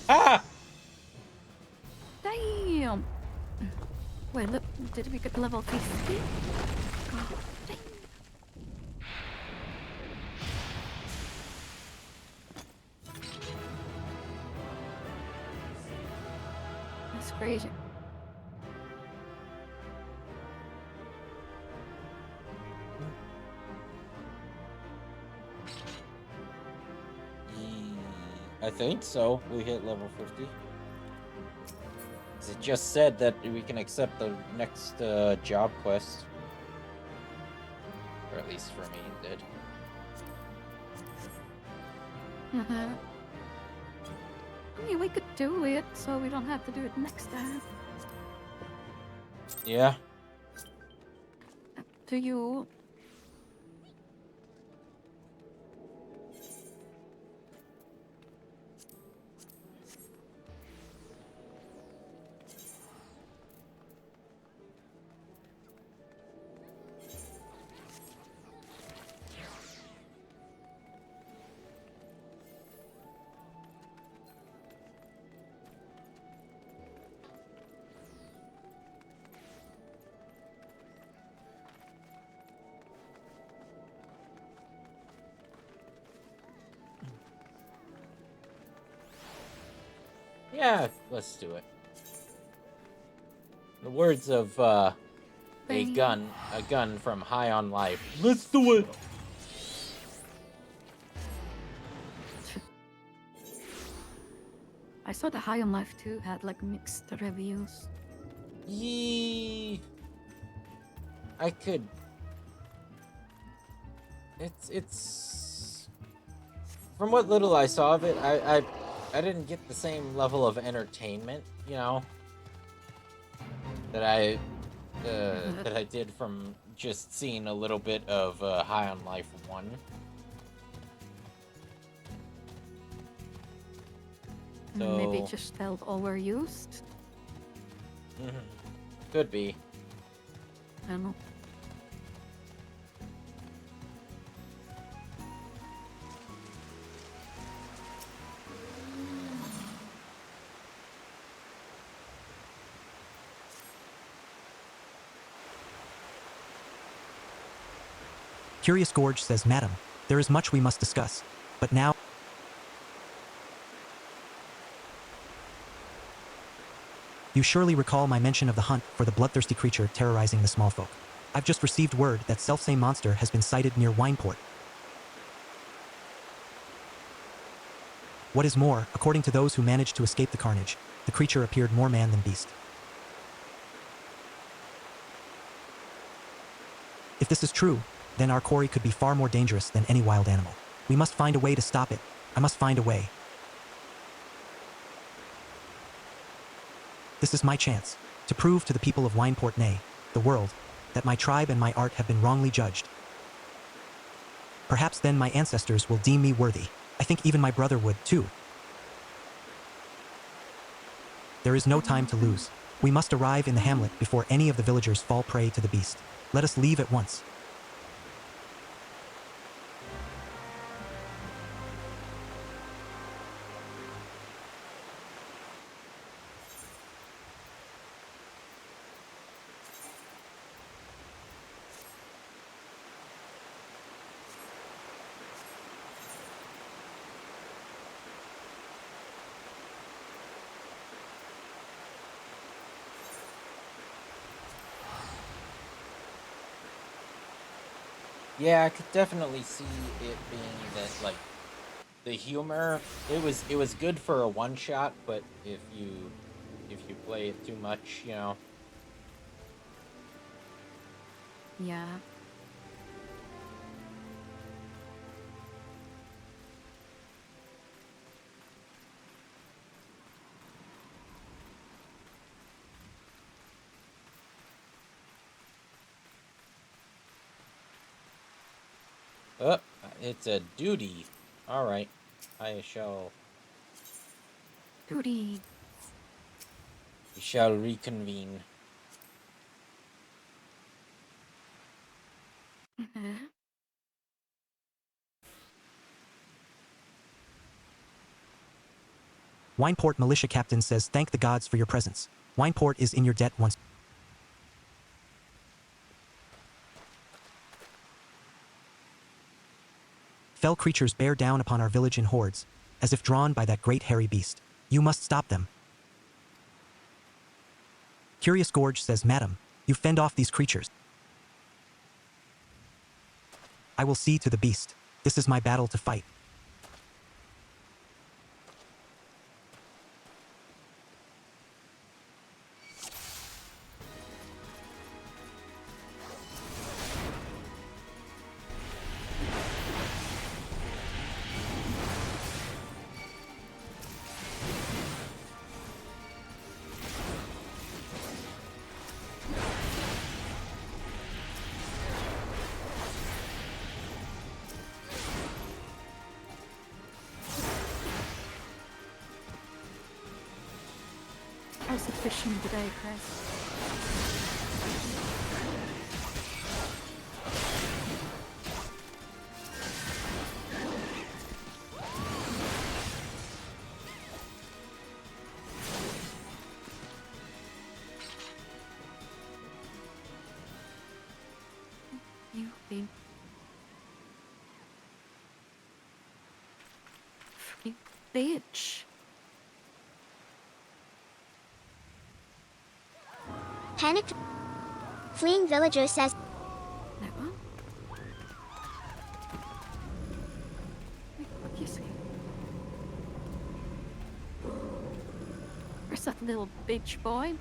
Ah! Damn! Wait, look, did we get level 50? God dang. That's crazy. I think so. We hit level 50. 'Cause it just said that we can accept the next job quest. Or at least for me, it did. I mean, we could do it, so we don't have to do it next time. Yeah. Up to you. Yeah, let's do it. The words of a Bang. gun from High on Life. Let's do it. I saw the High on Life 2 had like mixed reviews. Yee. I could. It's. From what little I saw of it, I didn't get the same level of entertainment, you know, that I did from just seeing a little bit of High on Life 1. Maybe So- it just felt overused. Could be. I don't know. Curious Gorge says, Madam, there is much we must discuss. But now... You surely recall my mention of the hunt for the bloodthirsty creature terrorizing the small folk. I've just received word that selfsame monster has been sighted near Wineport. What is more, according to those who managed to escape the carnage, the creature appeared more man than beast. If this is true, then our quarry could be far more dangerous than any wild animal. We must find a way to stop it. I must find a way. This is my chance, to prove to the people of Wineport, nay, the world, that my tribe and my art have been wrongly judged. Perhaps then my ancestors will deem me worthy. I think even my brother would, too. There is no time to lose. We must arrive in the hamlet before any of the villagers fall prey to the beast. Let us leave at once. Yeah, I could definitely see it being that, like, the humor, it was good for a one shot, but if you play it too much, you know. Yeah. It's a duty. All right, I shall. Duty. We shall reconvene. Wineport militia captain says thank the gods for your presence. Wineport is in your debt once. Fell creatures bear down upon our village in hordes, as if drawn by that great hairy beast. You must stop them. Curious Gorge says, Madam, you fend off these creatures. I will see to the beast. This is my battle to fight. How's the fishing today, Chris? You big... freaking bitch. Panicked. Fleeing villager says, Like what? Like, what do you say? Where's that little bitch boy?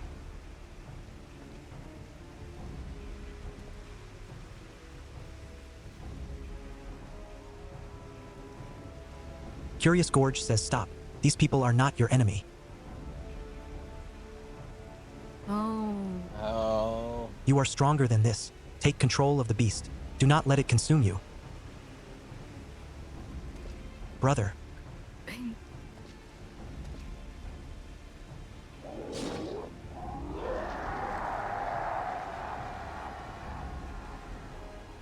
Curious Gorge says stop. These people are not your enemy. Oh. Oh. You are stronger than this. Take control of the beast. Do not let it consume you. Brother,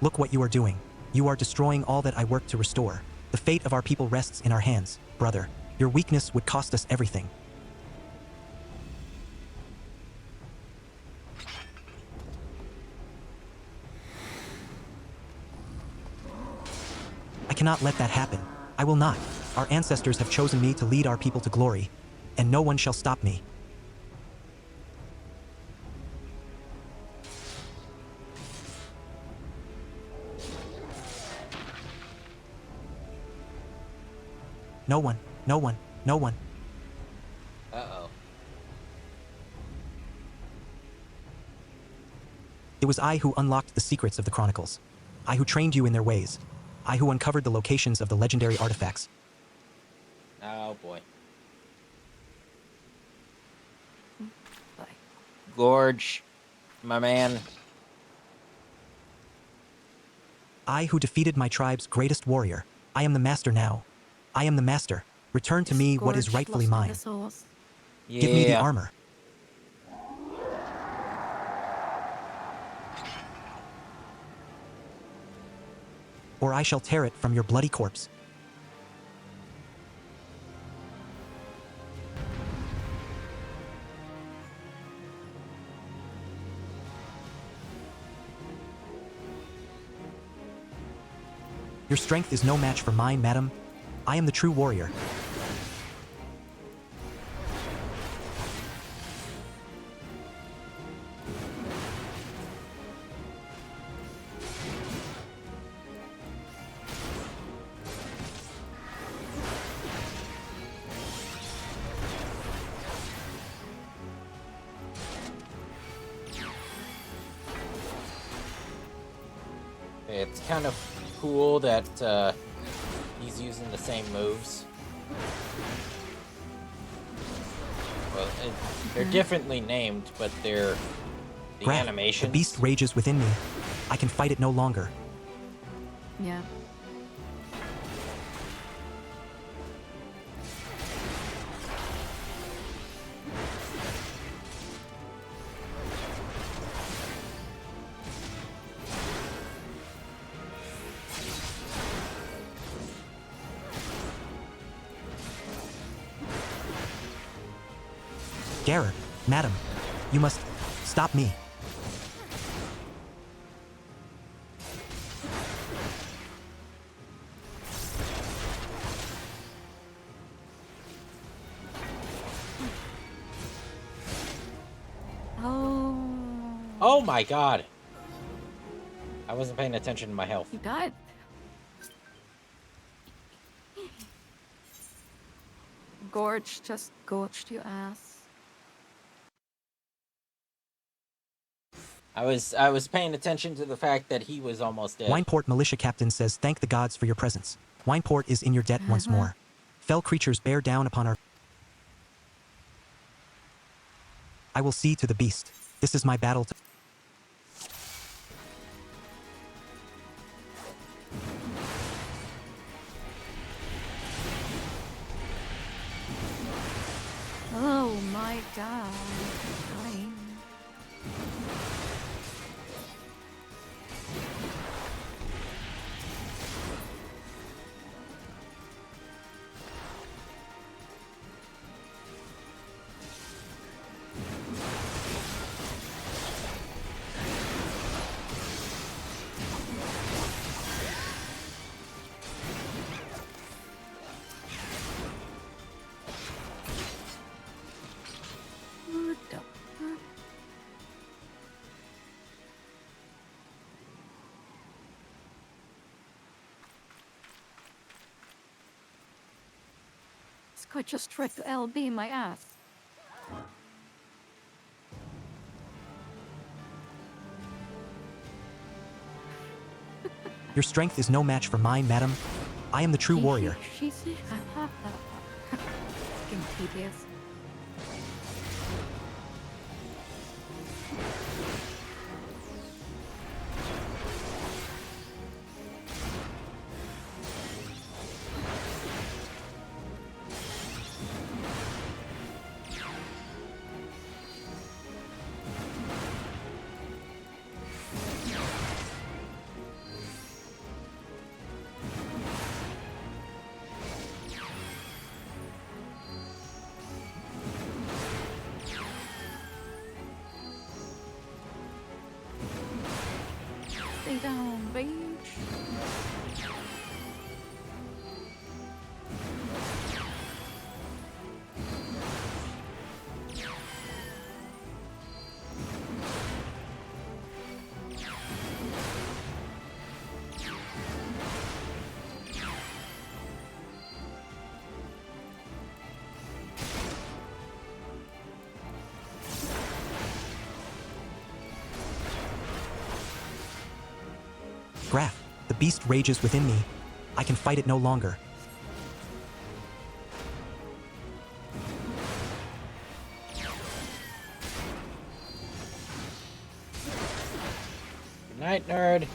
look what you are doing. You are destroying all that I work to restore. The fate of our people rests in our hands, brother. Your weakness would cost us everything. I cannot let that happen. I will not. Our ancestors have chosen me to lead our people to glory, and no one shall stop me. No one, no one, no one. Uh-oh. It was I who unlocked the secrets of the Chronicles. I who trained you in their ways. I who uncovered the locations of the legendary artifacts. Oh, boy. Bye. Gorge, my man. I who defeated my tribe's greatest warrior. I am the master now. I am the master. Return to me what is Scourge rightfully lost in mine. the sauce. Yeah. Give me the armor. Or I shall tear it from your bloody corpse. Your strength is no match for mine, madam. I am the true warrior. It's kind of cool that he's using the same moves. Well, they're differently named, but they're the Graph, animations. the beast rages within me. I can fight it no longer. Yeah. Garrett, madam, you must stop me. Oh. Oh my god! I wasn't paying attention to my health. You died. Gorge just gorged your ass. I was paying attention to the fact that he was almost dead. Wineport militia captain says thank the gods for your presence. Wineport is in your debt once more. Fell creatures bear down upon our... I will see to the beast. This is my battle to... Oh my god. Dying. What the fuck? This guy just tried to LB my ass. Your strength is no match for mine, madam. I am the true warrior. She's fucking tedious. Stay down, bitch. Graph, the beast rages within me. I can fight it no longer. Good night, nerd.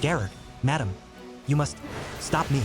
Garrett, madam, you must stop me.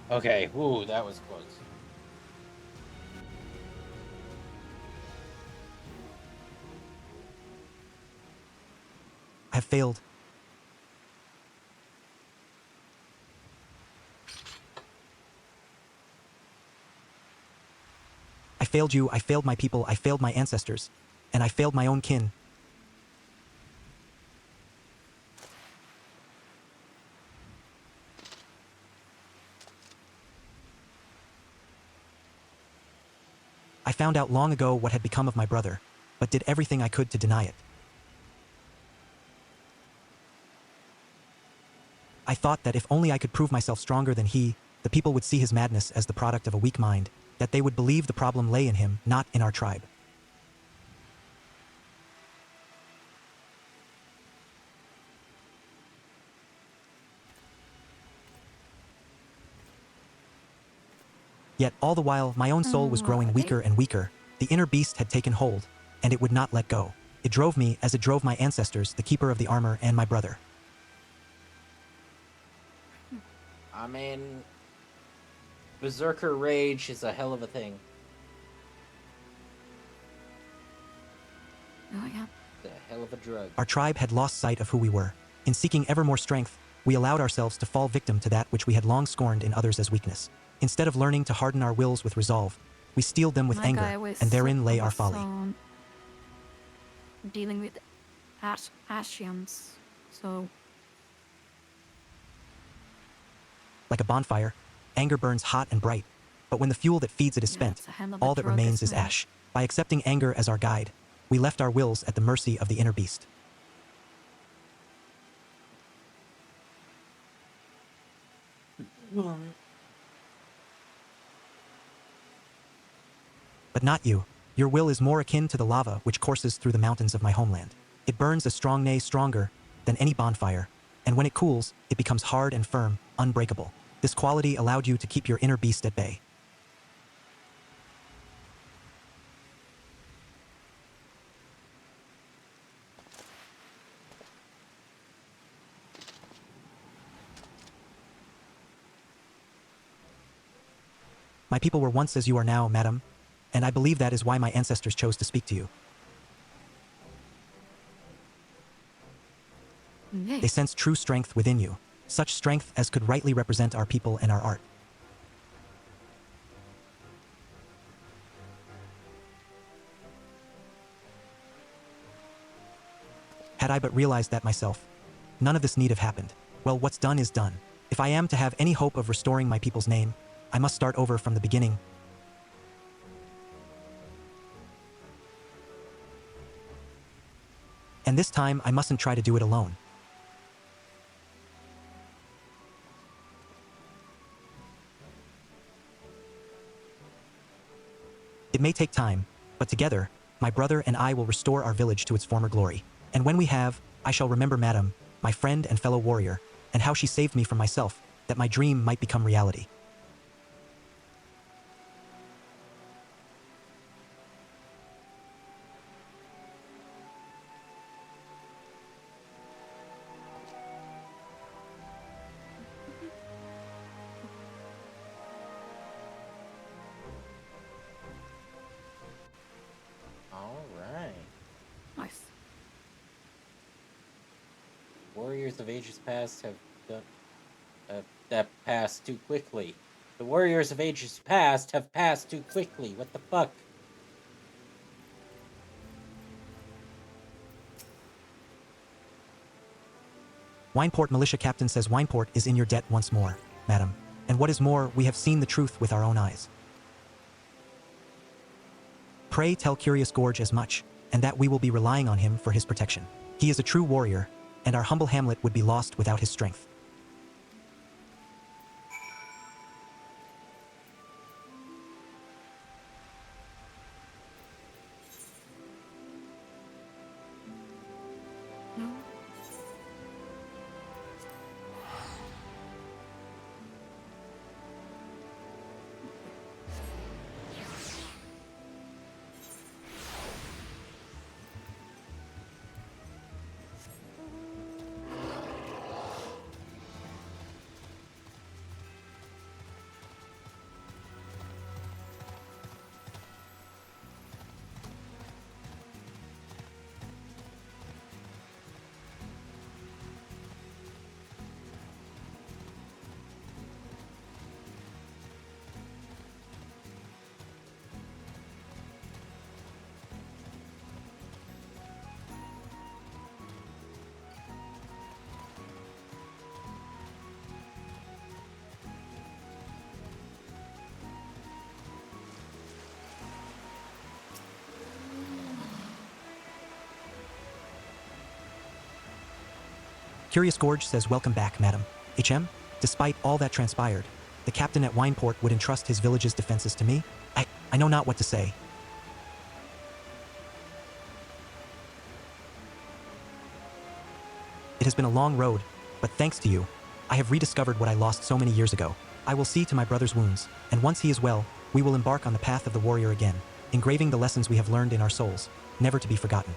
Okay, whoo, that was close. I have failed. failed you, I failed my people, I failed my ancestors. And I failed my own kin. I found out long ago what had become of my brother, but did everything I could to deny it. I thought that if only I could prove myself stronger than he, the people would see his madness as the product of a weak mind, that they would believe the problem lay in him, not in our tribe. Yet all the while, my own soul was growing weaker and weaker. The inner beast had taken hold, and it would not let go. It drove me as it drove my ancestors, the keeper of the armor, and my brother. I mean, Berserker Rage is a hell of a thing. Oh, yeah. It's a hell of a drug. Our tribe had lost sight of who we were. In seeking ever more strength, we allowed ourselves to fall victim to that which we had long scorned in others as weakness. Instead of learning to harden our wills with resolve, we steeled them with My guy anger, was- and therein lay our was, folly. Dealing with Ashians, so Like a bonfire, anger burns hot and bright, but when the fuel that feeds it is yeah, spent, it's a hell of a all that drug, remains is isn't it? ash. By accepting anger as our guide, we left our wills at the mercy of the inner beast. But not you. Your will is more akin to the lava which courses through the mountains of my homeland. It burns a strong, nay, stronger than any bonfire, and when it cools, it becomes hard and firm, unbreakable. This quality allowed you to keep your inner beast at bay. My people were once as you are now, madam, and I believe that is why my ancestors chose to speak to you. Nay. They sensed true strength within you, such strength as could rightly represent our people and our art. Had I but realized that myself, none of this need have happened. Well, what's done is done. If I am to have any hope of restoring my people's name, I must start over from the beginning. And this time, I mustn't try to do it alone. It may take time, but together, my brother and I will restore our village to its former glory. And when we have, I shall remember Madam, my friend and fellow warrior, and how she saved me from myself, that my dream might become reality. All right. Nice. Warriors of ages past have done that passed too quickly. The warriors of ages past have passed too quickly. What the fuck? Wineport militia captain says Wineport is in your debt once more, madam. And what is more, we have seen the truth with our own eyes. Pray tell Curious Gorge as much, and that we will be relying on him for his protection. He is a true warrior, and our humble hamlet would be lost without his strength. No. Curious Gorge says welcome back, madam. HM, despite all that transpired, the captain at Wineport would entrust his village's defenses to me? I know not what to say. It has been a long road, but thanks to you, I have rediscovered what I lost so many years ago. I will see to my brother's wounds, and once he is well, we will embark on the path of the warrior again, engraving the lessons we have learned in our souls, never to be forgotten.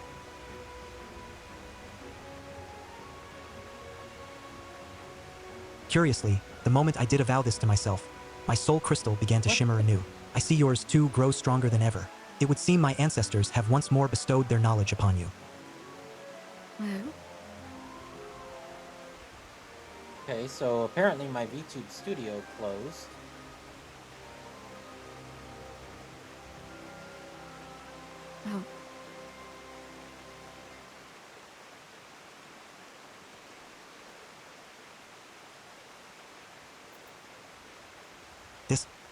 Curiously, the moment I did avow this to myself, my soul crystal began to shimmer anew. I see yours too grow stronger than ever. It would seem my ancestors have once more bestowed their knowledge upon you. Well, Okay, so apparently my VTube studio closed. oh,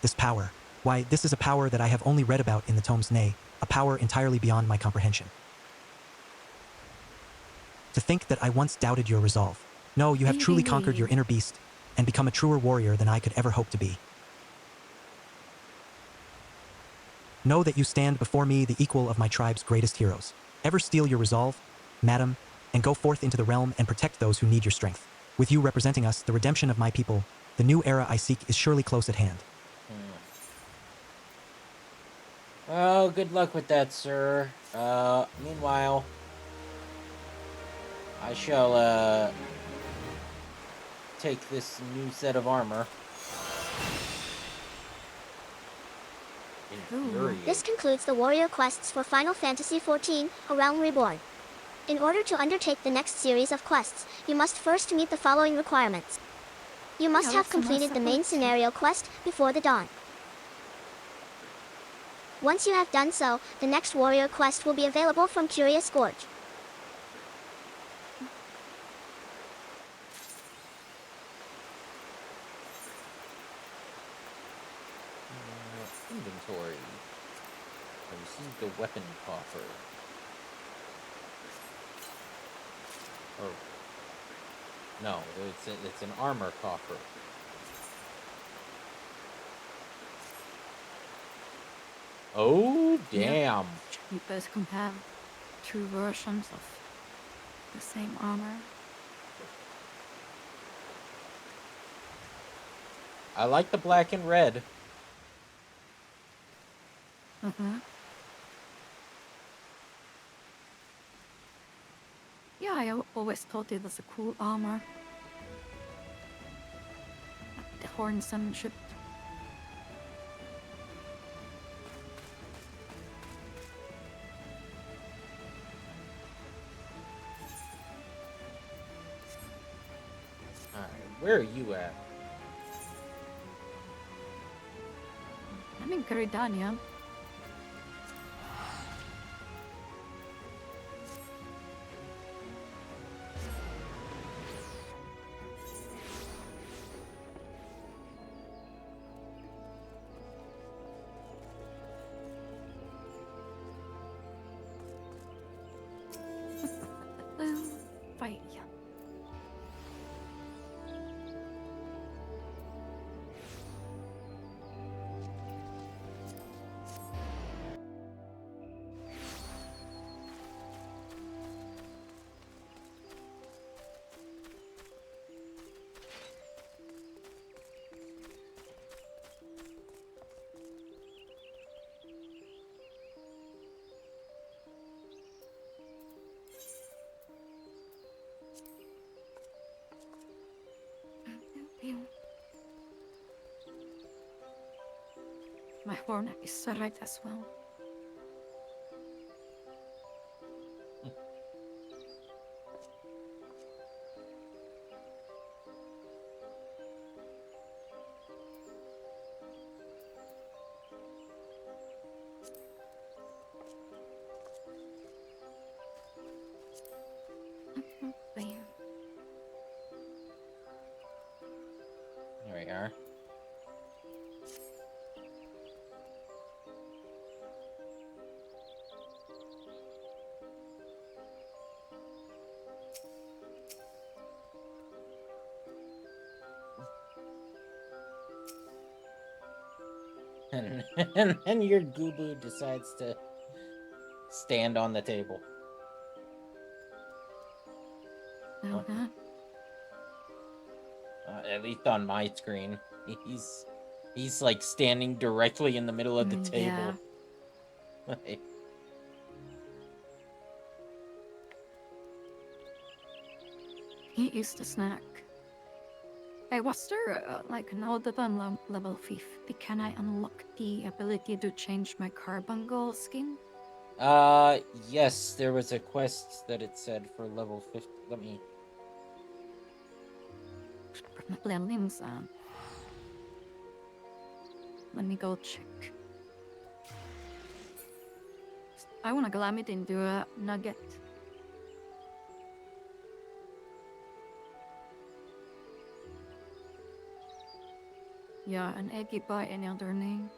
This power. Why, this is a power that I have only read about in the tomes, nay, a power entirely beyond my comprehension. To think that I once doubted your resolve. No, you have truly conquered your inner beast and become a truer warrior than I could ever hope to be. Know that you stand before me the equal of my tribe's greatest heroes. Ever steel your resolve, madam, and go forth into the realm and protect those who need your strength. With you representing us, the redemption of my people, the new era I seek is surely close at hand. Well, good luck with that, sir. Meanwhile, I shall, take this new set of armor. Infuriate. This concludes the warrior quests for Final Fantasy XIV, A Realm Reborn. In order to undertake the next series of quests, you must first meet the following requirements. You must have completed the main scenario quest before the dawn. Once you have done so, the next warrior quest will be available from Curious Gorge. Inventory. I received a weapon coffer. Or no, it's an armor coffer. Oh damn! you both can have two versions of the same armor. I like the black and red. Yeah, I always thought it was a cool armor. The horns and shit. Alright, where are you at? I'm in Caridania. Fight, yeah. My horn is right as well. Bam. There we are. and then your Goobu decides to stand on the table. Oh, God. At least on my screen, he's like standing directly in the middle of the Yeah. table. He is the snack. Hey, was there, like, now that I'm level 50, can I unlock the ability to change my carbuncle skin? Yes, there was a quest that it said for level 50. Let me... Probably a limbs. Let me go check. I wanna glam it into a nugget. Yeah, an eggy by any other name.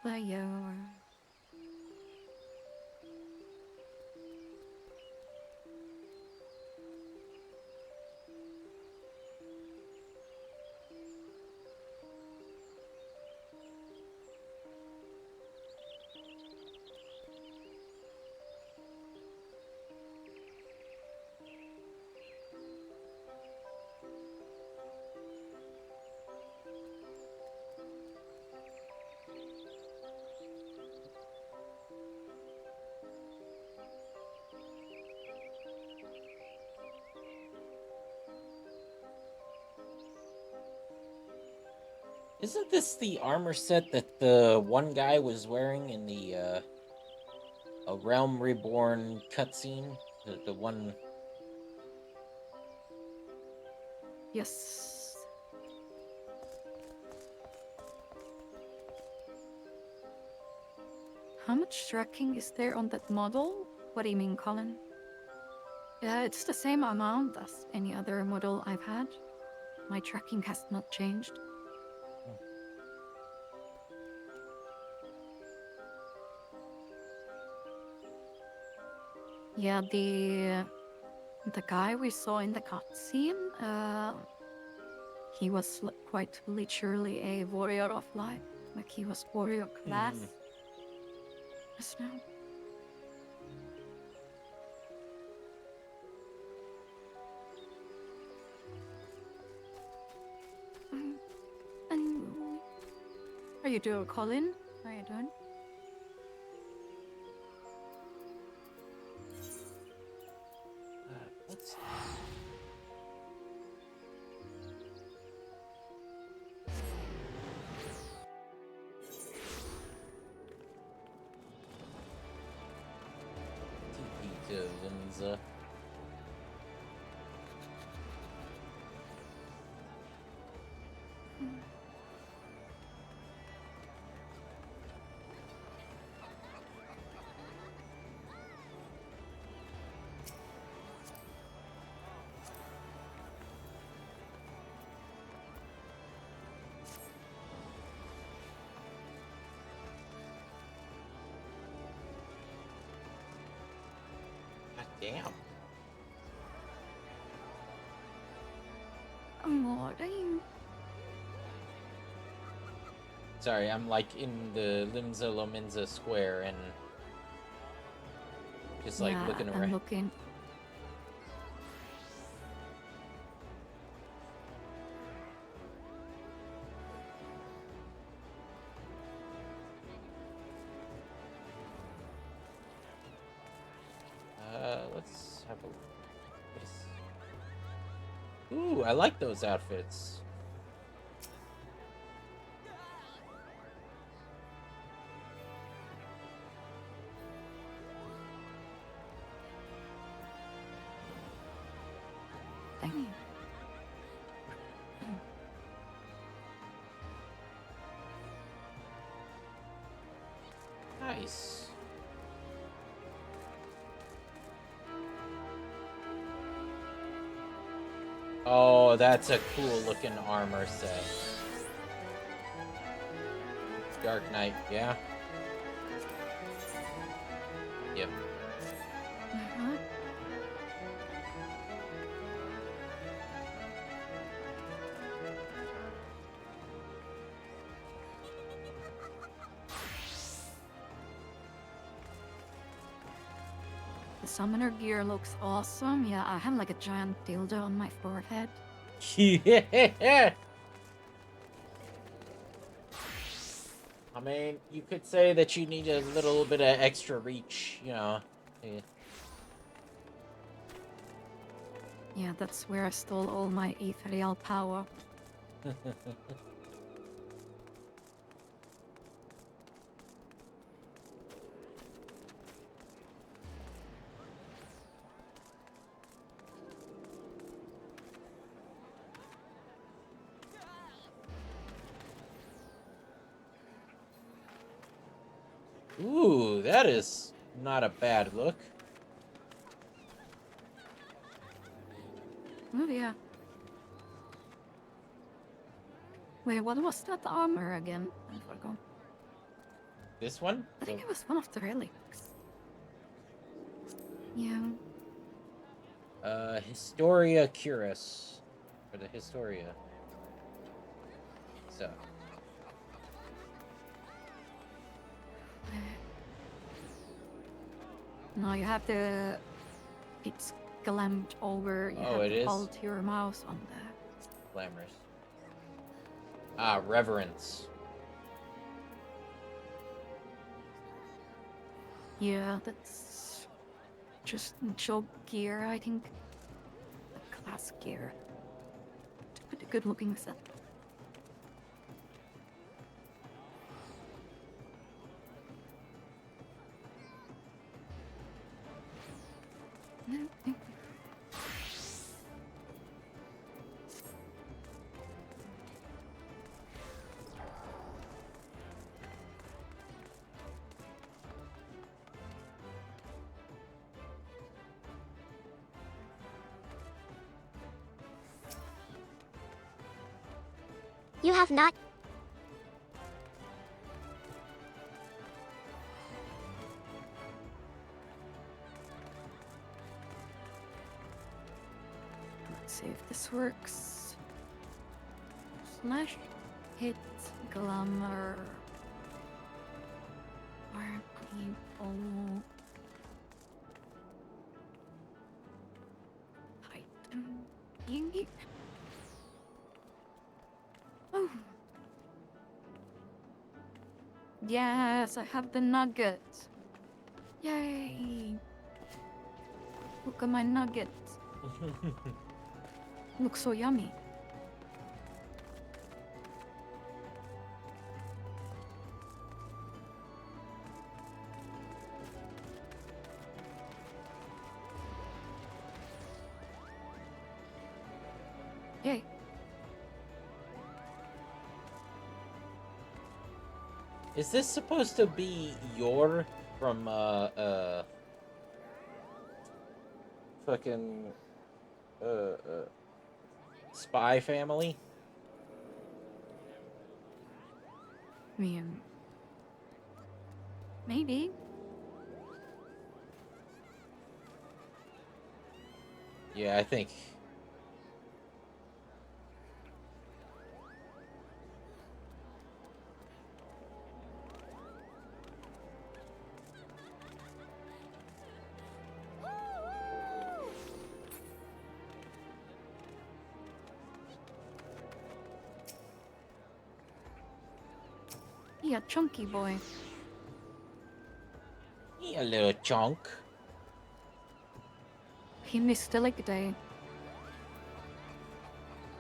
Player. Isn't this the armor set that the one guy was wearing in the A Realm Reborn cutscene? The one... Yes. How much tracking is there on that model? What do you mean, Colin? Yeah, it's the same amount as any other model I've had. My tracking has not changed. Yeah, the guy we saw in the cutscene, he was quite literally a warrior of light. Like he was warrior class. Yes, no. And how you doing, Colin? How you doing? What's... TP to Linza. God damn. Amore. Sorry, I'm like in the Limza Lominza square and just like Yeah, looking I'm around. looking. Let's have a look. Ooh, I like those outfits. Thank you. Nice. Oh, that's a cool looking armor set. Dark Knight, yeah. Yep. Uh-huh. summoner gear looks awesome. Yeah, I have like a giant dildo on my forehead. Yeah. I mean, you could say that you need a little bit of extra reach, you know. Yeah. Yeah, that's where I stole all my ethereal power. Ooh, that is not a bad look. Oh yeah. Wait, what was that armor again? I forgot. This one? I think it was one of the relics. Yeah. Historia Curus. Or the Historia. So. No, you have to. It's clamped over. You Oh, have it to is? hold your mouse on the. Glamorous. Ah, Reverence. Yeah, that's just job gear, I think. A class gear. It's a pretty good looking set. You have not. Let's see if this works. Slash hit glamour. Where people item thingy. Oh. Yes, I have the nugget. Yay! Look at my nugget. Looks so yummy. Yay. Is this supposed to be your from fucking Spy Family? Maybe. Yeah, I think. Yeah, chunky boy. Yeah, little chunk. He missed the leg day.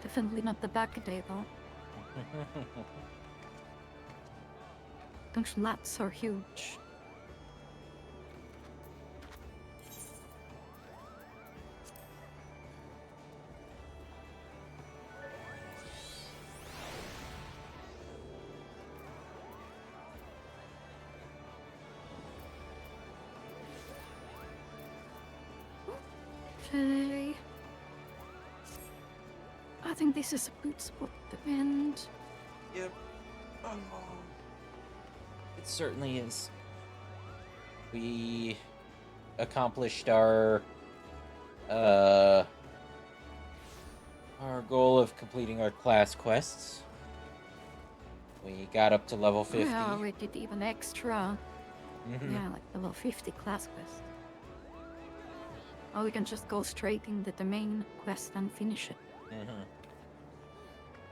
Definitely not the back day though. Those lats are huge. Okay. I think this is a good spot to end. Yep. It certainly is. We accomplished our goal of completing our class quests. We got up to level 50. Yeah, we did even extra. Mhm. Yeah, like level 50 class quest. Or we can just go straight into the main quest and finish it. Mm-hmm.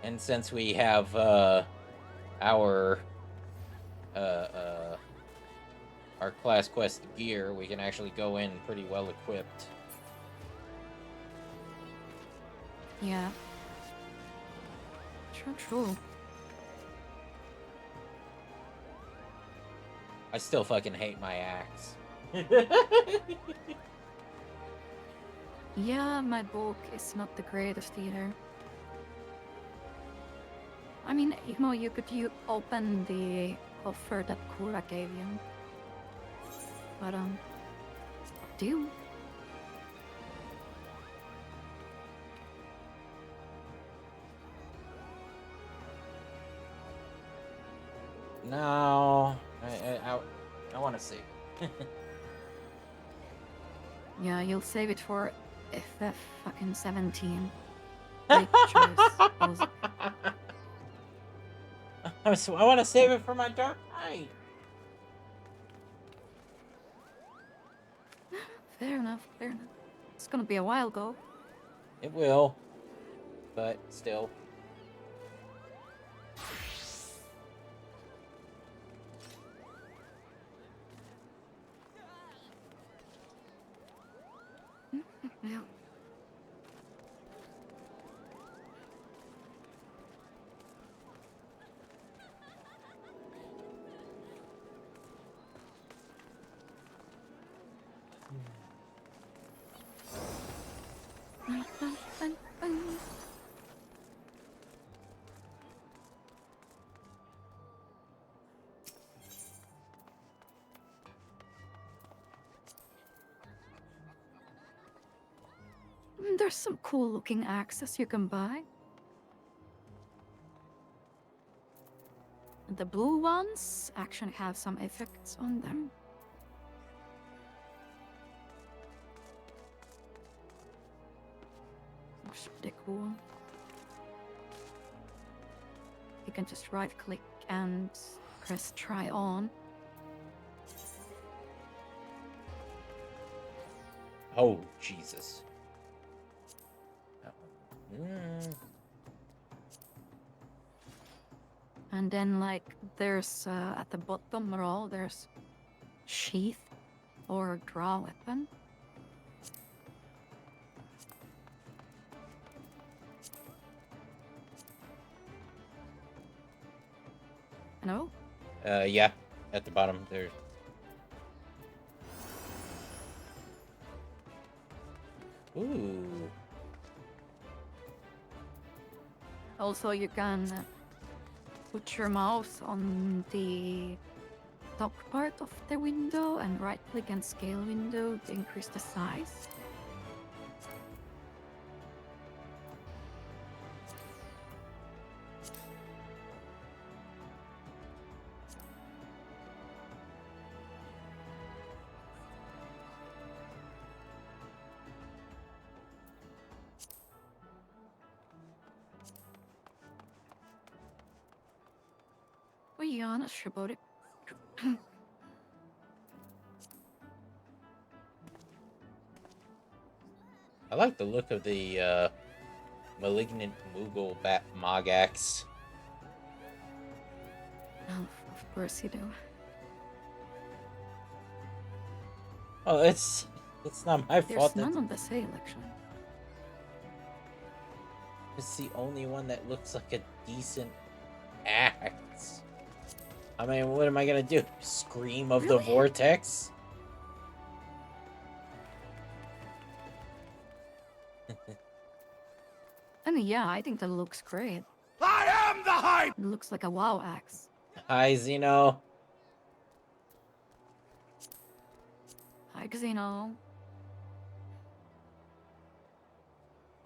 And since we have our class quest gear, we can actually go in pretty well equipped. Yeah. True. I still fucking hate my axe. Yeah, my book is not the greatest either. I mean, you could open the offer that Kura gave you. But, up to you. No, I want to save. Yeah, you'll save it for FF14. Great choice. Both. I want to save it for my Dark Knight. Fair enough. It's gonna be a while, though. It will, but still. Yeah. There's some cool looking axes you can buy. The blue ones actually have some effects on them. Looks pretty cool. You can just right click and press try on. Oh, Jesus. That one. And then, like, there's at the bottom row, there's sheath or draw weapon. Hello? Yeah, at the bottom there. Ooh. Also, you can put your mouse on the top part of the window and right click and scale window to increase the size. Well, yeah, not sure about it. I like the look of the malignant Moogle Mogax. Oh, of course you do. Oh, it's not my There's fault. none on the sale, actually. It's the only one that looks like a decent axe. I mean, what am I gonna do? Scream of the Really? vortex? I mean, yeah, I think that looks great. I am the hype! It looks like a WoW axe. Hi, Xeno. Hi, Xeno.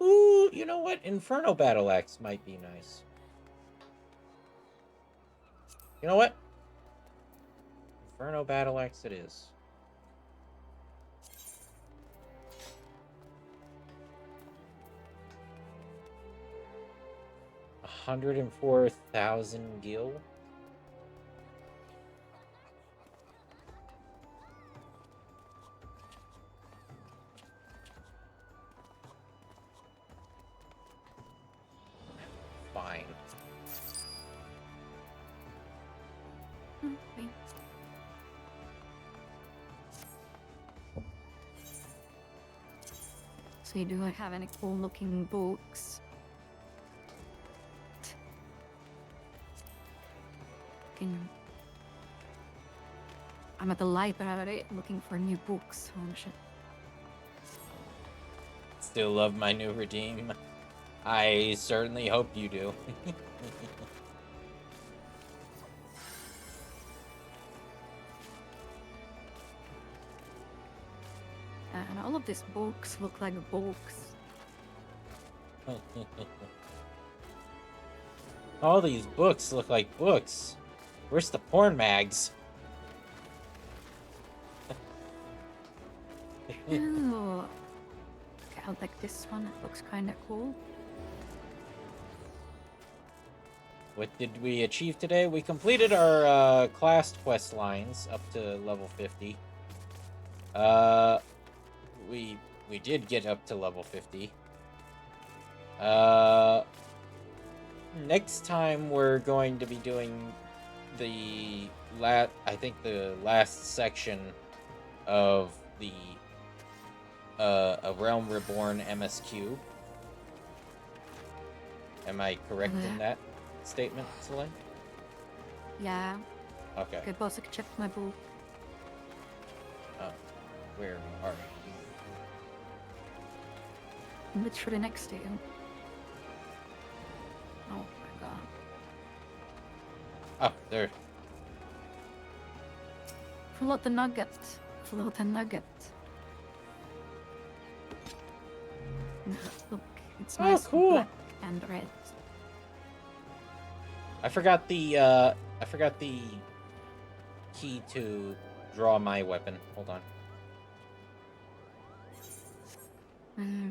Ooh, you know what? Inferno Battle Axe might be nice. You know what? Inferno Battle Axe it is. $104,000 gil. line. Okay. So do I have any cool looking books? I'm at the library looking for new books. Oh shit. Still love my new redeem. I certainly hope you do. And all of these books look like books. All these books look like books. Where's the porn mags? Ooh. Okay, I'll take this one. It looks kind of cool. What did we achieve today? We completed our class quest lines up to level 50. We did get up to level 50. Next time we're going to be doing the last section of the A Realm Reborn MSQ. Am I correct in that statement, Celine? Yeah. Okay. Okay, boss, I can check my book. Where are you? Literally next to you. Oh my god. Oh, there. Float the nugget. Float the nugget. Look, it's nice cool. black and red. I forgot the key to draw my weapon. Hold on.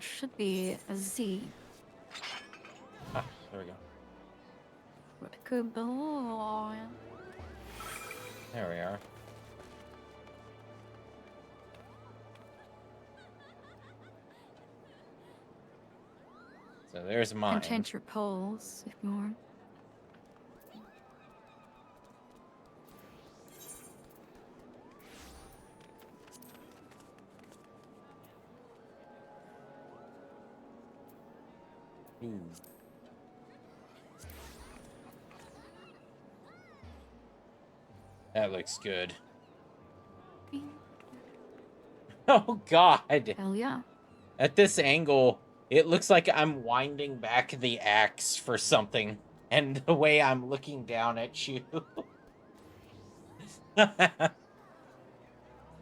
Should be a Z. Ah, there we go. Good boy. There we are. So there's You mine. can change your poles if you want. Ooh. That looks good. Oh god! Hell yeah. At this angle, it looks like I'm winding back the axe for something. And the way I'm looking down at you.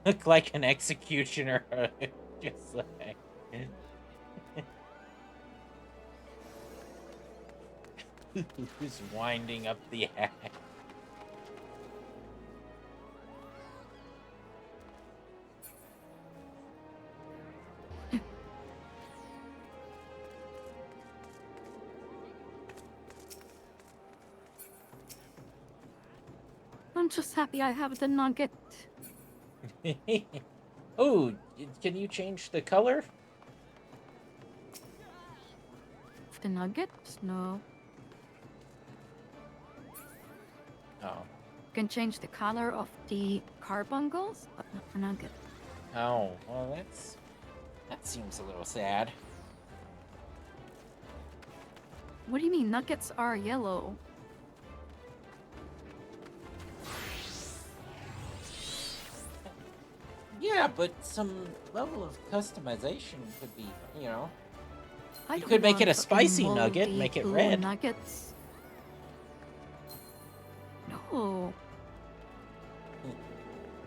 Look like an executioner. Just like... Who's winding up the axe? I'm just happy I have the nugget. Oh, can you change the color? The nugget? No. Oh. You can change the color of the carbuncles, but not the nugget. Oh, well that seems a little sad. What do you mean? Nuggets are yellow. Yeah, but some level of customization could be, you know. I You don't could make it want a spicy fucking nugget, moldy make it blue red. Nuggets. No.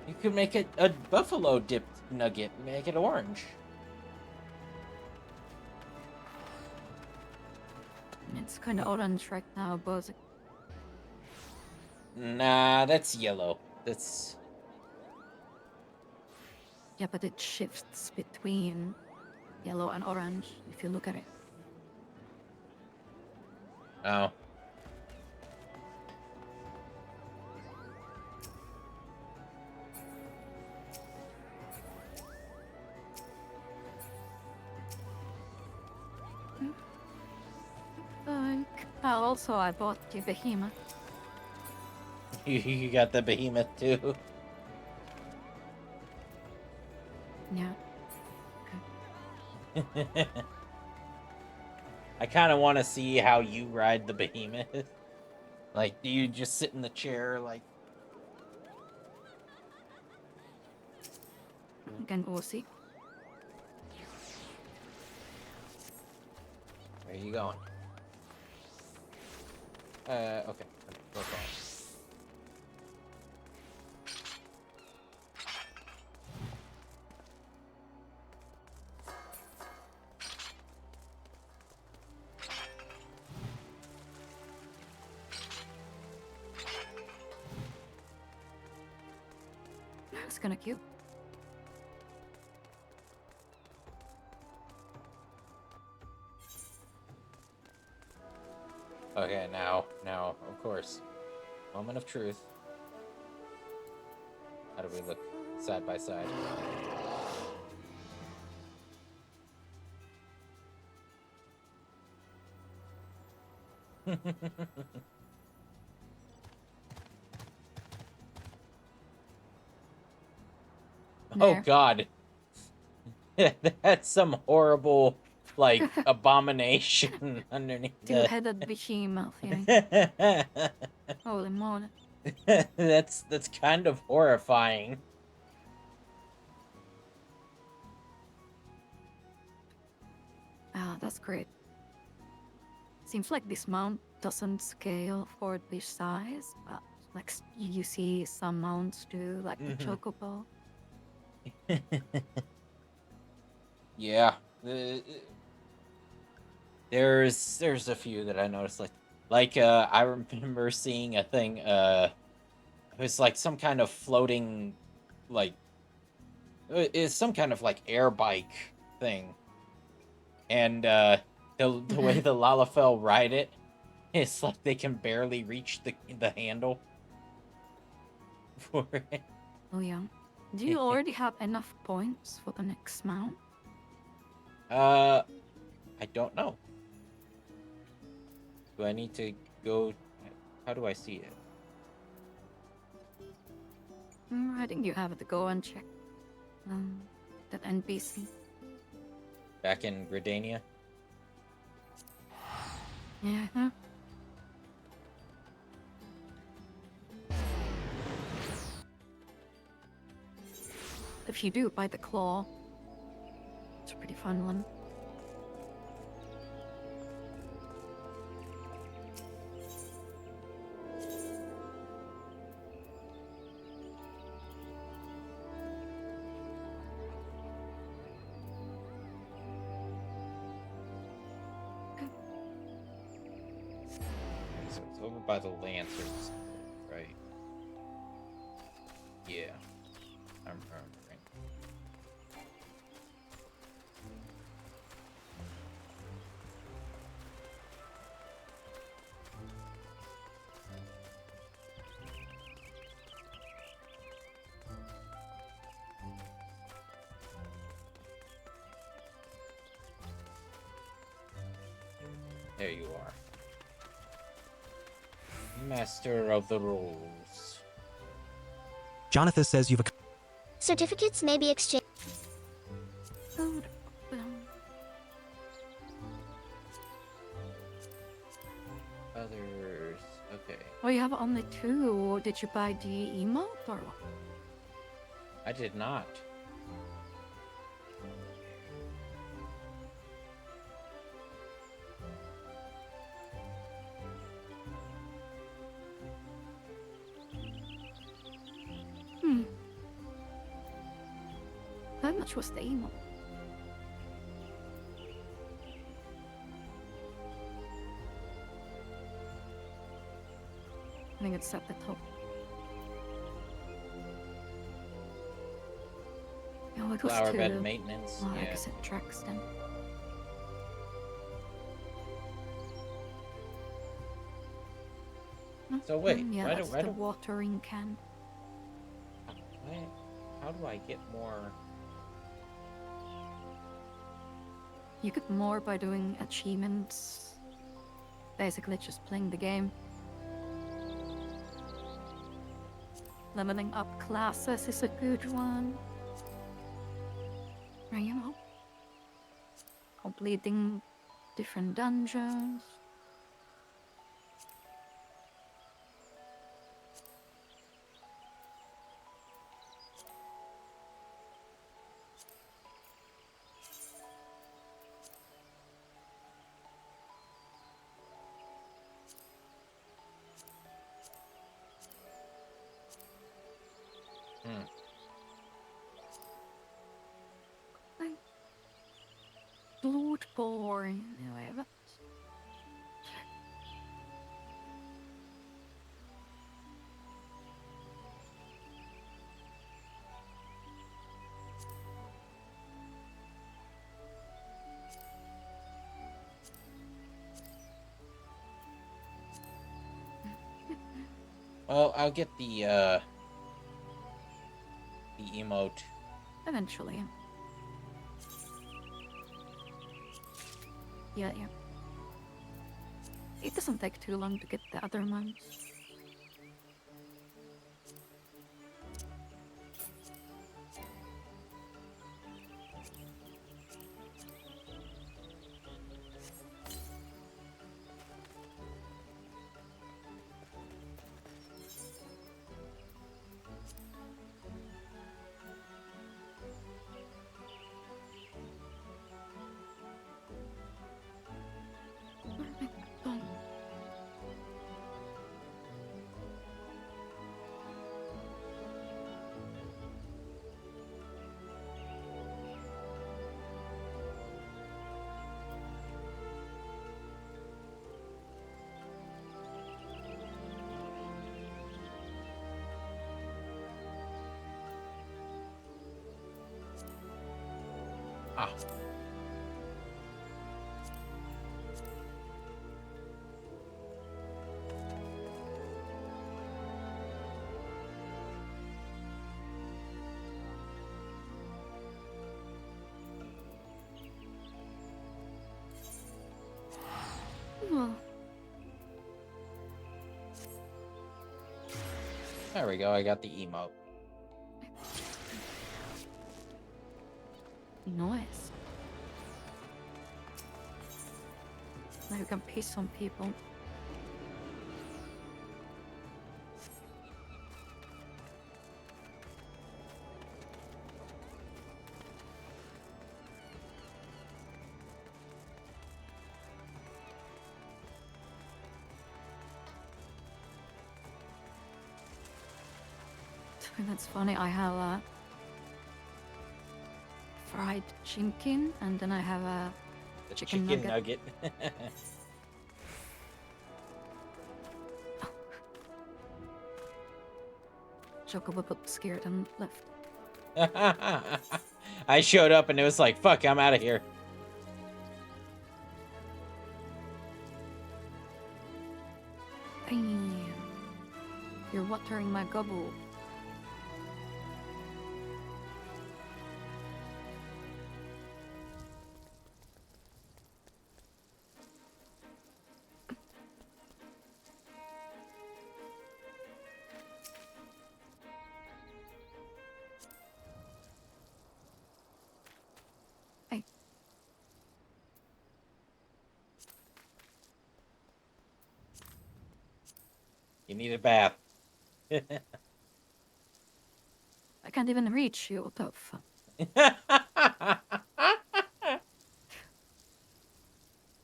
You could make it a buffalo dipped nugget, make it orange. It's kind of orange right now, but Nah, that's yellow. That's... yeah, but it shifts between yellow and orange if you look at it. Oh. Like Also, I bought the behemoth. You got the behemoth too. Yeah. I kind of want to see how you ride the behemoth. Like, do you just sit in the chair like? Again, we'll see. Where are you going? Okay. Go for it. It's kind of cute. Okay, now, of course, moment of truth. How do we look side by side? Oh There. God, that's some horrible like abomination underneath the. Two-headed behemoth. Yeah. Holy moly. That's kind of horrifying. Ah, that's great. Seems like this mount doesn't scale for this size, but like you see some mounts do, like the Mhm. chocobo. Yeah, there's a few that I noticed like I remember seeing a thing it was like some kind of floating like it's some kind of like air bike thing, and the way the Lalafell ride it, it's like they can barely reach the handle for it. Oh yeah. Do you already have enough points for the next mount? I don't know. Do I need to go? How do I see it? I think you have to go and check that NPC. Back in Gridania? Yeah. Huh? If you do buy the claw, it's a pretty fun one. So it's over by the Lancers, right? Yeah. I'm remembering. There you are. Master of the rules. Jonathan says you've. Certificates may be exchanged. Oh, Others. Okay. oh, you have only two. Or did you buy the emote or what? I did not. How much was the emote? I think it's at the top. Oh, it was Flower two. bed maintenance. Oh, I Yeah. guess it tracks then. So wait, Yeah, why that's do the watering can. how do I get more? You get more by doing achievements. basically just playing the game. Leveling up classes is a good one. Or, you know, completing different dungeons. Hmm. Like Bloodborne, anyway, but Well, I'll get the emote. eventually. Yeah. It doesn't take too long to get the other ones. Ah. Oh, There we go. I got the emote. nice. Now you can piss on people. That's funny. I have a fried chicken, and then I have a The chicken nugget. Chocobo got scared and left. I showed up and it was like, fuck, I'm out of here. Damn. You're watering my gobble. Hey. You need a bath. I can't even reach you, what the fuck?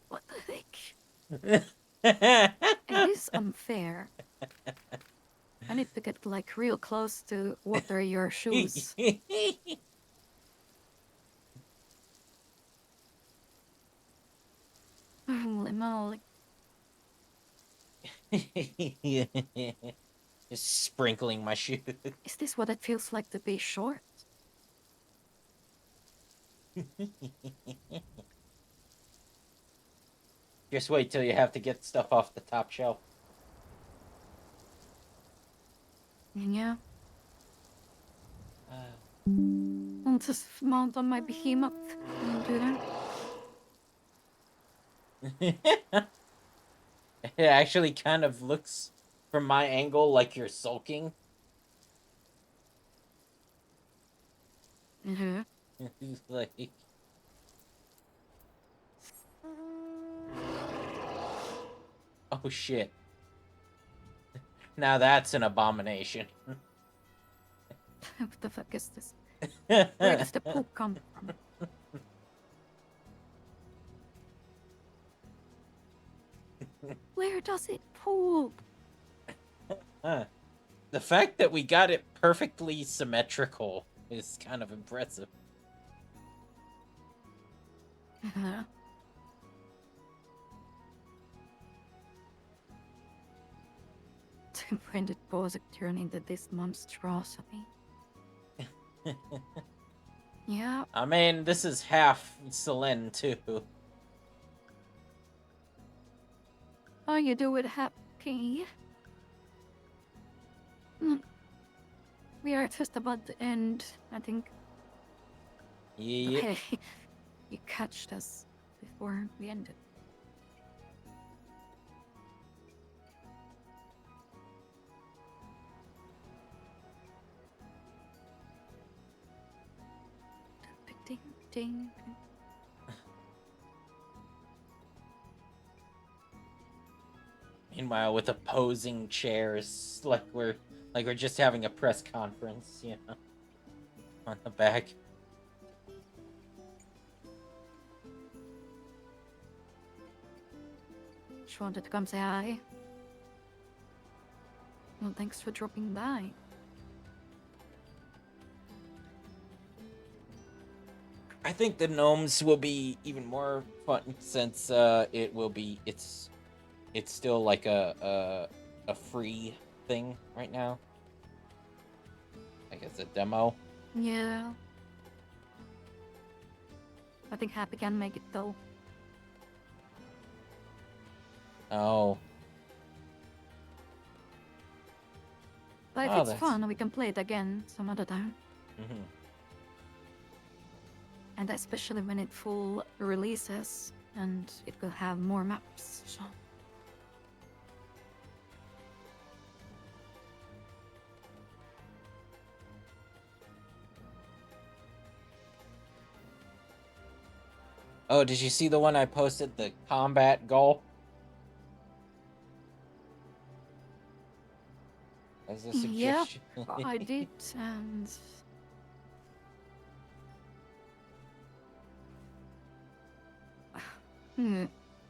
What the heck? It is unfair. I need to get like real close to water your shoes. Holy moly. Just sprinkling my shoes. Is this what it feels like to be short? Just wait till you have to get stuff off the top shelf. Yeah. I'll just mount on my behemoth and do that. It actually kind of looks, from my angle, like you're sulking. Mm-hmm. Like, oh shit. Now that's an abomination. What the fuck is this? Where does the poop come from? Where does it poop? Huh. The fact that we got it perfectly symmetrical is kind of impressive. Uh-huh. When did Bozak turn into this monstrosity? Yeah, I mean, this is half Selene, too. oh, you do it happy. We are just about to end, I think. Yeah. Hey, you catched us before we ended. Ding, ding. Meanwhile, with opposing chairs, like we're just having a press conference, you know, on the back. Just wanted to come say hi. Well, thanks for dropping by. I think the gnomes will be even more fun since it's still like a free thing right now. I guess a demo. Yeah. I think Happy can make it though. Oh. But if Oh, it's that's- fun, we can play it again some other time. Mhm. And especially when it full releases and it will have more maps. So Oh, did you see the one I posted? The combat goal? As a yeah, suggestion. I did, and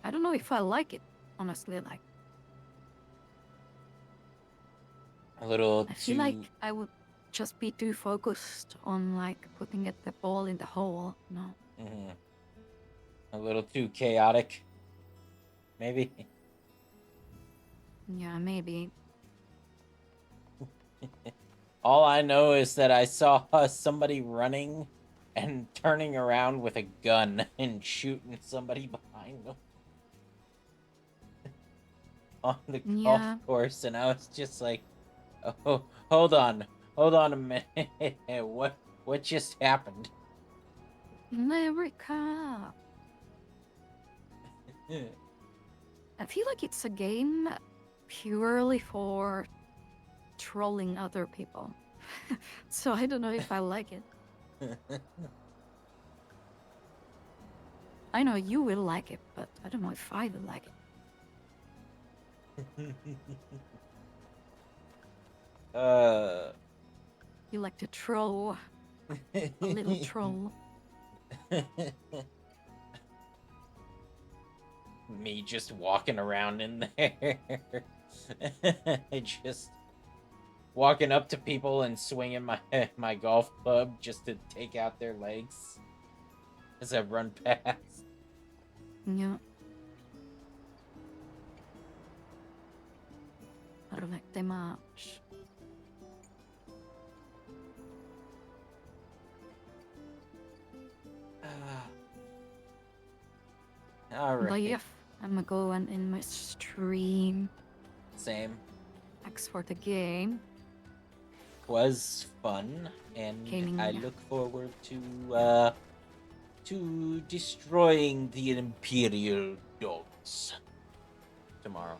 I don't know if I like it, honestly. Like, A little I feel too. like I would just be too focused on like putting the ball in the hole. No. Mhm. A little too chaotic. Maybe. Yeah, maybe. All I know is that I saw somebody running and turning around with a gun and shooting somebody behind them on the golf Yeah. course, and I was just like, "Oh, hold on a minute, what just happened?" America. I feel like it's a game purely for trolling other people. So I don't know if I like it. I know you will like it, but I don't know if I will like it. You like to troll, a little troll. Me just walking around in there. Just walking up to people and swinging my golf club just to take out their legs as I run past. Yeah. I don't like them much. All But right. yeah, I'm gonna go and in my stream. Same. Thanks for the game. Was fun, and Gaming, I yeah. look forward to destroying the Imperial dogs. tomorrow.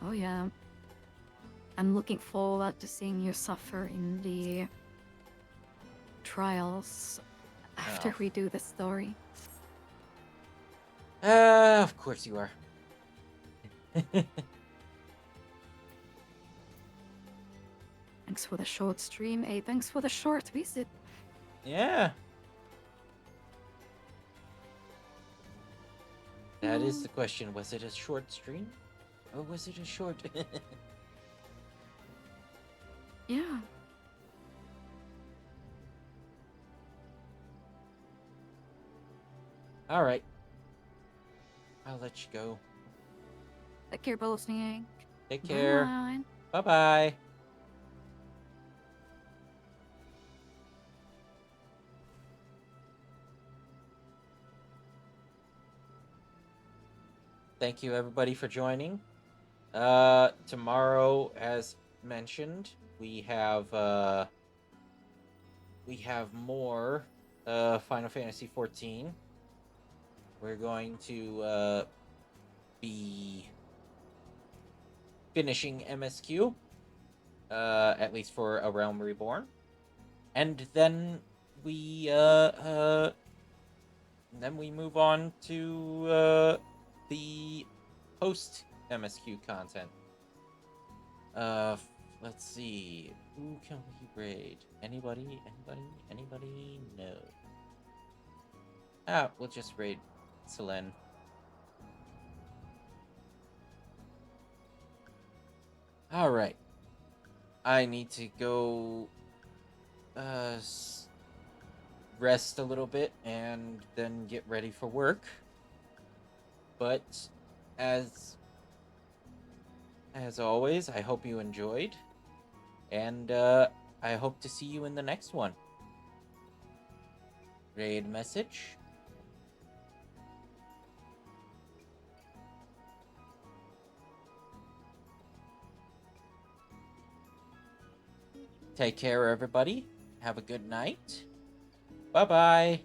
Oh yeah. I'm looking forward to seeing you suffer in the trials after Oh. we do the story. Of course you are. Thanks for the short stream, thanks for the short visit. Yeah. That is the question. Was it a short stream? Or was it a short? Yeah. All right. I'll let you go. Take care, Bosniak. Take care. Bye. Bye-bye. Thank you everybody for joining. Tomorrow, as mentioned, we have more Final Fantasy 14. We're going to be finishing MSQ, at least for A Realm Reborn, and then we move on to the post MSQ content. Let's see, who can we raid? Anybody? No. We'll just raid Selene. Alright. I need to go rest a little bit and then get ready for work. But as always, I hope you enjoyed, and I hope to see you in the next one. Raid message. Take care, everybody. Have a good night. Bye-bye.